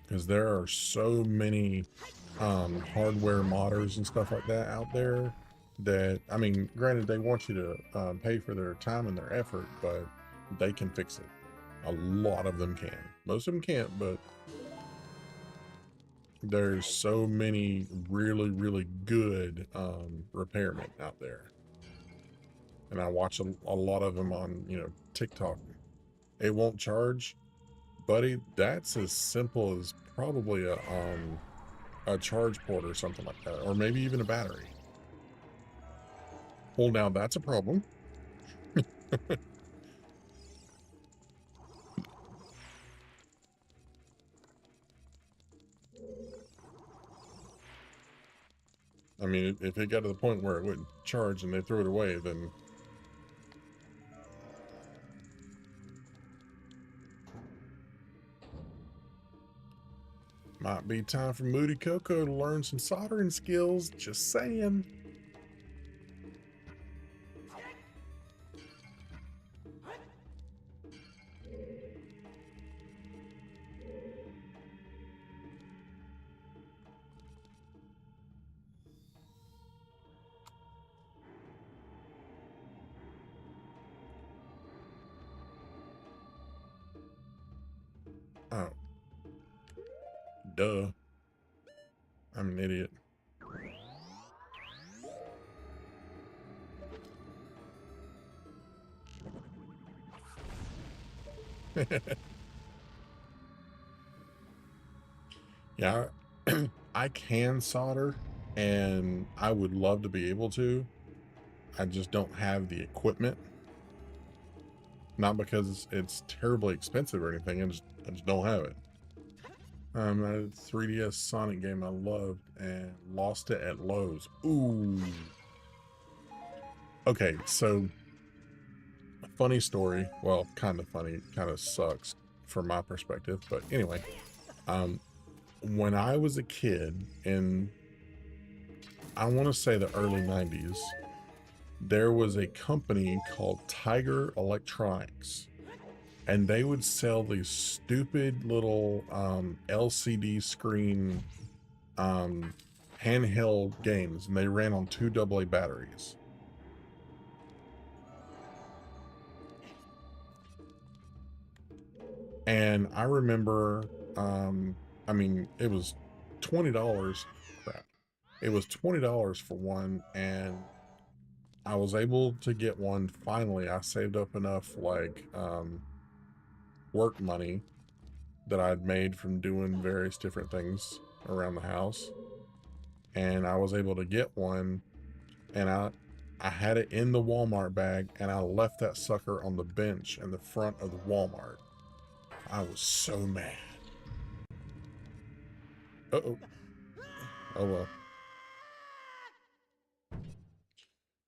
Because there are so many hardware modders and stuff like that out there that, I mean, granted, they want you to pay for their time and their effort, but they can fix it. A lot of them can. Most of them can't, but there's so many really good repairmen out there. And I watch a lot of them on, you know, TikTok. It won't charge, buddy. That's as simple as probably a charge port or something like that, or maybe even a battery. Well, now that's a problem. I mean, if it got to the point where it wouldn't charge and they threw it away, then might be time for Moody Coco to learn some soldering skills. Just saying. Oh, duh. I'm an idiot. Yeah, I can solder, and I would love to be able to. I just don't have the equipment. Not because it's terribly expensive or anything. I just don't have it. A 3DS Sonic game I loved and lost it at Lowe's. Ooh. Okay, so funny story. Well, kind of funny. Kind of sucks from my perspective, but anyway. When I was a kid in, I want to say the early 90s, there was a company called Tiger Electronics, and they would sell these stupid little LCD screen handheld games, and they ran on 2 AA batteries. And I remember, I mean, it was $20. Crap. It was $20 for one, and I was able to get one finally. I saved up enough, like, work money that I'd made from doing various different things around the house. And I was able to get one, and I had it in the Walmart bag, and I left that sucker on the bench in the front of the Walmart. I was so mad. Uh-oh. Oh well.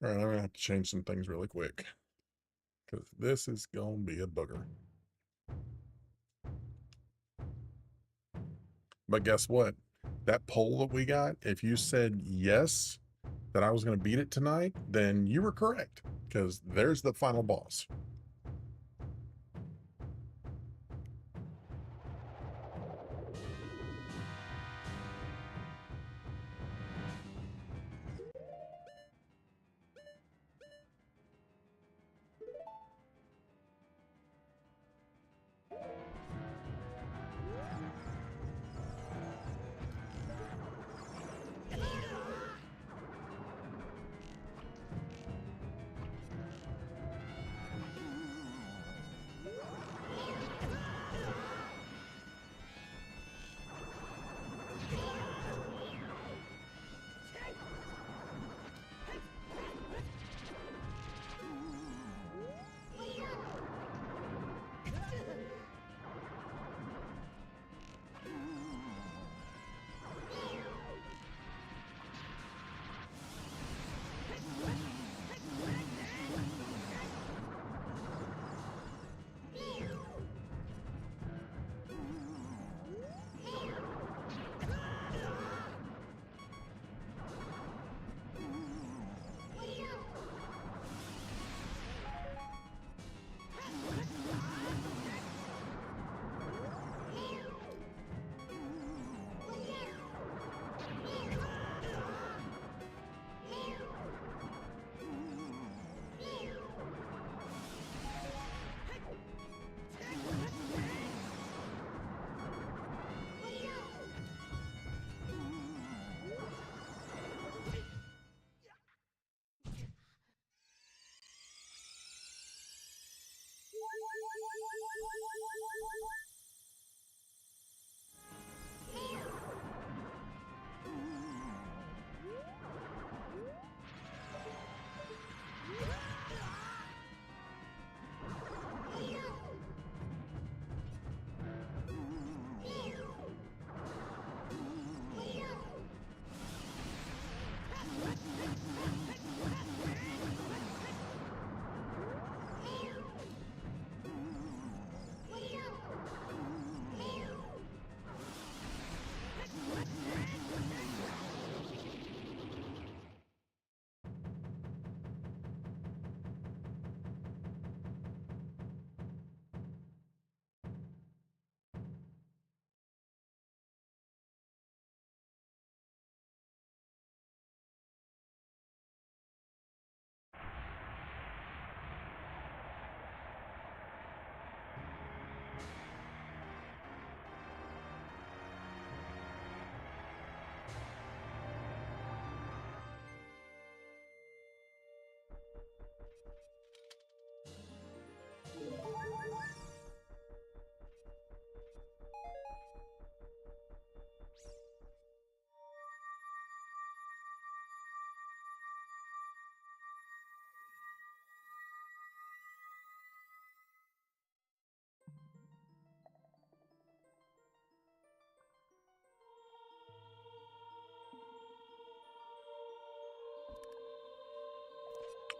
All right, I'm gonna have to change some things really quick, because this is gonna be a booger. But guess what? That poll that we got, if you said yes, that I was going to beat it tonight, then you were correct, because there's the final boss.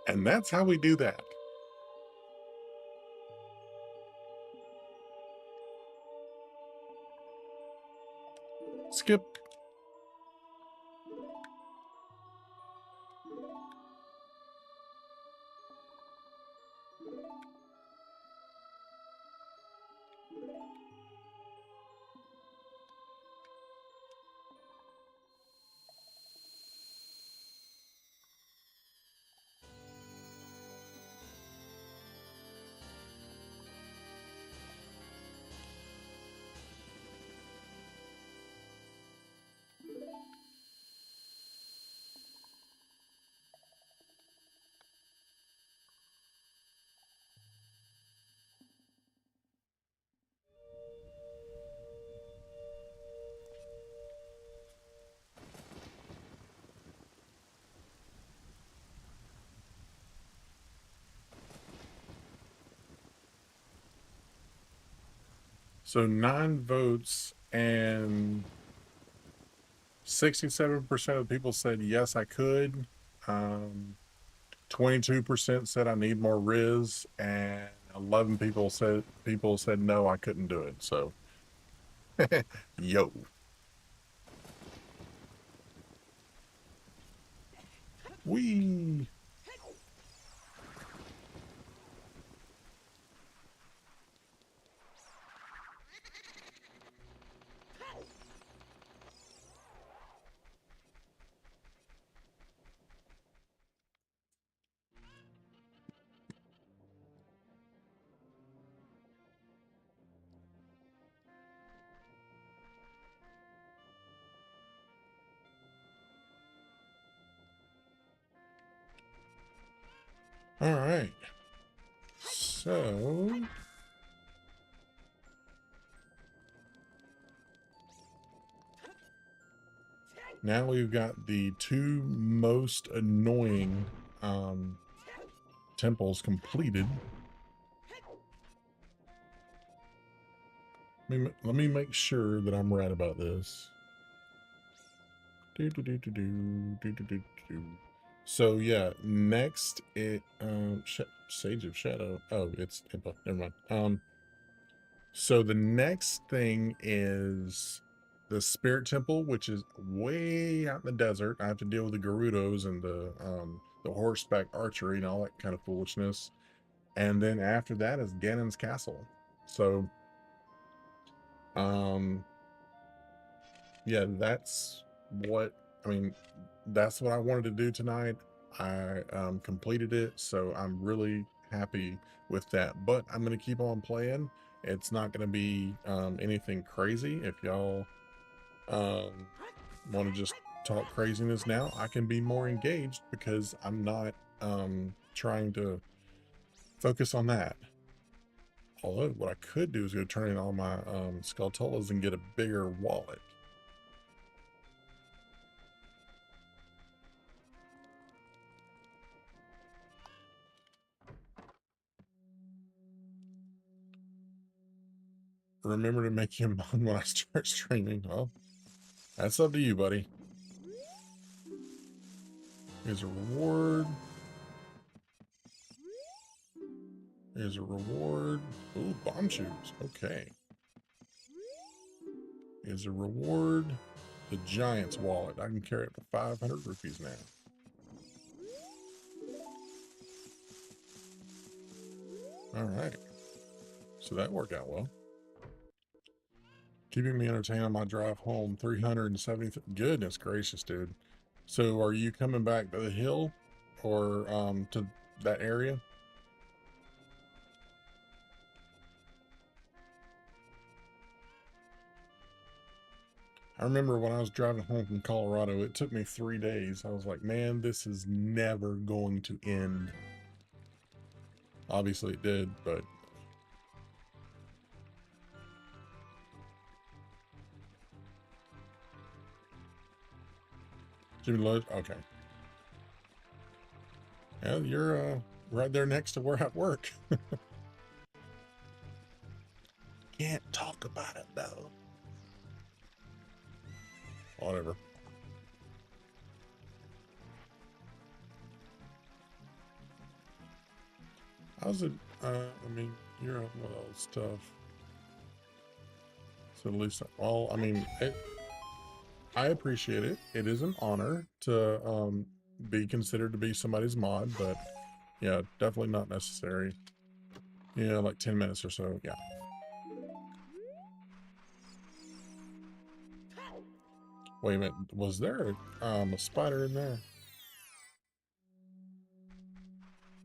And that's how we do that. Skip. So 9 votes and 67% of people said yes, I could. 22% said I need more Riz, and 11 people said no, I couldn't do it. So, yo. Wee. All right. So now we've got the 2 most annoying temples completed. Let me make sure that I'm right about this. So yeah, next Sage of Shadow. Oh, it's Impa. Never mind. So the next thing is the Spirit Temple, which is way out in the desert. I have to deal with the Gerudos and the horseback archery and all that kind of foolishness. And then after that is Ganon's Castle. So yeah, that's what that's what I wanted to do tonight. I completed it, so I'm really happy with that. But I'm gonna keep on playing. It's not gonna be anything crazy. If y'all want to just talk craziness now, I can be more engaged because I'm not trying to focus on that. Although what I could do is go turn in all my Skulltulas and get a bigger wallet. Remember to make him on when I start streaming. Well, that's up to you, buddy. Here's a reward. Here's a reward. Ooh, bomb shoes. Okay. Here's a reward. The Giant's wallet. I can carry up to 500 rupees now. All right. So that worked out well. Keeping me entertained on my drive home. 370. Goodness gracious, dude. So are you coming back to the hill or to that area? I remember when I was driving home from Colorado, it took me 3 days. I was like, man, this is never going to end. Obviously it did, but Jimmy Lodge, okay. Yeah, you're right there next to where I work. Can't talk about it though. Whatever. How's it? I mean, you're up with all this stuff. So at least, well, I mean, I appreciate it. It is an honor to be considered to be somebody's mod, but yeah, definitely not necessary. Yeah, like 10 minutes or so. Yeah. Wait a minute. Was there a spider in there?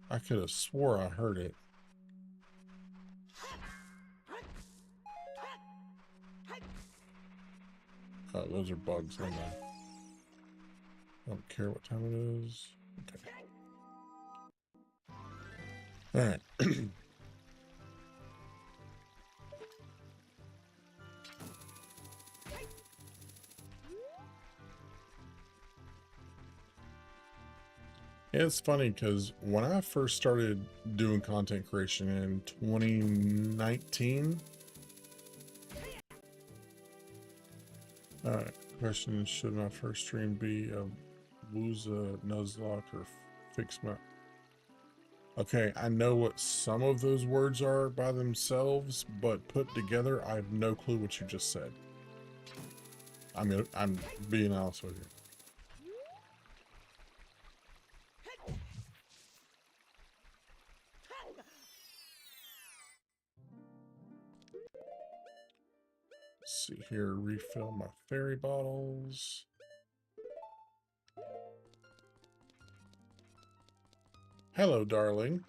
I could have swore I heard it. Oh, those are bugs. Never mind. I don't care what time it is. Okay. All right. It's funny because when I first started doing content creation in 2019, question, should my first stream be a Wuza Nuzlocke or fix my... Okay, I know what some of those words are by themselves, but put together, I have no clue what you just said. I'm being honest with you. Let's see here, refill my fairy bottles. Hello, darling.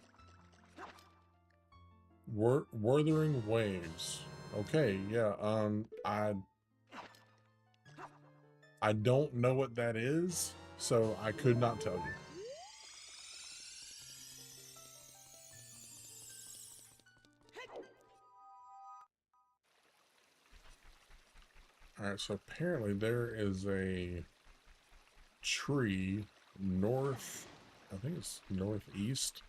Wuthering Waves. Okay, yeah, I don't know what that is, so I could not tell you. Alright, so apparently there is a tree north, I think it's northeast.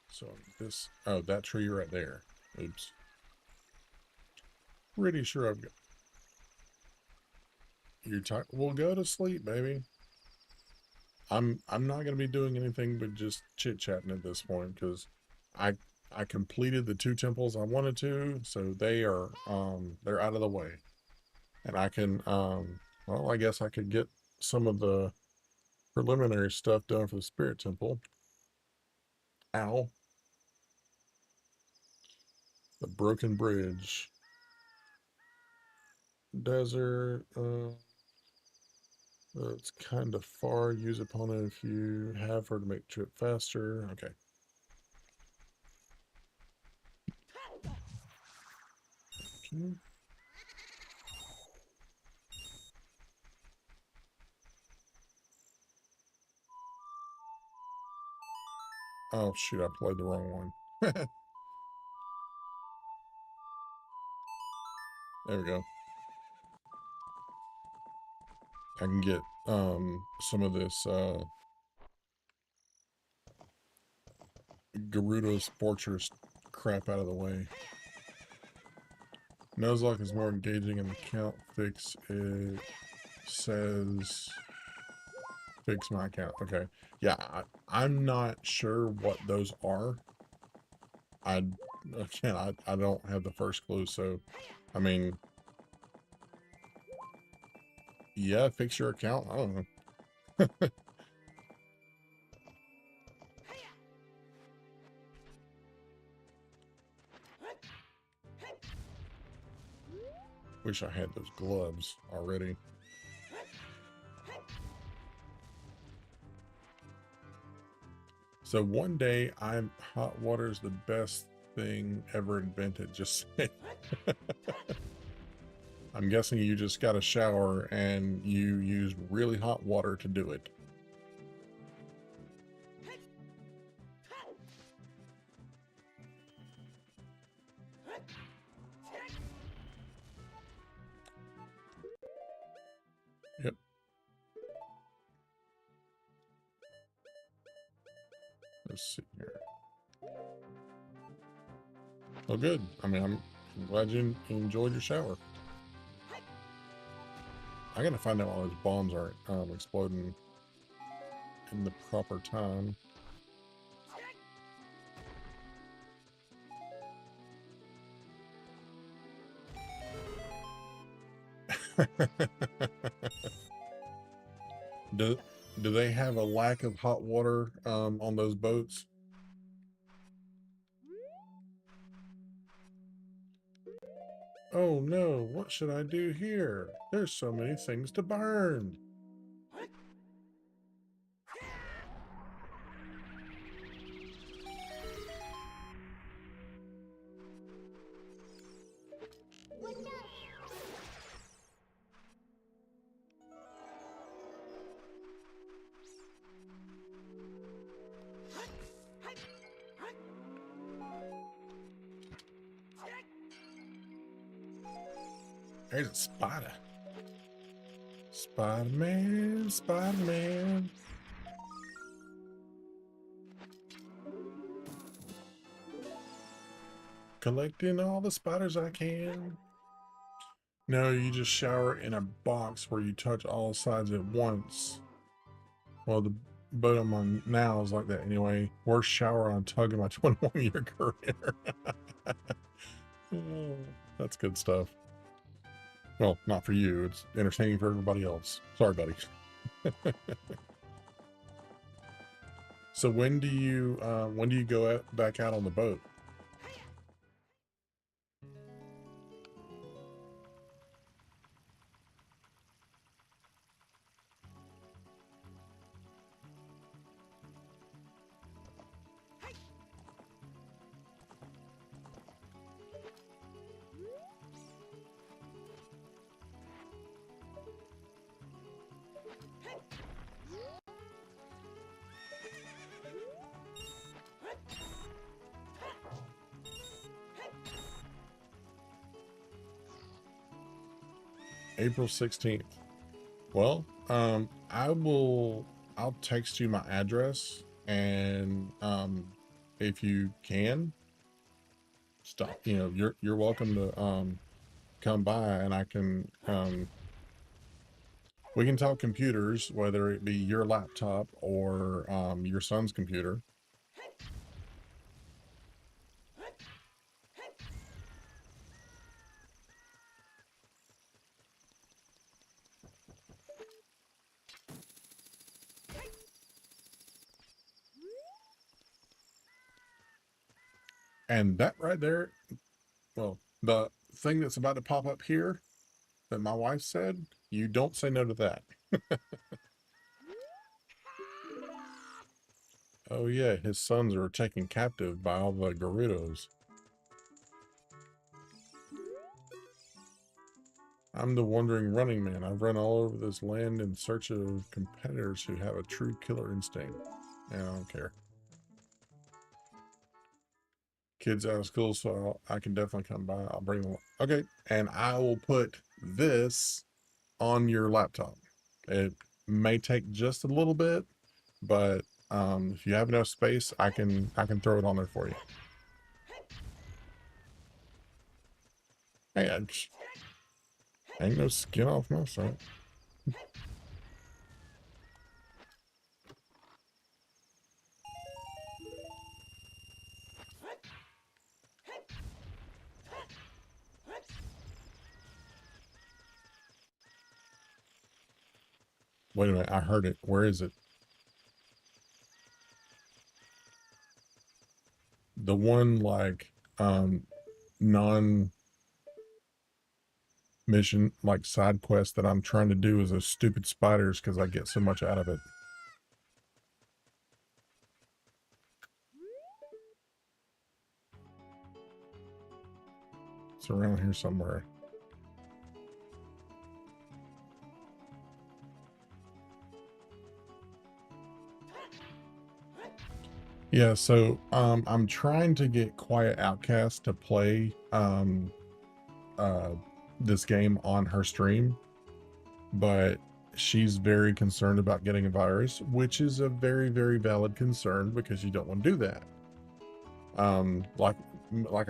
So this, oh, that tree right there. Oops. Pretty sure I've got... You're tired? Well, go to sleep, baby. I'm not gonna be doing anything but just chit-chatting at this point because I completed the 2 temples I wanted to, so they are they're out of the way. And I can well, I guess I could get some of the preliminary stuff done for the spirit temple. Ow. The broken bridge. Desert, it's kind of far. Use opponent if you have her to make the trip faster. Okay. Okay. Oh shoot, I played the wrong one. There we go. I can get some of this Gerudo's Fortress crap out of the way. Nuzlocke is more engaging in the count fix. It says fix my account. Okay. Yeah, I'm not sure what those are. Again, I don't have the first clue, so I mean, yeah, fix your account. I don't know. Wish I had those gloves already. So one day, hot water is the best thing ever invented. Just saying. I'm guessing you just got a shower and you used really hot water to do it. Yep. Let's see here. Oh, good. I mean, I'm glad you enjoyed your shower. I gotta find out why those bombs aren't exploding in the proper time. do do they have a lack of hot water on those boats? Oh no, what should I do here? There's so many things to burn. There's a spider. Spider-Man, Spider-Man. Collecting all the spiders I can. No, you just shower in a box where you touch all sides at once. Well, the boat I'm on now is like that anyway. Worst shower on tug in my 21-year career. Oh, that's good stuff. Well, not for you. It's entertaining for everybody else. Sorry, buddy. So when do you go back out on the boat? April 16th. Well, I'll text you my address, and if you can stop, you're welcome to come by, and I can we can talk computers, whether it be your laptop or your son's computer. And that right there, well, the thing that's about to pop up here that my wife said, you don't say no to that. Oh yeah, his sons are taken captive by all the Gerudos. I'm the wandering running man. I've run all over this land in search of competitors who have a true killer instinct. And I don't care. Kids out of school, so I can definitely come by. I'll bring them. Okay, and I will put this on your laptop. It may take just a little bit, but if you have enough space, I can throw it on there for you. Hey, ain't no skin off my side. Wait a minute, I heard it. Where is it? The one like non mission, like side quest that I'm trying to do is those stupid spiders because I get so much out of it. It's around here somewhere. Yeah, so I'm trying to get Quiet Outcast to play this game on her stream, but she's very concerned about getting a virus, which is a very, very valid concern because you don't want to do that. Like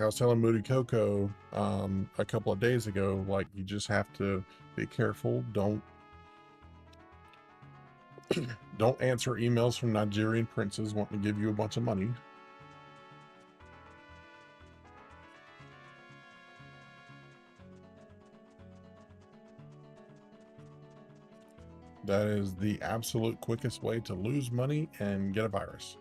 I was telling Moody Coco a couple of days ago, like you just have to be careful. Don't answer emails from Nigerian princes wanting to give you a bunch of money. That is the absolute quickest way to lose money and get a virus.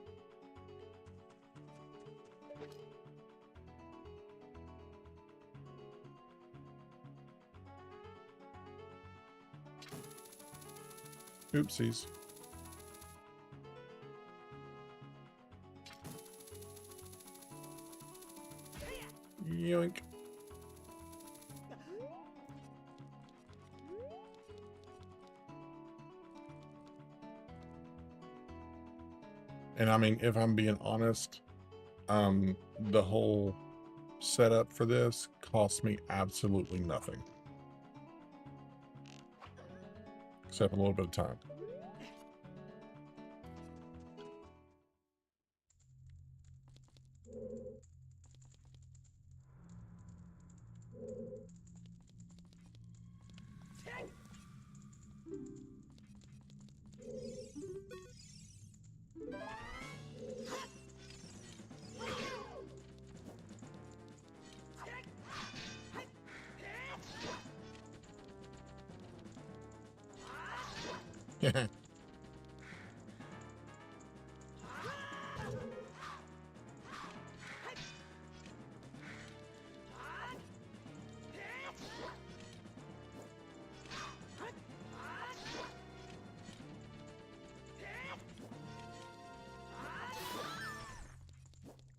Oopsies. Yoink. And I mean, if I'm being honest, the whole setup for this cost me absolutely nothing. Except a little bit of time.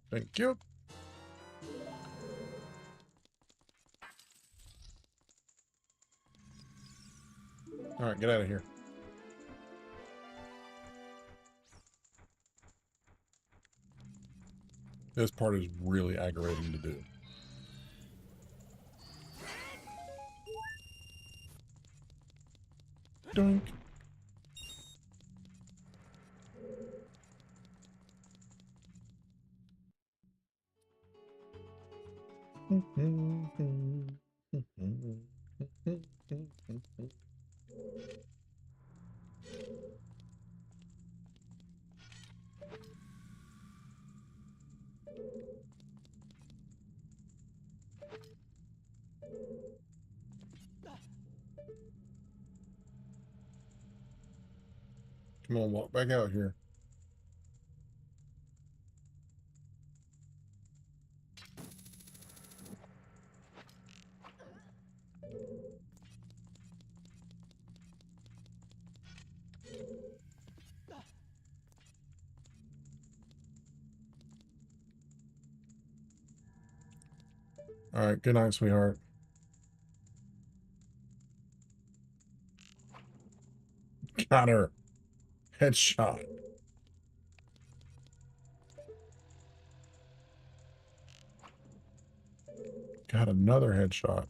Thank you. All right, get out of here. This part is really aggravating to do. Doink. Come on, walk back out here. All right, good night, sweetheart. Got her. Headshot. Got another headshot.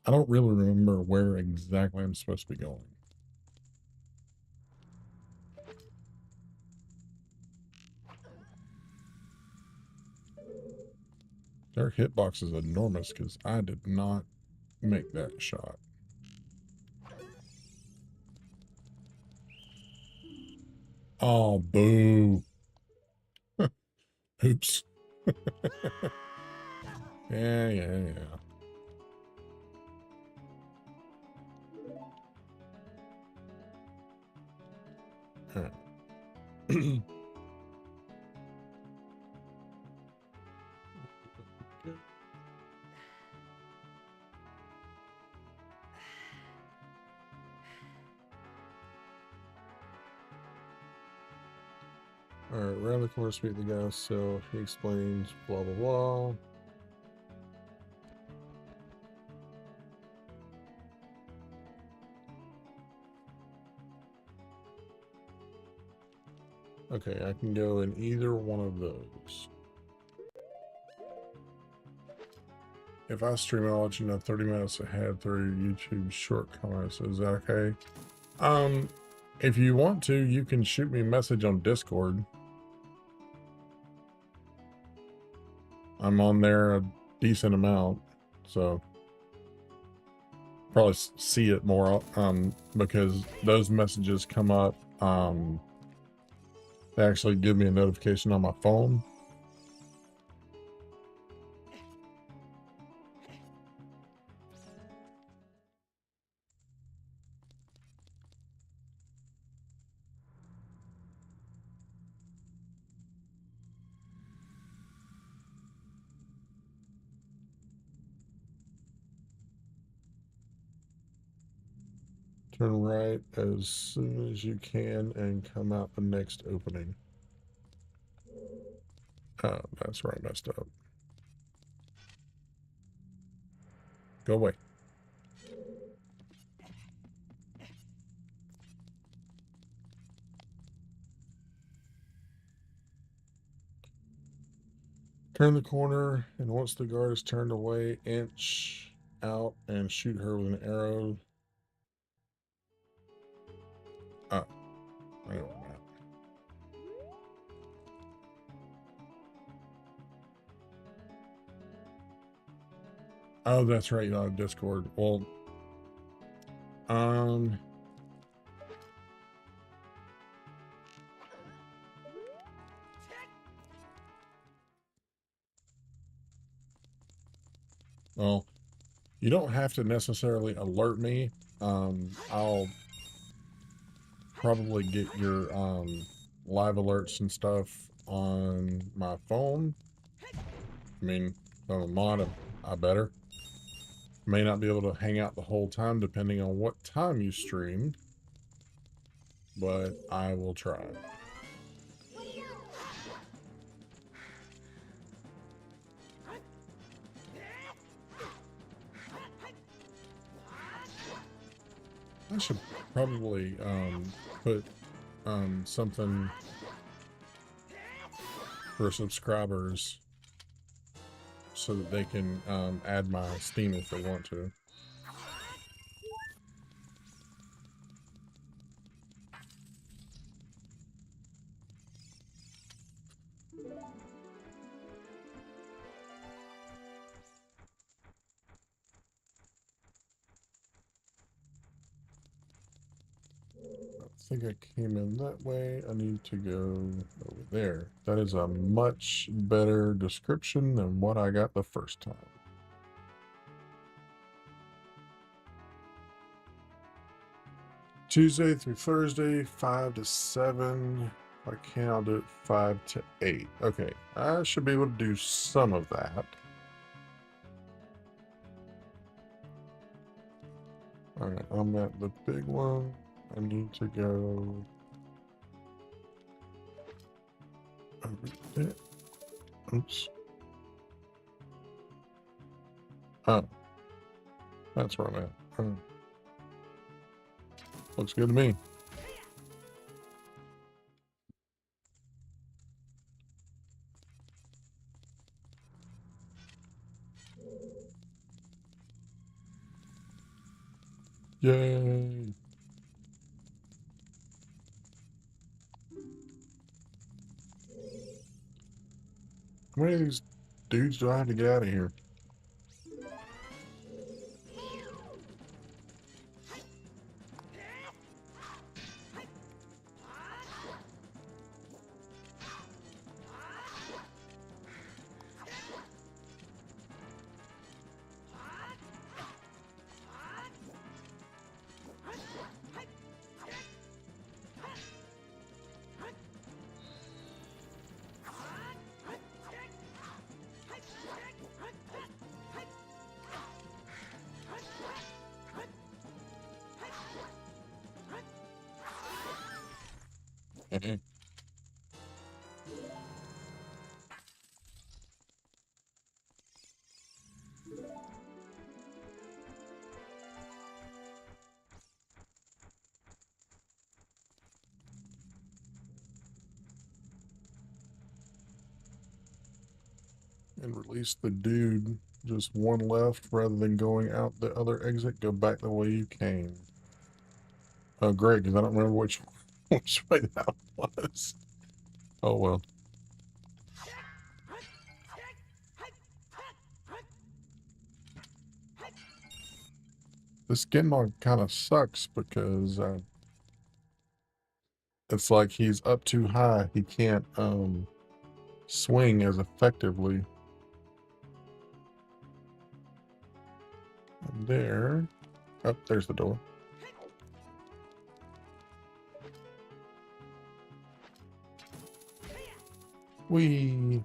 I don't really remember where exactly I'm supposed to be going. Their hitbox is enormous because I did not make that shot. Oh, boo. Oops. Yeah. All right. All right, round the corner, meet the guy. So he explains, blah, blah, blah. Okay, I can go in either one of those. If I stream, I'll let you know 30 minutes ahead through YouTube short comments. Is that okay? If you want to, you can shoot me a message on Discord. I'm on there a decent amount, so probably see it more because those messages come up. They actually give me a notification on my phone. Turn right as soon as you can and come out the next opening. Oh, that's where I messed up. Go away. Turn the corner, and once the guard is turned away, inch out and shoot her with an arrow. Oh, I know what I'm at. Oh, that's right, Discord. Well, um, well, you don't have to necessarily alert me. I'll probably get your live alerts and stuff on my phone. I mean, on a mod, I better. May not be able to hang out the whole time depending on what time you stream, but I will try. I should probably put something for subscribers so that they can add my Steam if they want to. I think I came in that way. I need to go over there. That is a much better description than what I got the first time. Tuesday through Thursday, 5 to 7. If I can, I'll do it 5 to 8. Okay, I should be able to do some of that. Alright, I'm at the big one. I need to go over there. Oops. Oh, that's where I'm at. Oh. Looks good to me. Yay! How many of these dudes do I have to get out of here? And release the dude Just one left rather than going out the other exit. Go back the way you came. Oh, great, because I don't remember which way that was. Oh, well. This skin mod kind of sucks because it's like he's up too high. He can't swing as effectively. And there. Oh, there's the door. Whee!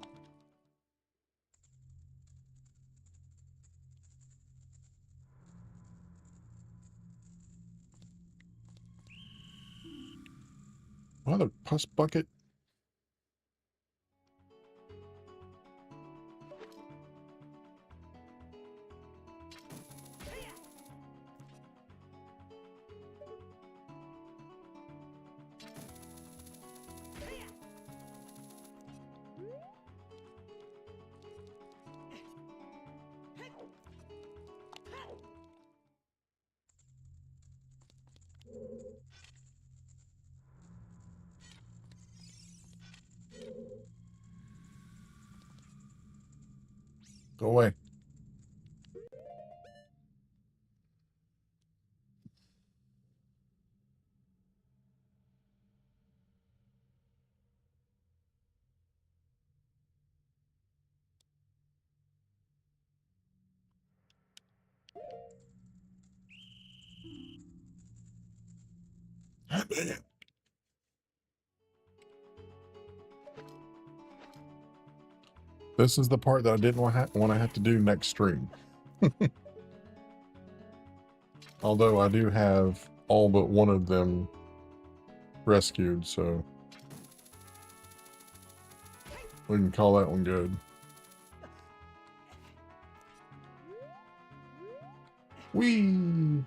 Mother pus bucket. Go away. This is the part that I didn't want to have to do next stream. Although I do have all but one of them rescued, so we can call that one good. Whee!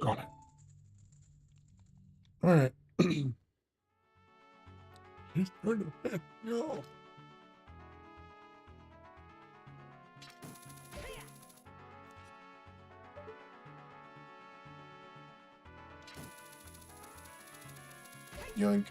Got it. All right. He's going to no. Yoink.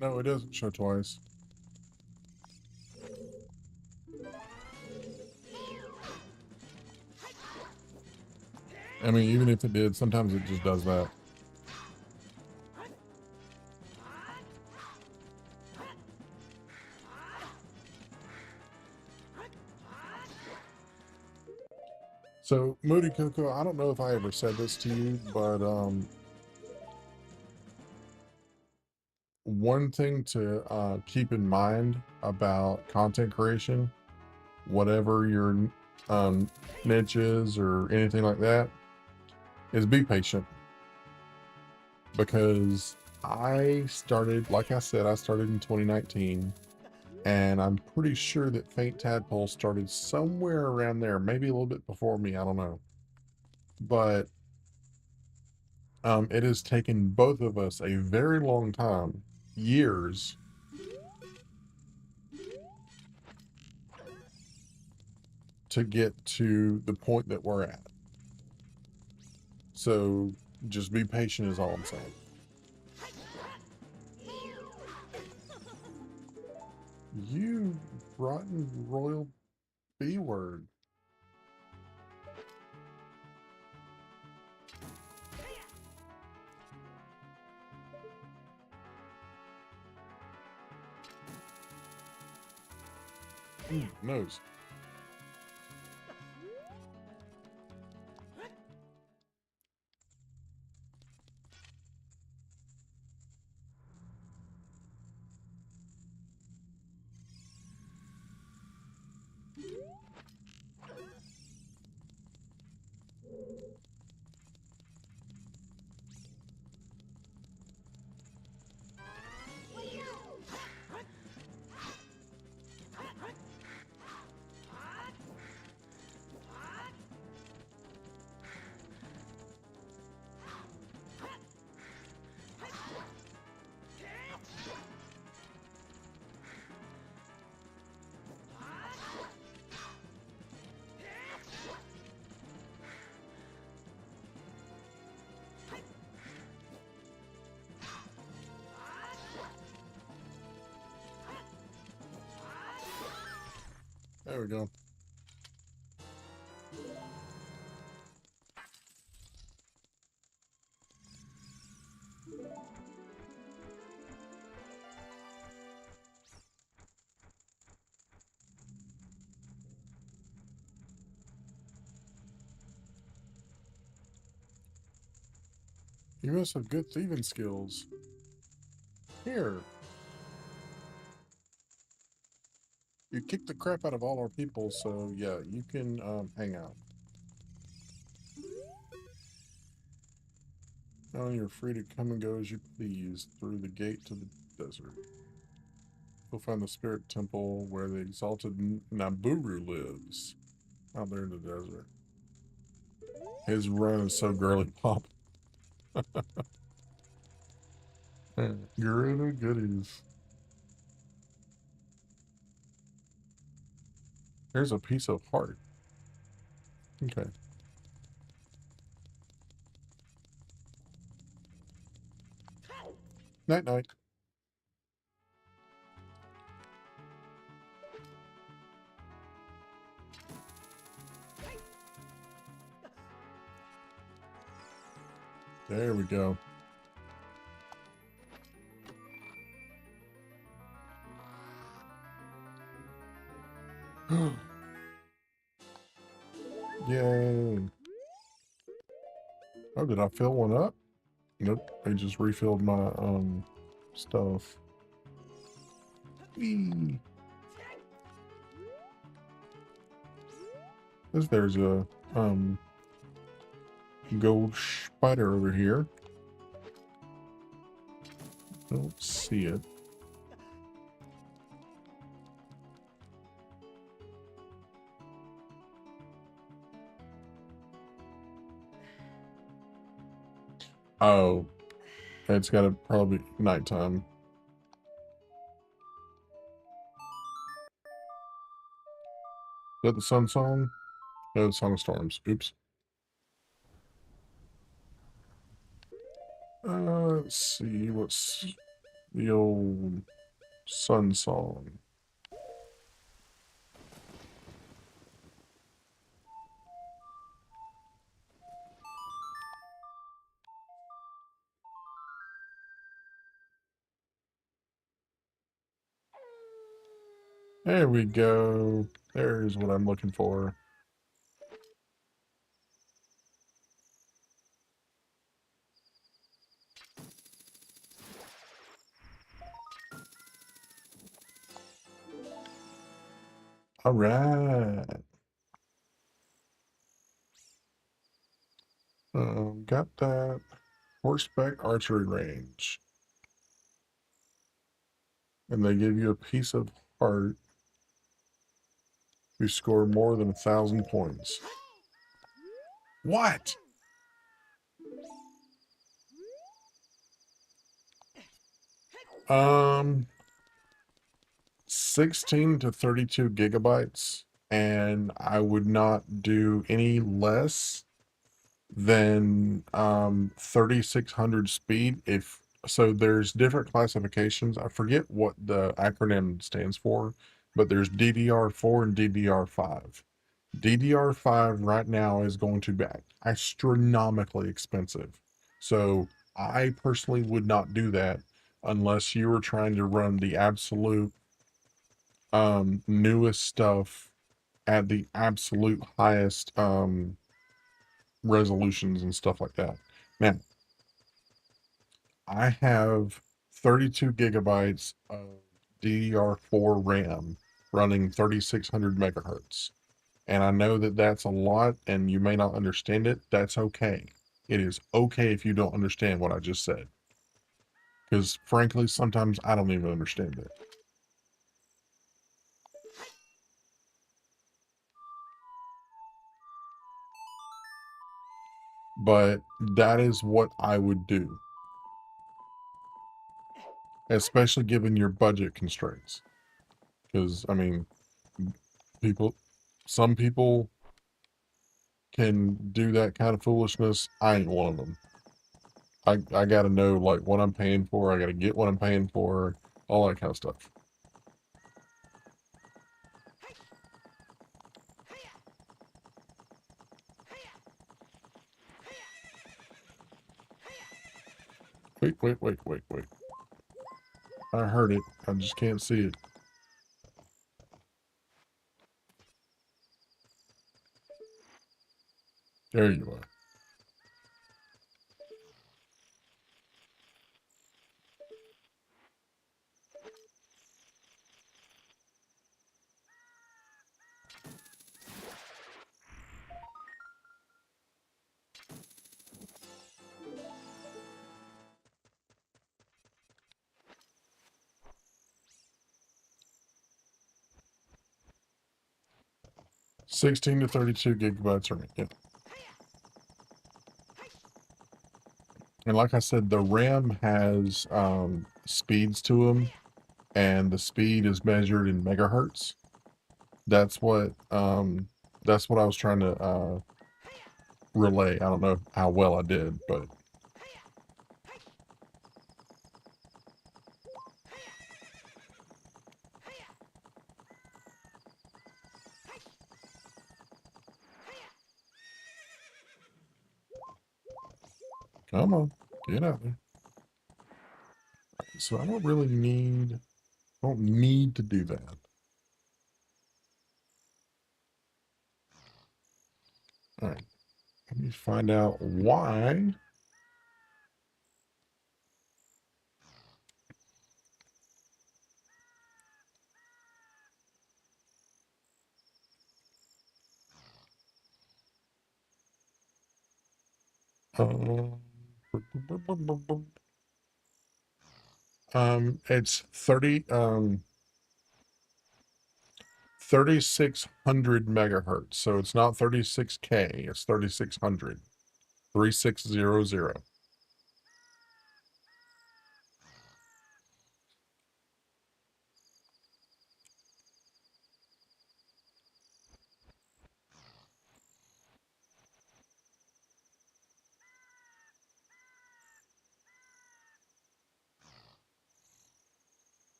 No, it doesn't show twice. I mean, even if it did, sometimes it just does that. So, Moody Coco, I don't know if I ever said this to you, but one thing to keep in mind about content creation, whatever your niche is or anything like that, is be patient. Because I started, like I said, I started in 2019, and I'm pretty sure that Faint Tadpole started somewhere around there, maybe a little bit before me, I don't know. But it has taken both of us a very long time, years, to get to the point that we're at. So just be patient is all I'm saying. You rotten royal B word. Nose. There we go. You must have good thieving skills. Here. You kicked the crap out of all our people, so yeah, you can hang out. Now you're free to come and go as you please through the gate to the desert. You'll find the spirit temple where the exalted Naburu lives, out there in the desert. His run is so girly pop. Gorilla goodies. Here's a piece of heart. Okay. Night night. There we go. Yay. Oh, did I fill one up? Nope. I just refilled my stuff. Whee. There's a gold spider over here. Don't see it. Oh, it's got to probably be nighttime. Is that the sun song? No, the Song of Storms. Oops. Let's see. What's the old sun song? There we go. There's what I'm looking for. All right. Got that. Horseback archery range. And they give you a piece of heart. You score more than 1,000 points. What? Um, 16 to 32 gigabytes, and I would not do any less than 3600 speed if So there's different classifications. I forget what the acronym stands for, but there's DDR4 and DDR5. DDR5 right now is going to be astronomically expensive. So I personally would not do that unless you were trying to run the absolute newest stuff at the absolute highest resolutions and stuff like that. Man, I have 32 gigabytes of DDR4 RAM running 3600 megahertz. And I know that that's a lot and you may not understand it. That's okay. It is okay if you don't understand what I just said. Because frankly, sometimes I don't even understand it. But that is what I would do, especially given your budget constraints. Because, I mean, people, some people can do that kind of foolishness. I ain't one of them. I gotta know like what I'm paying for. I gotta get what I'm paying for, all that kind of stuff. Wait. I heard it. I just can't see it. There you are. $16 to 32 gigabytes RAM. Yeah. And like I said, the RAM has speeds to them, and the speed is measured in megahertz. That's what I was trying to relay. I don't know how well I did, but come on, get out there. So I don't need to do that. All right, let me find out why. Um, it's 3600 megahertz. So it's not 36K, it's 3600. 3600.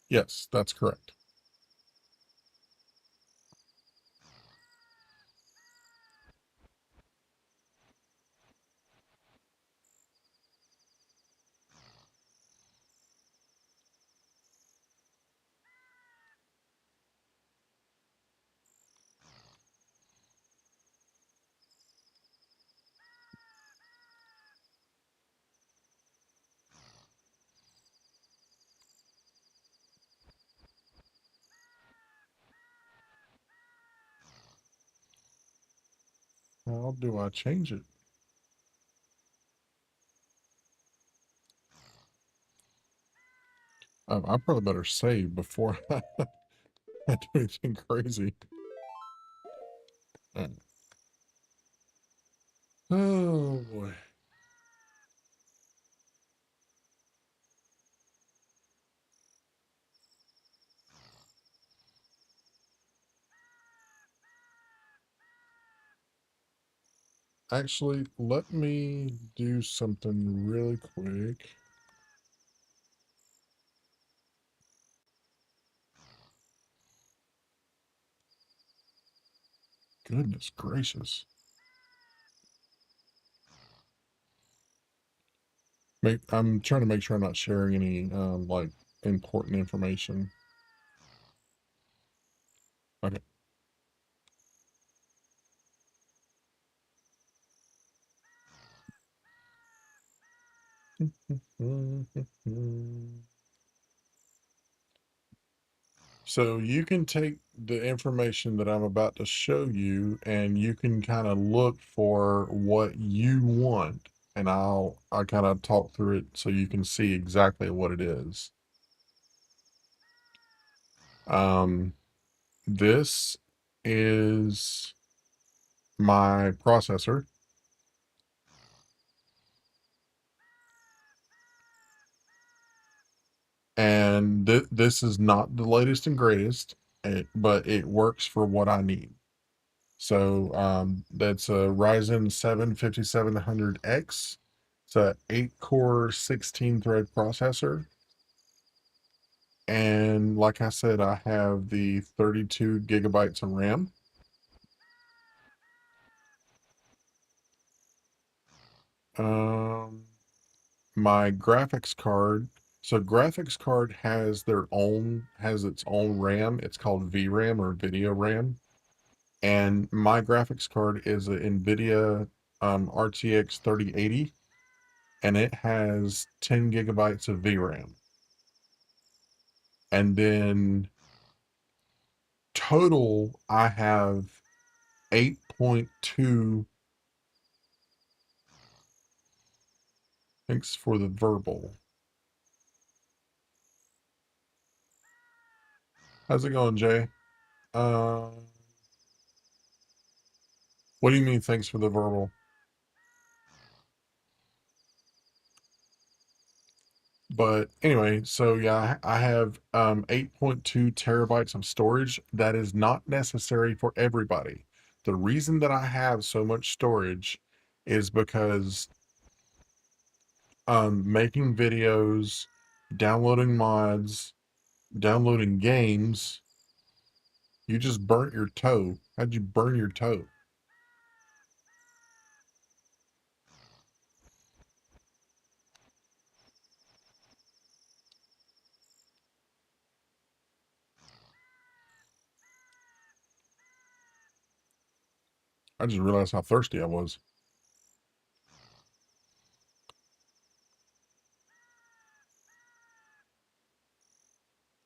Yes, that's correct. How do I change it? I probably better save before I do anything crazy. All right. Oh boy. Actually, let me do something really quick. Goodness gracious. I'm trying to make sure I'm not sharing any like important information. Okay. So you can take the information that I'm about to show you and you can kind of look for what you want, and I'll kind of talk through it so you can see exactly what it is. Um, this is my processor, and this is not the latest and greatest, but it works for what I need. So that's a Ryzen 7 5700X. It's a 8-core 16-thread processor. And like I said, I have the 32 gigabytes of RAM. Um, my graphics card. So graphics card has its own RAM. It's called VRAM or video RAM. And my graphics card is an NVIDIA RTX 3080, and it has 10 gigabytes of VRAM. And then total, I have 8.2. Thanks for the verbal. How's it going, Jay? Uh, what do you mean, thanks for the verbal? But anyway, so yeah, I have 8.2 terabytes of storage. That is not necessary for everybody. The reason that I have so much storage is because making videos, downloading mods, downloading games. You just burnt your toe. How'd you burn your toe? I just realized how thirsty I was.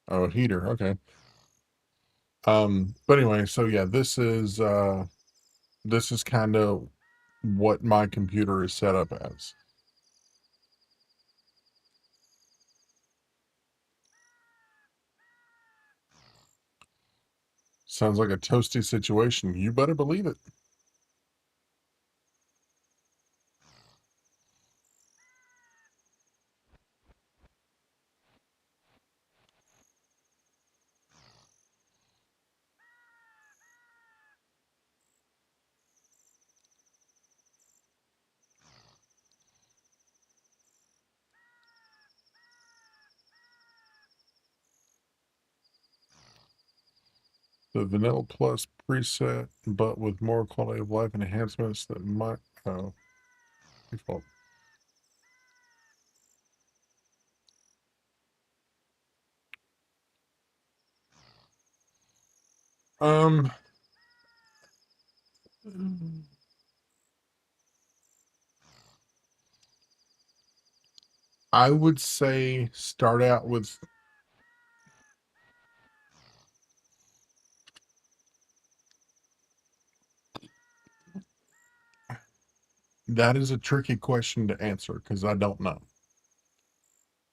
Oh, a heater. Okay. But anyway, so yeah, this is kind of what my computer is set up as. Sounds like a toasty situation. You better believe it. The Vanilla Plus preset, but with more quality of life and enhancements that might. Oh, default. Um, I would say start out with. That is a tricky question to answer because I don't know.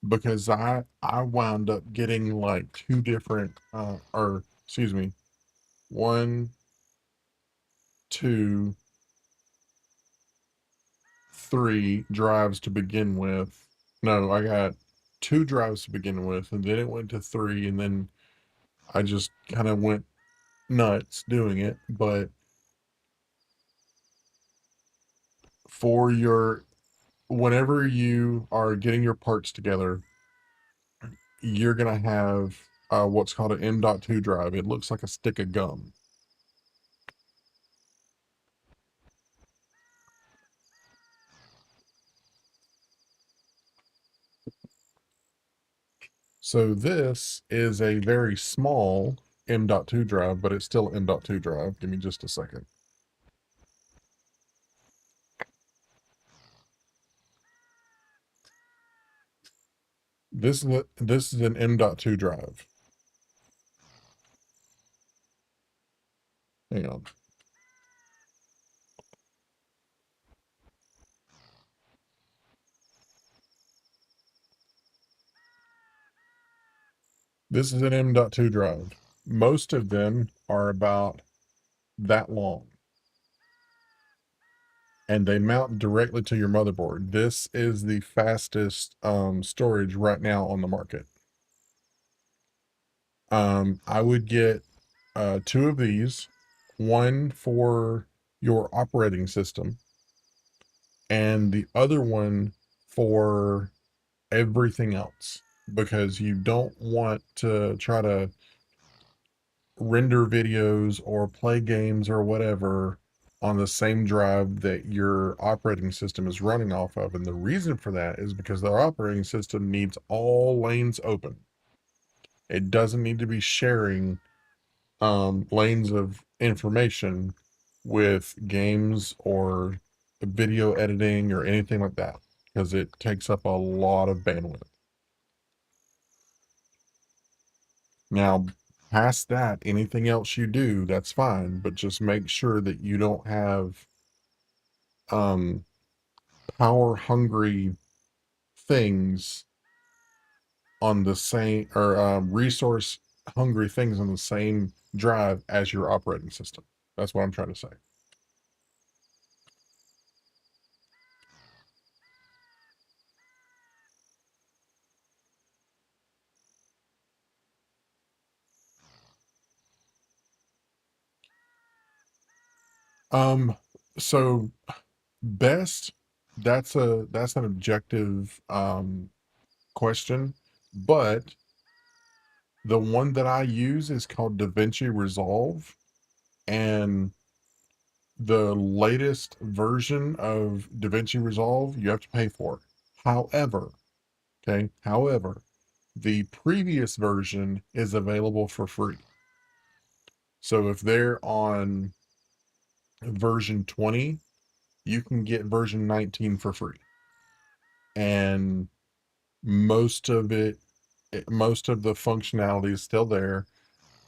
Because I wound up getting like two different or excuse me, one, two, three drives to begin with. No, I got two drives to begin with, and then it went to three, and then I just kind of went nuts doing it. But for your whenever you are getting your parts together, you're gonna have what's called an M.2 drive. It looks like a stick of gum. So this is a very small M.2 drive, but it's still M.2 drive. Give me just a second. This is an M.2 drive. Hang on. This is an M.2 drive. Most of them are about that long, and they mount directly to your motherboard. This is the fastest storage right now on the market. I would get two of these, one for your operating system, and the other one for everything else, because you don't want to try to render videos or play games or whatever on the same drive that your operating system is running off of. And the reason for that is because their operating system needs all lanes open. It doesn't need to be sharing lanes of information with games or video editing or anything like that, because it takes up a lot of bandwidth. Now, past that, anything else you do, that's fine, but just make sure that you don't have um, power hungry things on the same, or resource hungry things on the same drive as your operating system. That's what I'm trying to say. Um, so best, that's an objective question, but the one that I use is called DaVinci Resolve, and the latest version of DaVinci Resolve you have to pay for. However, however, the previous version is available for free. So if they're on version 20, you can get version 19 for free. And most of most of the functionality is still there.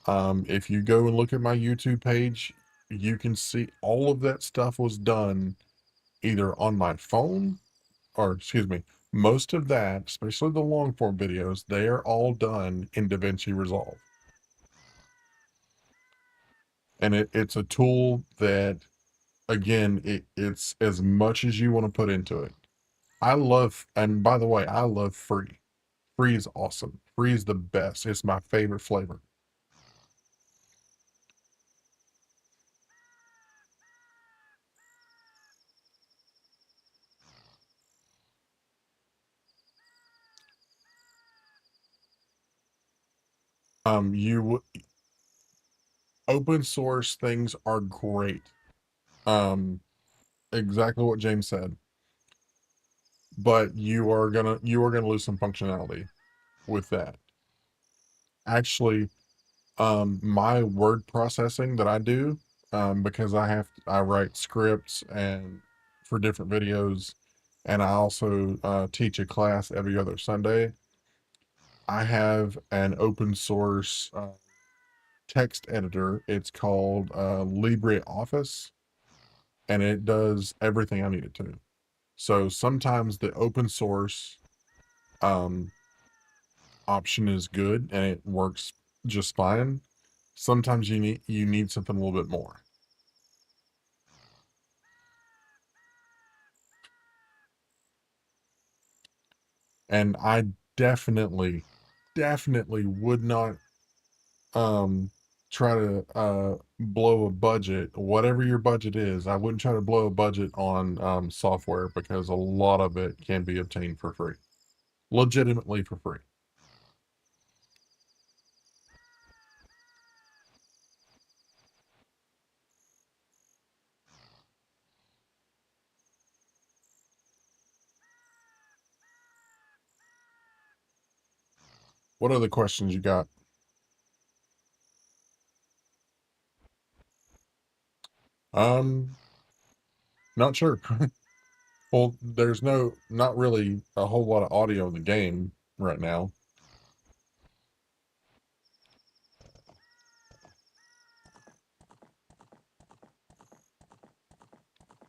If you go and look at my YouTube page, you can see all of that stuff was done either on my phone, or excuse me, most of that, especially the long form videos, they are all done in DaVinci Resolve. And it's a tool that, again, it's as much as you want to put into it. And by the way, I love free. Free is awesome. Free is the best. It's my favorite flavor. You open source things are great. Um, exactly what James said. But you are gonna lose some functionality with that. Actually, my word processing that I do, because I write scripts and for different videos, and I also teach a class every other Sunday. I have an open source text editor. It's called LibreOffice, and it does everything I need it to. So sometimes the open source um, option is good and it works just fine. Sometimes you need something a little bit more. And I definitely would not um try to blow a budget, whatever your budget is. I wouldn't try to blow a budget on software because a lot of it can be obtained for free, legitimately for free. What other questions you got? Um, Not sure. Well, there's not really a whole lot of audio in the game right now.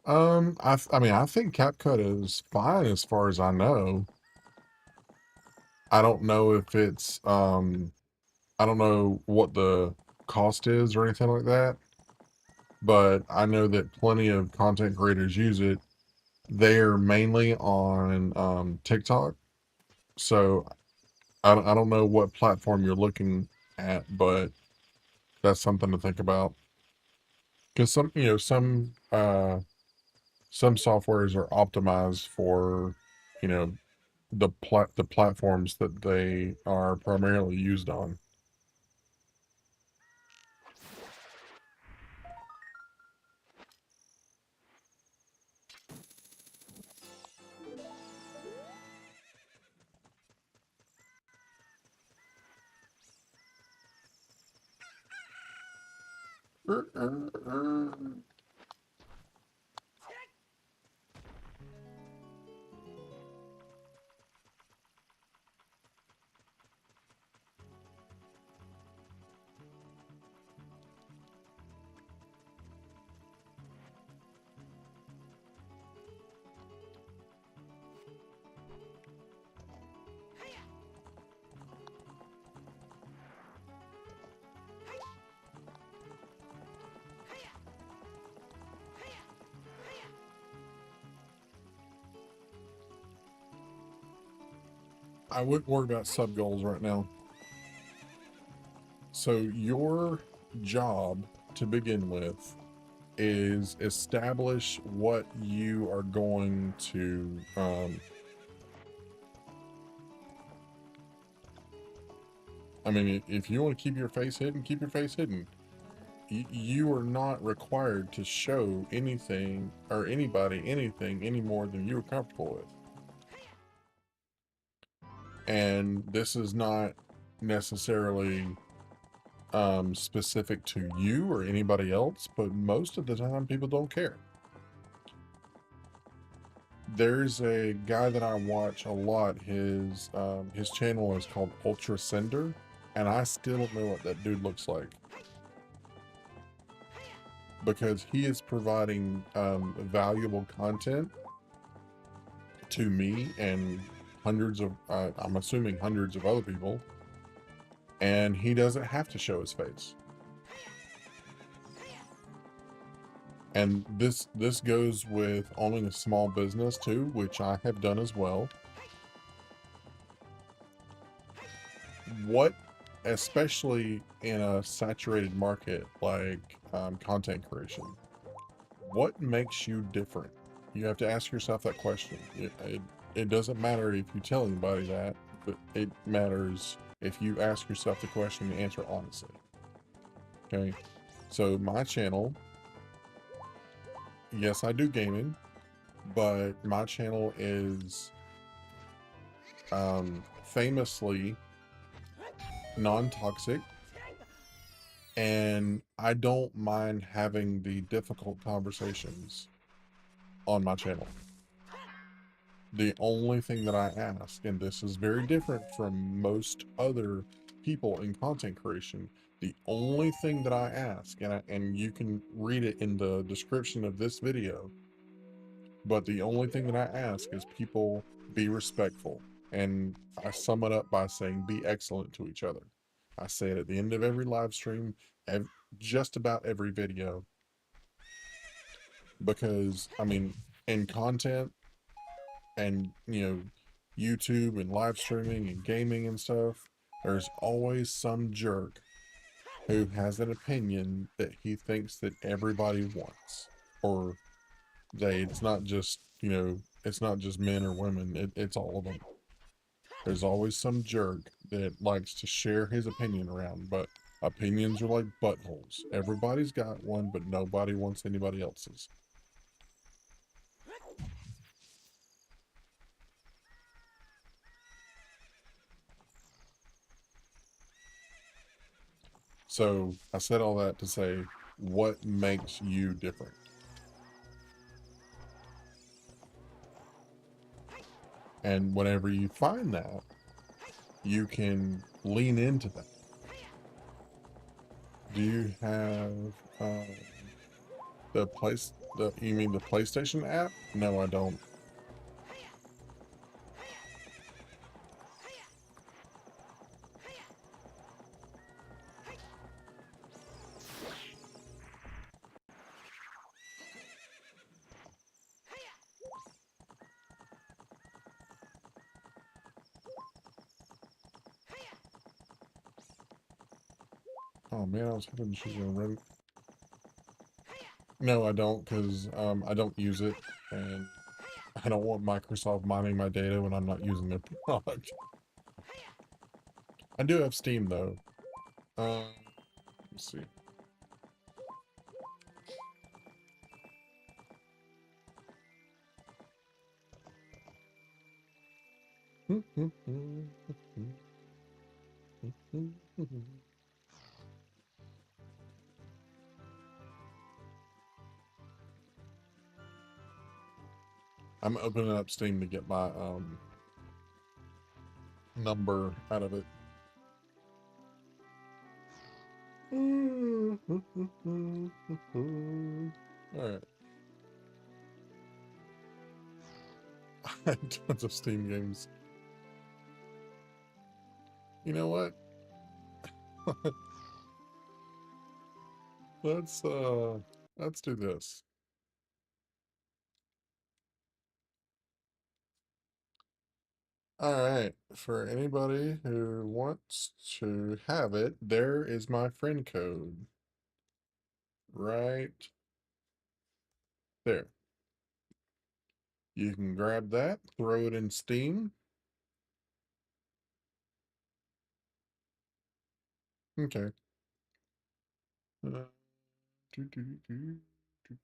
I mean, I think CapCut is fine as far as I know. I don't know if it's, I don't know what the cost is or anything like that, but I know that plenty of content creators use it. They're mainly on TikTok, so I don't know what platform you're looking at, but that's something to think about. Because some softwares are optimized for, you know, the platforms that they are primarily used on. I wouldn't worry about sub goals right now. So your job to begin with is establish what you are going to I mean, if you want to keep your face hidden, keep your face hidden. You are not required to show anything or anybody anything any more than you're comfortable with. And this is not necessarily specific to you or anybody else, but most of the time people don't care. There's a guy that I watch a lot. His channel is called Ultra Sender, and I still don't know what that dude looks like because he is providing valuable content to me and I'm assuming hundreds of other people, and he doesn't have to show his face. And this goes with owning a small business too, which I have done as well. What, especially in a saturated market like content creation, what makes you different? You have to ask yourself that question. It doesn't matter if you tell anybody that, but it matters if you ask yourself the question and answer honestly. Okay, so my channel, yes, I do gaming, but my channel is famously non-toxic, and I don't mind having the difficult conversations on my channel. The only thing that I ask, and this is very different from most other people in content creation, the only thing that I ask, and you can read it in the description of this video, but the only thing that I ask is people be respectful. And I sum it up by saying be excellent to each other. I say it at the end of every live stream, just about every video, because I mean, in content and YouTube and live streaming and gaming and stuff, there's always some jerk who has an opinion that he thinks that everybody wants, or it's not just, it's not just men or women, it's all of them. There's always some jerk that likes to share his opinion around, but opinions are like buttholes. Everybody's got one, but nobody wants anybody else's. So I said all that to say, what makes you different? And whenever you find that, you can lean into that. Do you have you mean the PlayStation app? No, I don't. Oh man, I was hoping she was gonna run. No, I don't, because I don't use it, and I don't want Microsoft mining my data when I'm not using their product. I do have Steam though. Let's see. I'm opening up Steam to get my number out of it. Alright. I have tons of Steam games. You know what? let's uh let's do this. Alright, for anybody who wants to have it, there is my friend code. Right there. You can grab that, throw it in Steam. Okay. Uh, doo, doo, doo, doo, doo.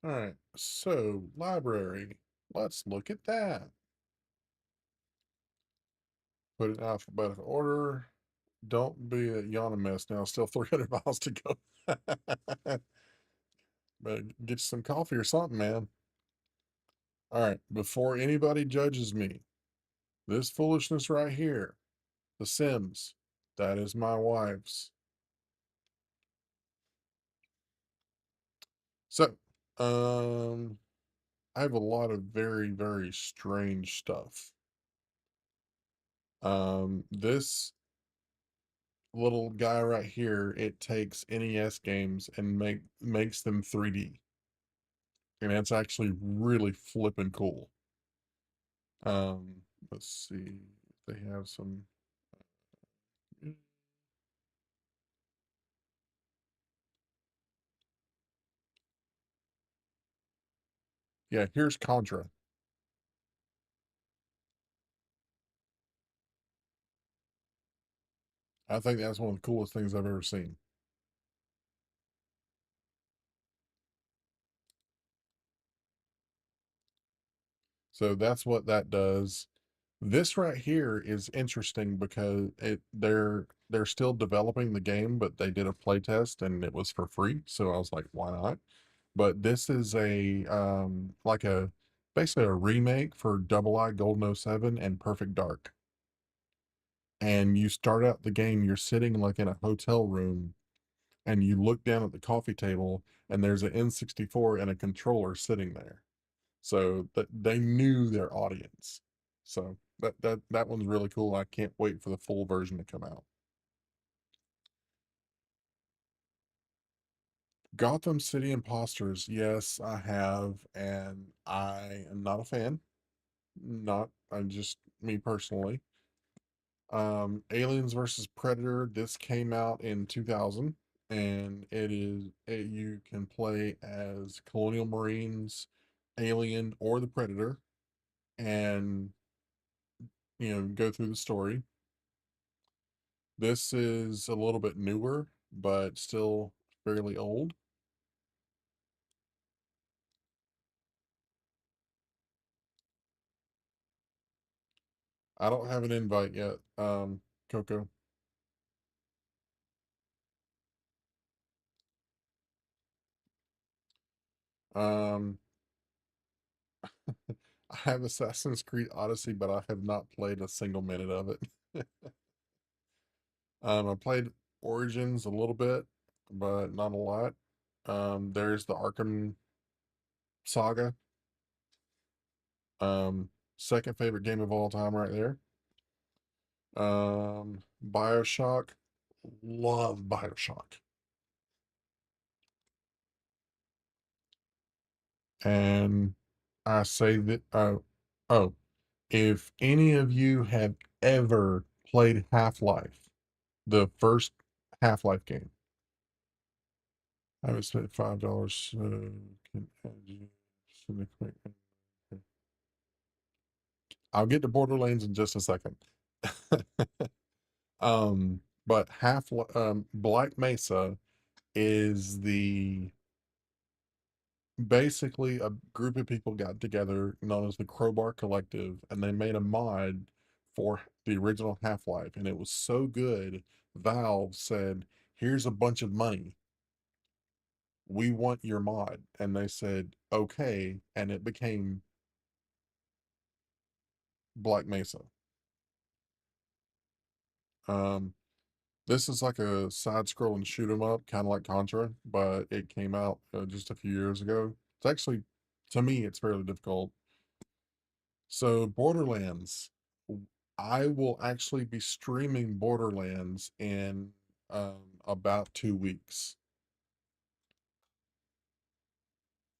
All right, so library. Let's look at that. Put it in alphabetical order. Don't be a yawn mess now. Still 300 miles to go. But get you some coffee or something, man. All right, before anybody judges me, this foolishness right here, The Sims, that is my wife's. So, I have a lot of very, very strange stuff. This little guy right here, it takes NES games and makes them 3D. And that's actually really flippin' cool. Um, let's see. They have some. Yeah, here's Contra. I think that's one of the coolest things I've ever seen. So that's what that does. This right here is interesting because they're still developing the game, but they did a play test and it was for free. So I was like, why not? But this is a like a basically a remake for Double I Golden 07 and Perfect Dark. And you start out the game, you're sitting like in a hotel room and you look down at the coffee table and there's an N64 and a controller sitting there. So that they knew their audience. So that one's really cool. I can't wait for the full version to come out. Gotham City Imposters, yes, I have, and I am not a fan. Not I just me personally. Aliens versus Predator. This came out in 2000, and you can play as Colonial Marines, Alien, or the Predator, and go through the story. This is a little bit newer, but still fairly old. I don't have an invite yet, Coco. Um, I have Assassin's Creed Odyssey, but I have not played a single minute of it. I played Origins a little bit, but not a lot. There's the Arkham Saga. Second favorite game of all time, right there. Bioshock. Love Bioshock. And I say that, oh, if any of you have ever played Half-Life, the first Half-Life game, I would spent $5. Can add you to the quick. I'll get to Borderlands in just a second. But Black Mesa is the basically a group of people got together known as the Crowbar Collective, and they made a mod for the original Half-Life, and it was so good. Valve said, "Here's a bunch of money. We want your mod." And they said, "Okay," and it became Black Mesa. Um, this is like a side-scrolling shoot 'em up, kind of like Contra, but it came out just a few years ago. It's actually, to me, it's fairly difficult. So Borderlands, I will actually be streaming Borderlands in about 2 weeks.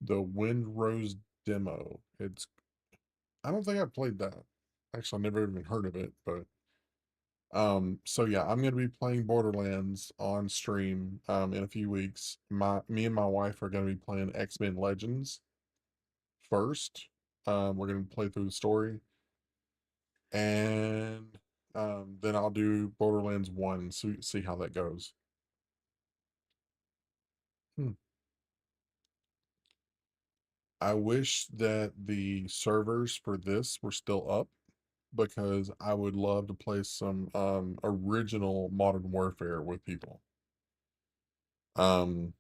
The Wind Rose demo. I don't think I've played that. Actually, I never even heard of it, but so yeah, I'm gonna be playing Borderlands on stream in a few weeks. Me and my wife are gonna be playing X-Men Legends first. We're gonna play through the story, and then I'll do Borderlands 1 and see how that goes. Hmm. I wish that the servers for this were still up because I would love to play some original Modern Warfare with people. Um,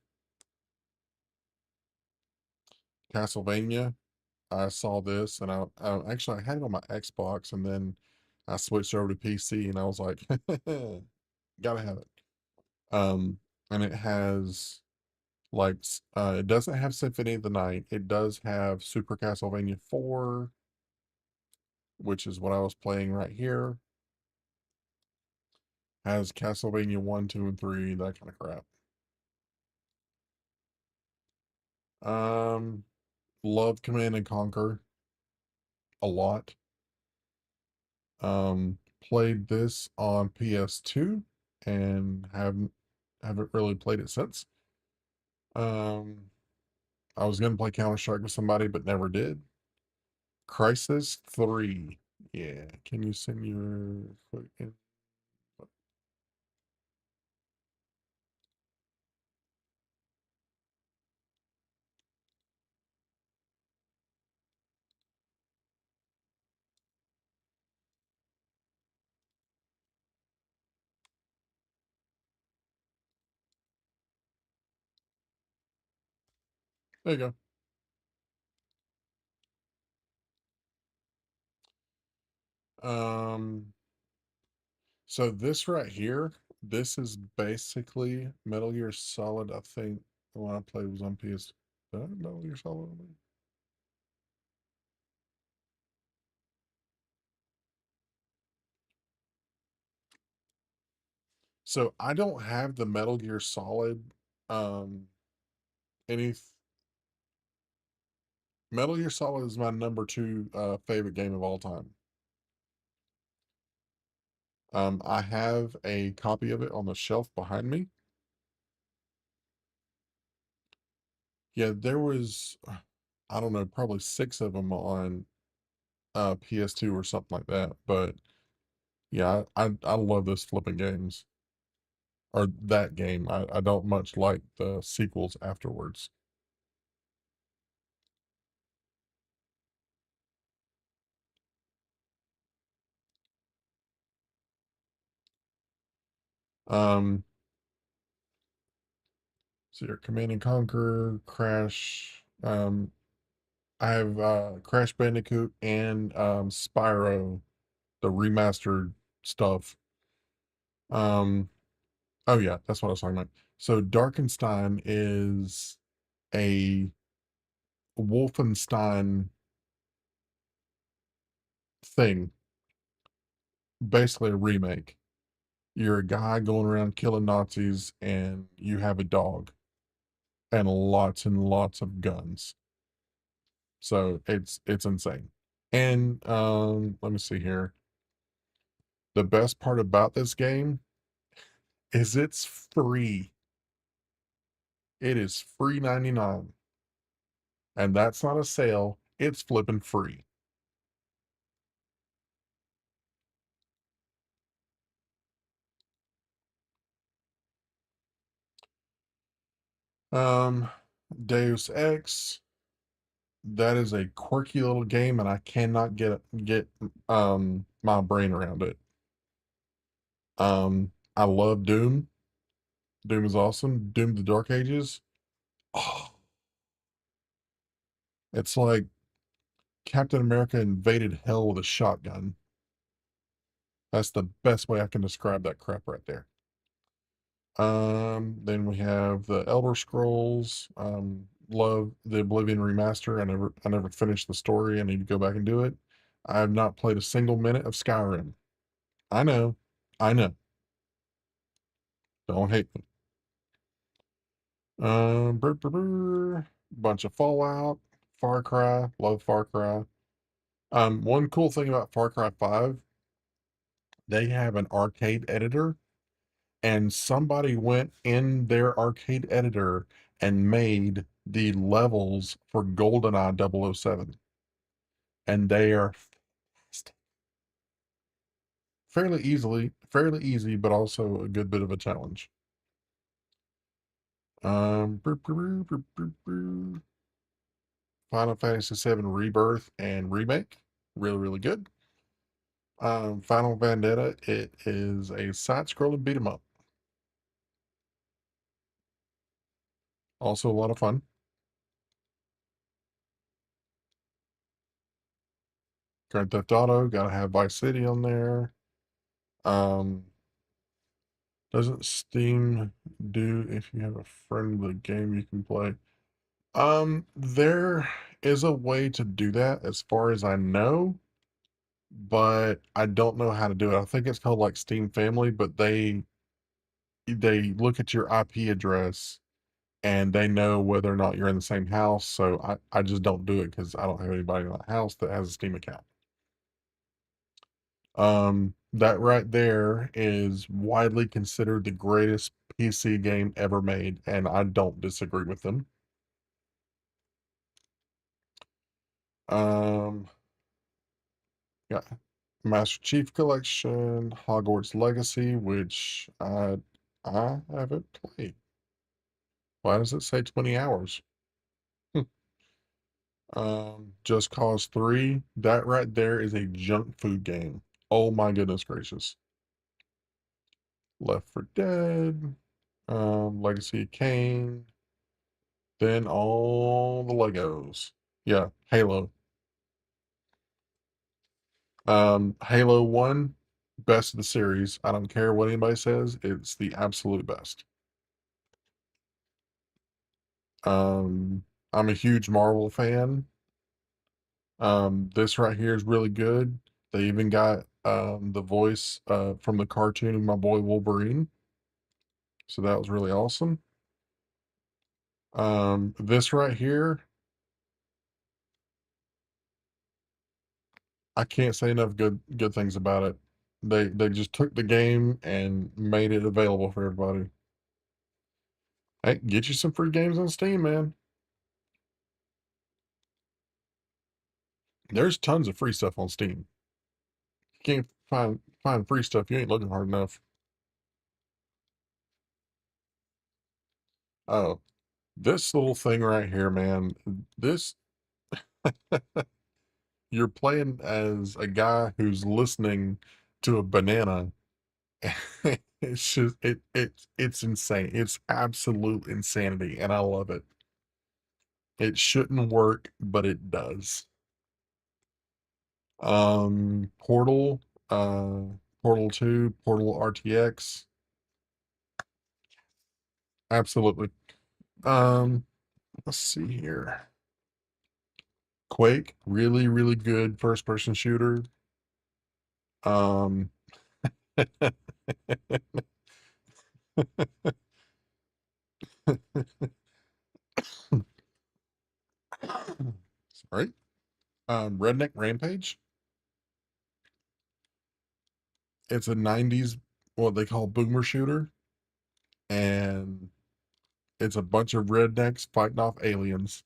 Castlevania, I saw this, and I had it on my Xbox, and then I switched over to PC, and I was like, gotta have it. And it has like it doesn't have Symphony of the Night. It does have Super Castlevania 4, which is what I was playing right here. Has Castlevania 1, 2, and 3, that kind of crap. Um, love Command and Conquer a lot. Played this on PS2 and haven't really played it since. Um, I was gonna play Counter-Strike with somebody, but never did. Crisis 3. Yeah, can you send your quick there you go. So this right here, this is basically Metal Gear Solid. I think the one I played was on PS. Did I have Metal Gear Solid on there? So I don't have the Metal Gear Solid um any Metal Gear Solid is my number two favorite game of all time. I have a copy of it on the shelf behind me. Yeah, there was, I don't know, probably six of them on PS2 or something like that. But yeah, I love those flipping games or that game. I don't much like the sequels afterwards. Um, so your Command and Conquer, Crash. I have Crash Bandicoot and Spyro, the remastered stuff. Um, oh yeah, that's what I was talking about. So Darkenstein is a Wolfenstein thing, basically a remake. You're a guy going around killing Nazis, and you have a dog and lots of guns. So it's insane. And let me see here. The best part about this game is it's free. It is free 99. And that's not a sale. It's flipping free. Um, Deus Ex, that is a quirky little game, and I cannot get my brain around it. I love Doom. Doom is awesome. Doom the Dark Ages. Oh, it's like Captain America invaded hell with a shotgun. That's the best way I can describe that crap right there. Then we have the Elder Scrolls. Love the Oblivion remaster. I never finished the story. I need to go back and do it. I have not played a single minute of Skyrim. I know, I know. Don't hate me. Bunch of Fallout, Far Cry. Love Far Cry. One cool thing about Far Cry 5, they have an arcade editor, and somebody went in their arcade editor and made the levels for GoldenEye 007, and they are fairly easy, but also a good bit of a challenge. Brr, brr, brr, brr, brr. Final Fantasy VII Rebirth and Remake, really good. Final Vendetta, it is a side-scrolling beat 'em up, also a lot of fun. Grand Theft Auto, gotta have Vice City on there. Um, doesn't Steam do if you have a friend with a game you can play? There is a way to do that as far as I know, but I don't know how to do it. I think it's called like Steam Family, but they look at your IP address and they know whether or not you're in the same house. So I just don't do it because I don't have anybody in the house that has a Steam account. That right there is widely considered the greatest PC game ever made, and I don't disagree with them. Um, yeah, Master Chief Collection, Hogwarts Legacy, which I haven't played. Why does it say 20 hours? Just Cause 3, that right there is a junk food game. Oh my goodness gracious. Left 4 Dead, Legacy of Kain, then all the Legos. Yeah, Halo. Halo 1, best of the series. I don't care what anybody says, it's the absolute best. Um, I'm a huge Marvel fan. This right here is really good. They even got the voice from the cartoon of my boy Wolverine. So that was really awesome. This right here, I can't say enough good things about it. They just took the game and made it available for everybody. Hey, get you some free games on Steam, man. There's tons of free stuff on Steam. You can't find free stuff, you ain't looking hard enough. Oh, this little thing right here, man. This You're playing as a guy who's listening to a banana. It's just it's insane. It's absolute insanity, and I love it. It shouldn't work, but it does. Portal, uh, Portal 2, Portal RTX, absolutely. Um, let's see here. Quake, really, really good first person shooter. Um, sorry. Redneck Rampage. It's a 90s, what they call boomer shooter, and it's a bunch of rednecks fighting off aliens.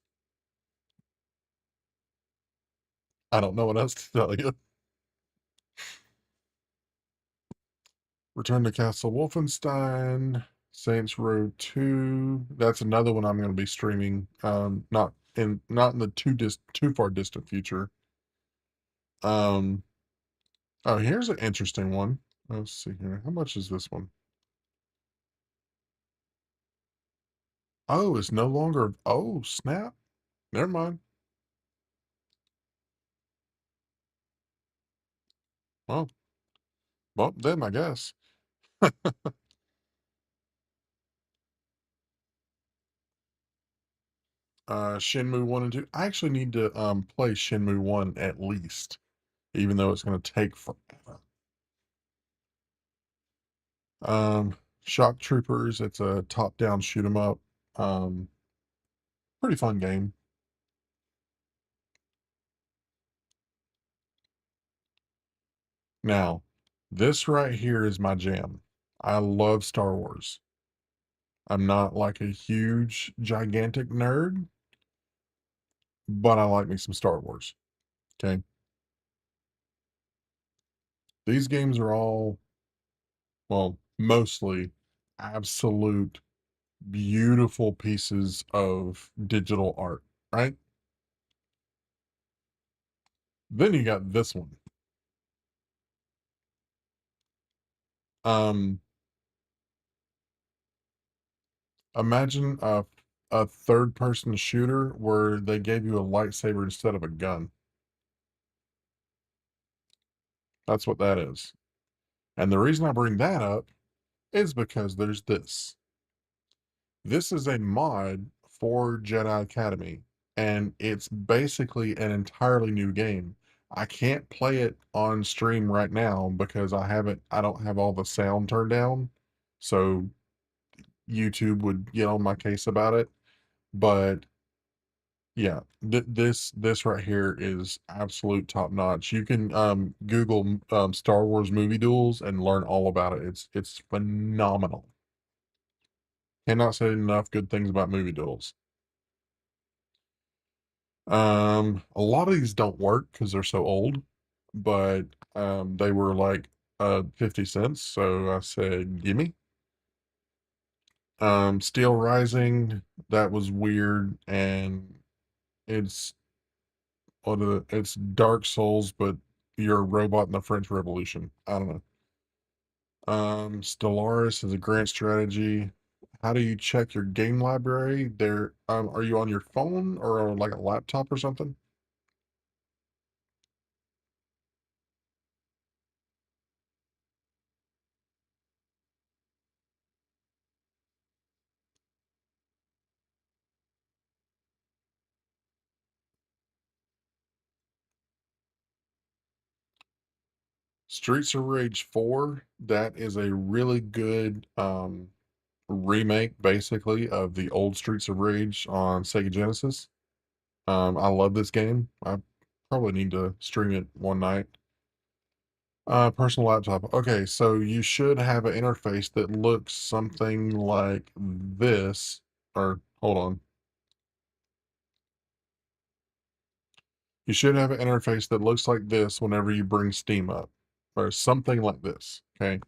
I don't know what else to tell you. Return to Castle Wolfenstein, Saints Row 2. That's another one I'm going to be streaming. Not in the too far distant future. Um, oh, here's an interesting one. Let's see here. How much is this one? Oh, it's no longer. Oh, snap. Never mind. Well, bump them, I guess. Shenmue 1 and 2. I actually need to play Shenmue 1 at least, even though it's going to take forever. Shock Troopers, it's a top-down shoot 'em up. Um, Pretty fun game. Now, this right here is my jam. I love Star Wars. I'm not like a huge, gigantic nerd, but I like me some Star Wars. Okay. These games are all, well, mostly absolute beautiful pieces of digital art, right? Then you got this one. Um, Imagine a third person shooter where they gave you a lightsaber instead of a gun. That's what that is. And the reason I bring that up is because there's this. This is a mod for Jedi Academy, and it's basically an entirely new game. I can't play it on stream right now because I don't have all the sound turned down. So YouTube would get on my case about it. But yeah, this right here is absolute top notch. You can Google Star Wars movie duels and learn all about it. It's phenomenal. Cannot say enough good things about movie duels. A lot of these don't work because they're so old, but they were like 50 cents, so I said gimme. Steel Rising, that was weird, and it's it's Dark Souls, but you're a robot in the French Revolution. I don't know. Stellaris is a grand strategy. How do you check your game library? There, are you on your phone or like a laptop or something? Streets of Rage 4, that is a really good remake basically of the old Streets of Rage on Sega Genesis. I love this game. Probably need to stream it one night. Personal laptop. Okay, so you should have an interface that looks something like this. Or hold on. You should have an interface that looks like this whenever you bring Steam up, or something like this. Okay,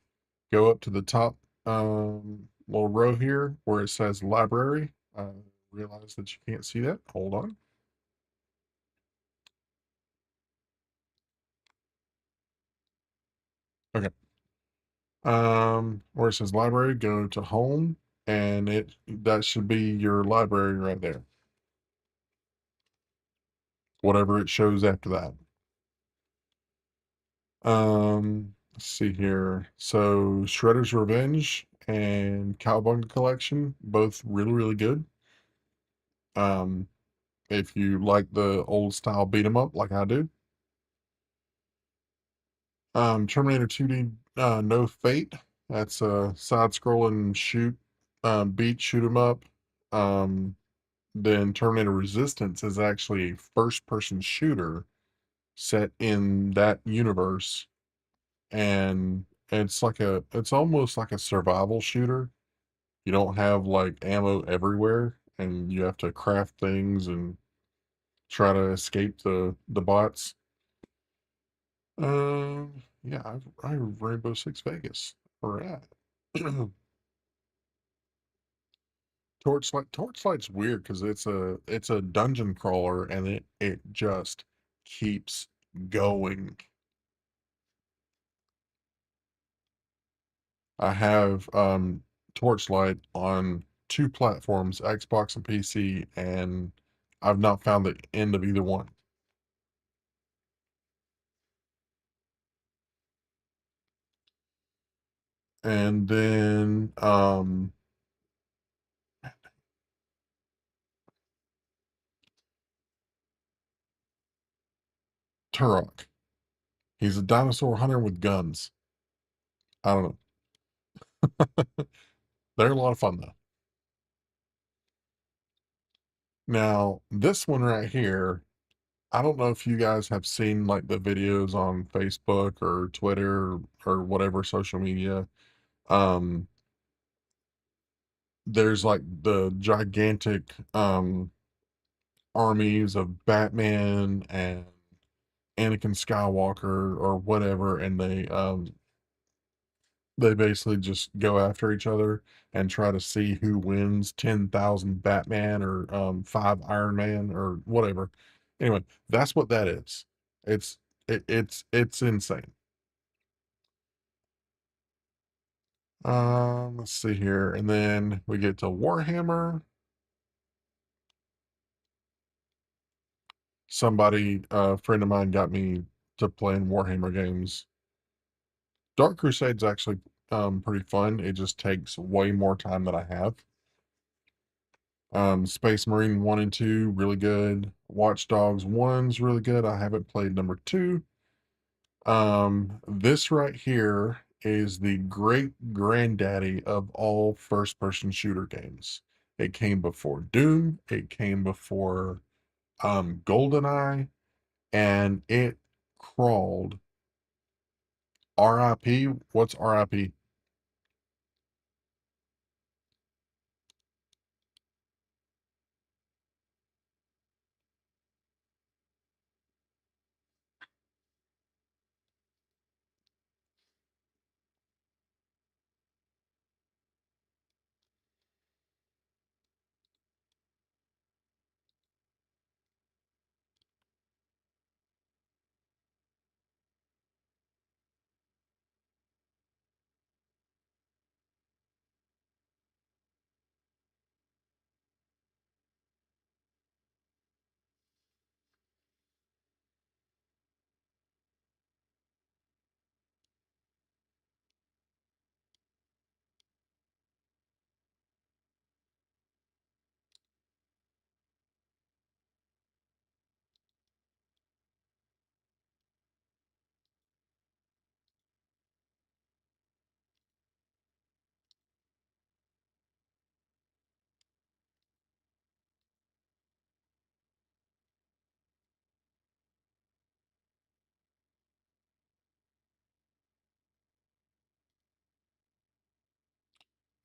go up to the top little row here where it says library. Realize that you can't see that. Hold on. Okay. Where it says library, go to home, and that should be your library right there. Whatever it shows after that. Let's see here. So Shredder's Revenge and Cowabunga Collection, both really, really good. Um, if you like the old style beat 'em up like I do. Terminator 2D No Fate. That's a side scrolling beat shoot 'em up. Um, then Terminator Resistance is actually a first person shooter set in that universe, and it's almost like a survival shooter. You don't have like ammo everywhere, and you have to craft things and try to escape the bots. Yeah, I Rainbow Six Vegas. All right. Torchlight's weird because it's a dungeon crawler, and it just keeps going. I have Torchlight on two platforms, Xbox and PC, and I've not found the end of either one. And then Turok. He's a dinosaur hunter with guns. I don't know. They're a lot of fun though. Now, this one right here, I don't know if you guys have seen like the videos on Facebook or Twitter or whatever social media. Um, there's like the gigantic armies of Batman and Anakin Skywalker or whatever, and they basically just go after each other and try to see who wins 10,000 Batman or 5 Iron Man or whatever. Anyway, that's what that is. It's it's insane. Let's see here, and then we get to Warhammer. Somebody, a friend of mine, got me to playing Warhammer games. Dark Crusade's actually pretty fun. It just takes way more time than I have. Space Marine 1 and 2, really good. Watch Dogs 1's really good. I haven't played number 2. This right here is the great granddaddy of all first person shooter games. It came before Doom, it came before GoldenEye, and it crawled. RIP, what's RIP?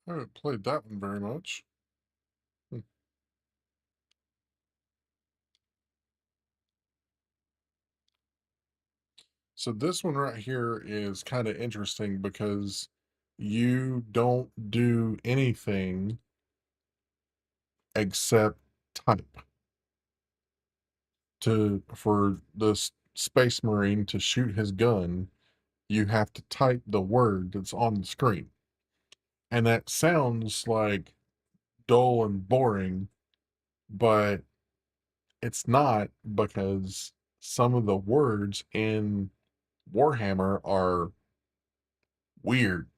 I haven't played that one very much. Hmm. So this one right here is kind of interesting because you don't do anything except type to for the space marine to shoot his gun. You have to type the word that's on the screen, and that sounds like dull and boring, but it's not, because some of the words in Warhammer are weird,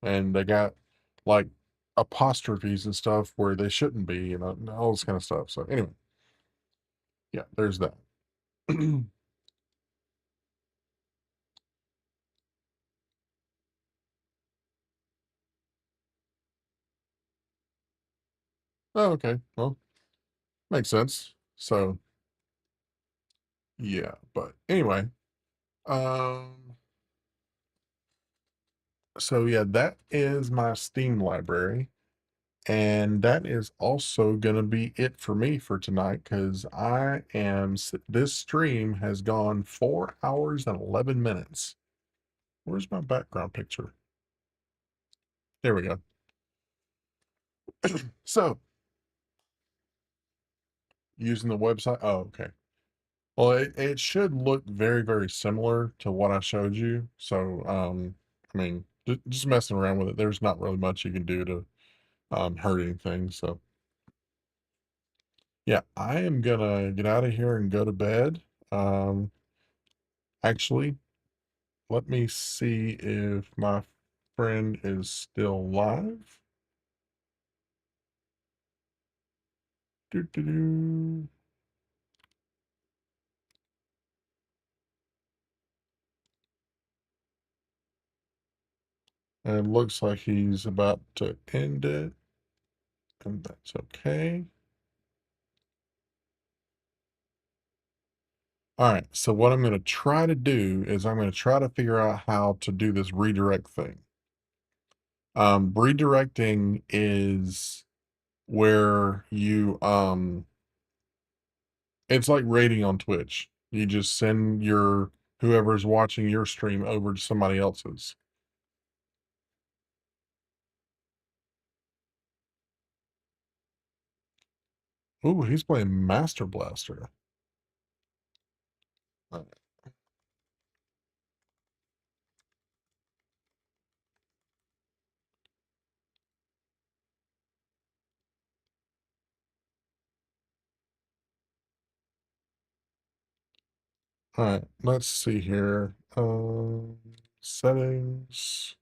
and they got like apostrophes and stuff where they shouldn't be, and all this kind of stuff. So anyway, yeah, there's that. Oh, okay. Well, makes sense. So yeah, but anyway, um, so yeah, that is my Steam library. And that is also going to be it for me for tonight, because this stream has gone 4 hours and 11 minutes. Where's my background picture? There we go. So, using the website. Oh, okay. Well, it should look very, very similar to what I showed you. So, I mean, just messing around with it, there's not really much you can do to hurt anything. So, yeah, I am gonna get out of here and go to bed. Um, Actually, let me see if my friend is still live. Doo-doo-doo. And it looks like he's about to end it, and that's okay. All right, so what I'm going to try to do is I'm going to try to figure out how to do this redirect thing. Redirecting is where it's like rating on Twitch. You just send your whoever's watching your stream over to somebody else's. Ooh, he's playing Master Blaster. All right, let's see here. Settings,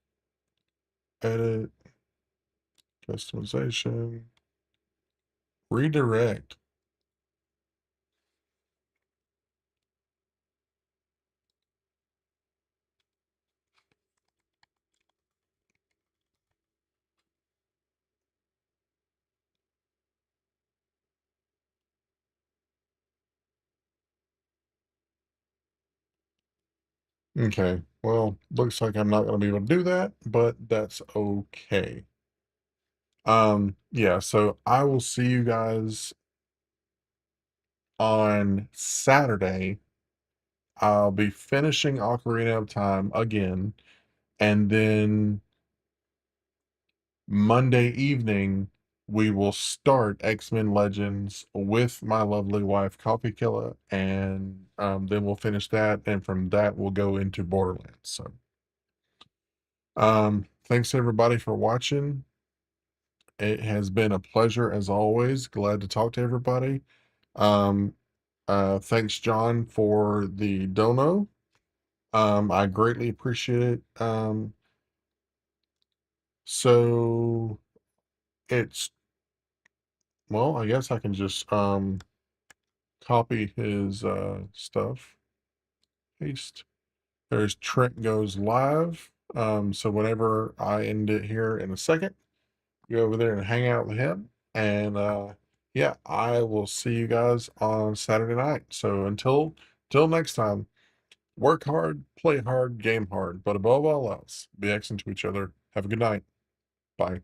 edit, customization, redirect. Okay, well, looks like I'm not going to be able to do that, but that's okay. Yeah, so I will see you guys on Saturday. I'll be finishing Ocarina of Time again, and then Monday evening, we will start X-Men Legends with my lovely wife, Coffee Killer, and then we'll finish that, and from that, we'll go into Borderlands. So, thanks everybody for watching. It has been a pleasure as always. Glad to talk to everybody. Um, Thanks, John, for the dono. I greatly appreciate it. So it's well, I guess I can just copy his stuff, paste. There's Trent Goes Live. So whenever I end it here in a second, go over there and hang out with him. And yeah, I will see you guys on Saturday night. So until next time, work hard, play hard, game hard, but above all else, be excellent to each other. Have a good night. Bye.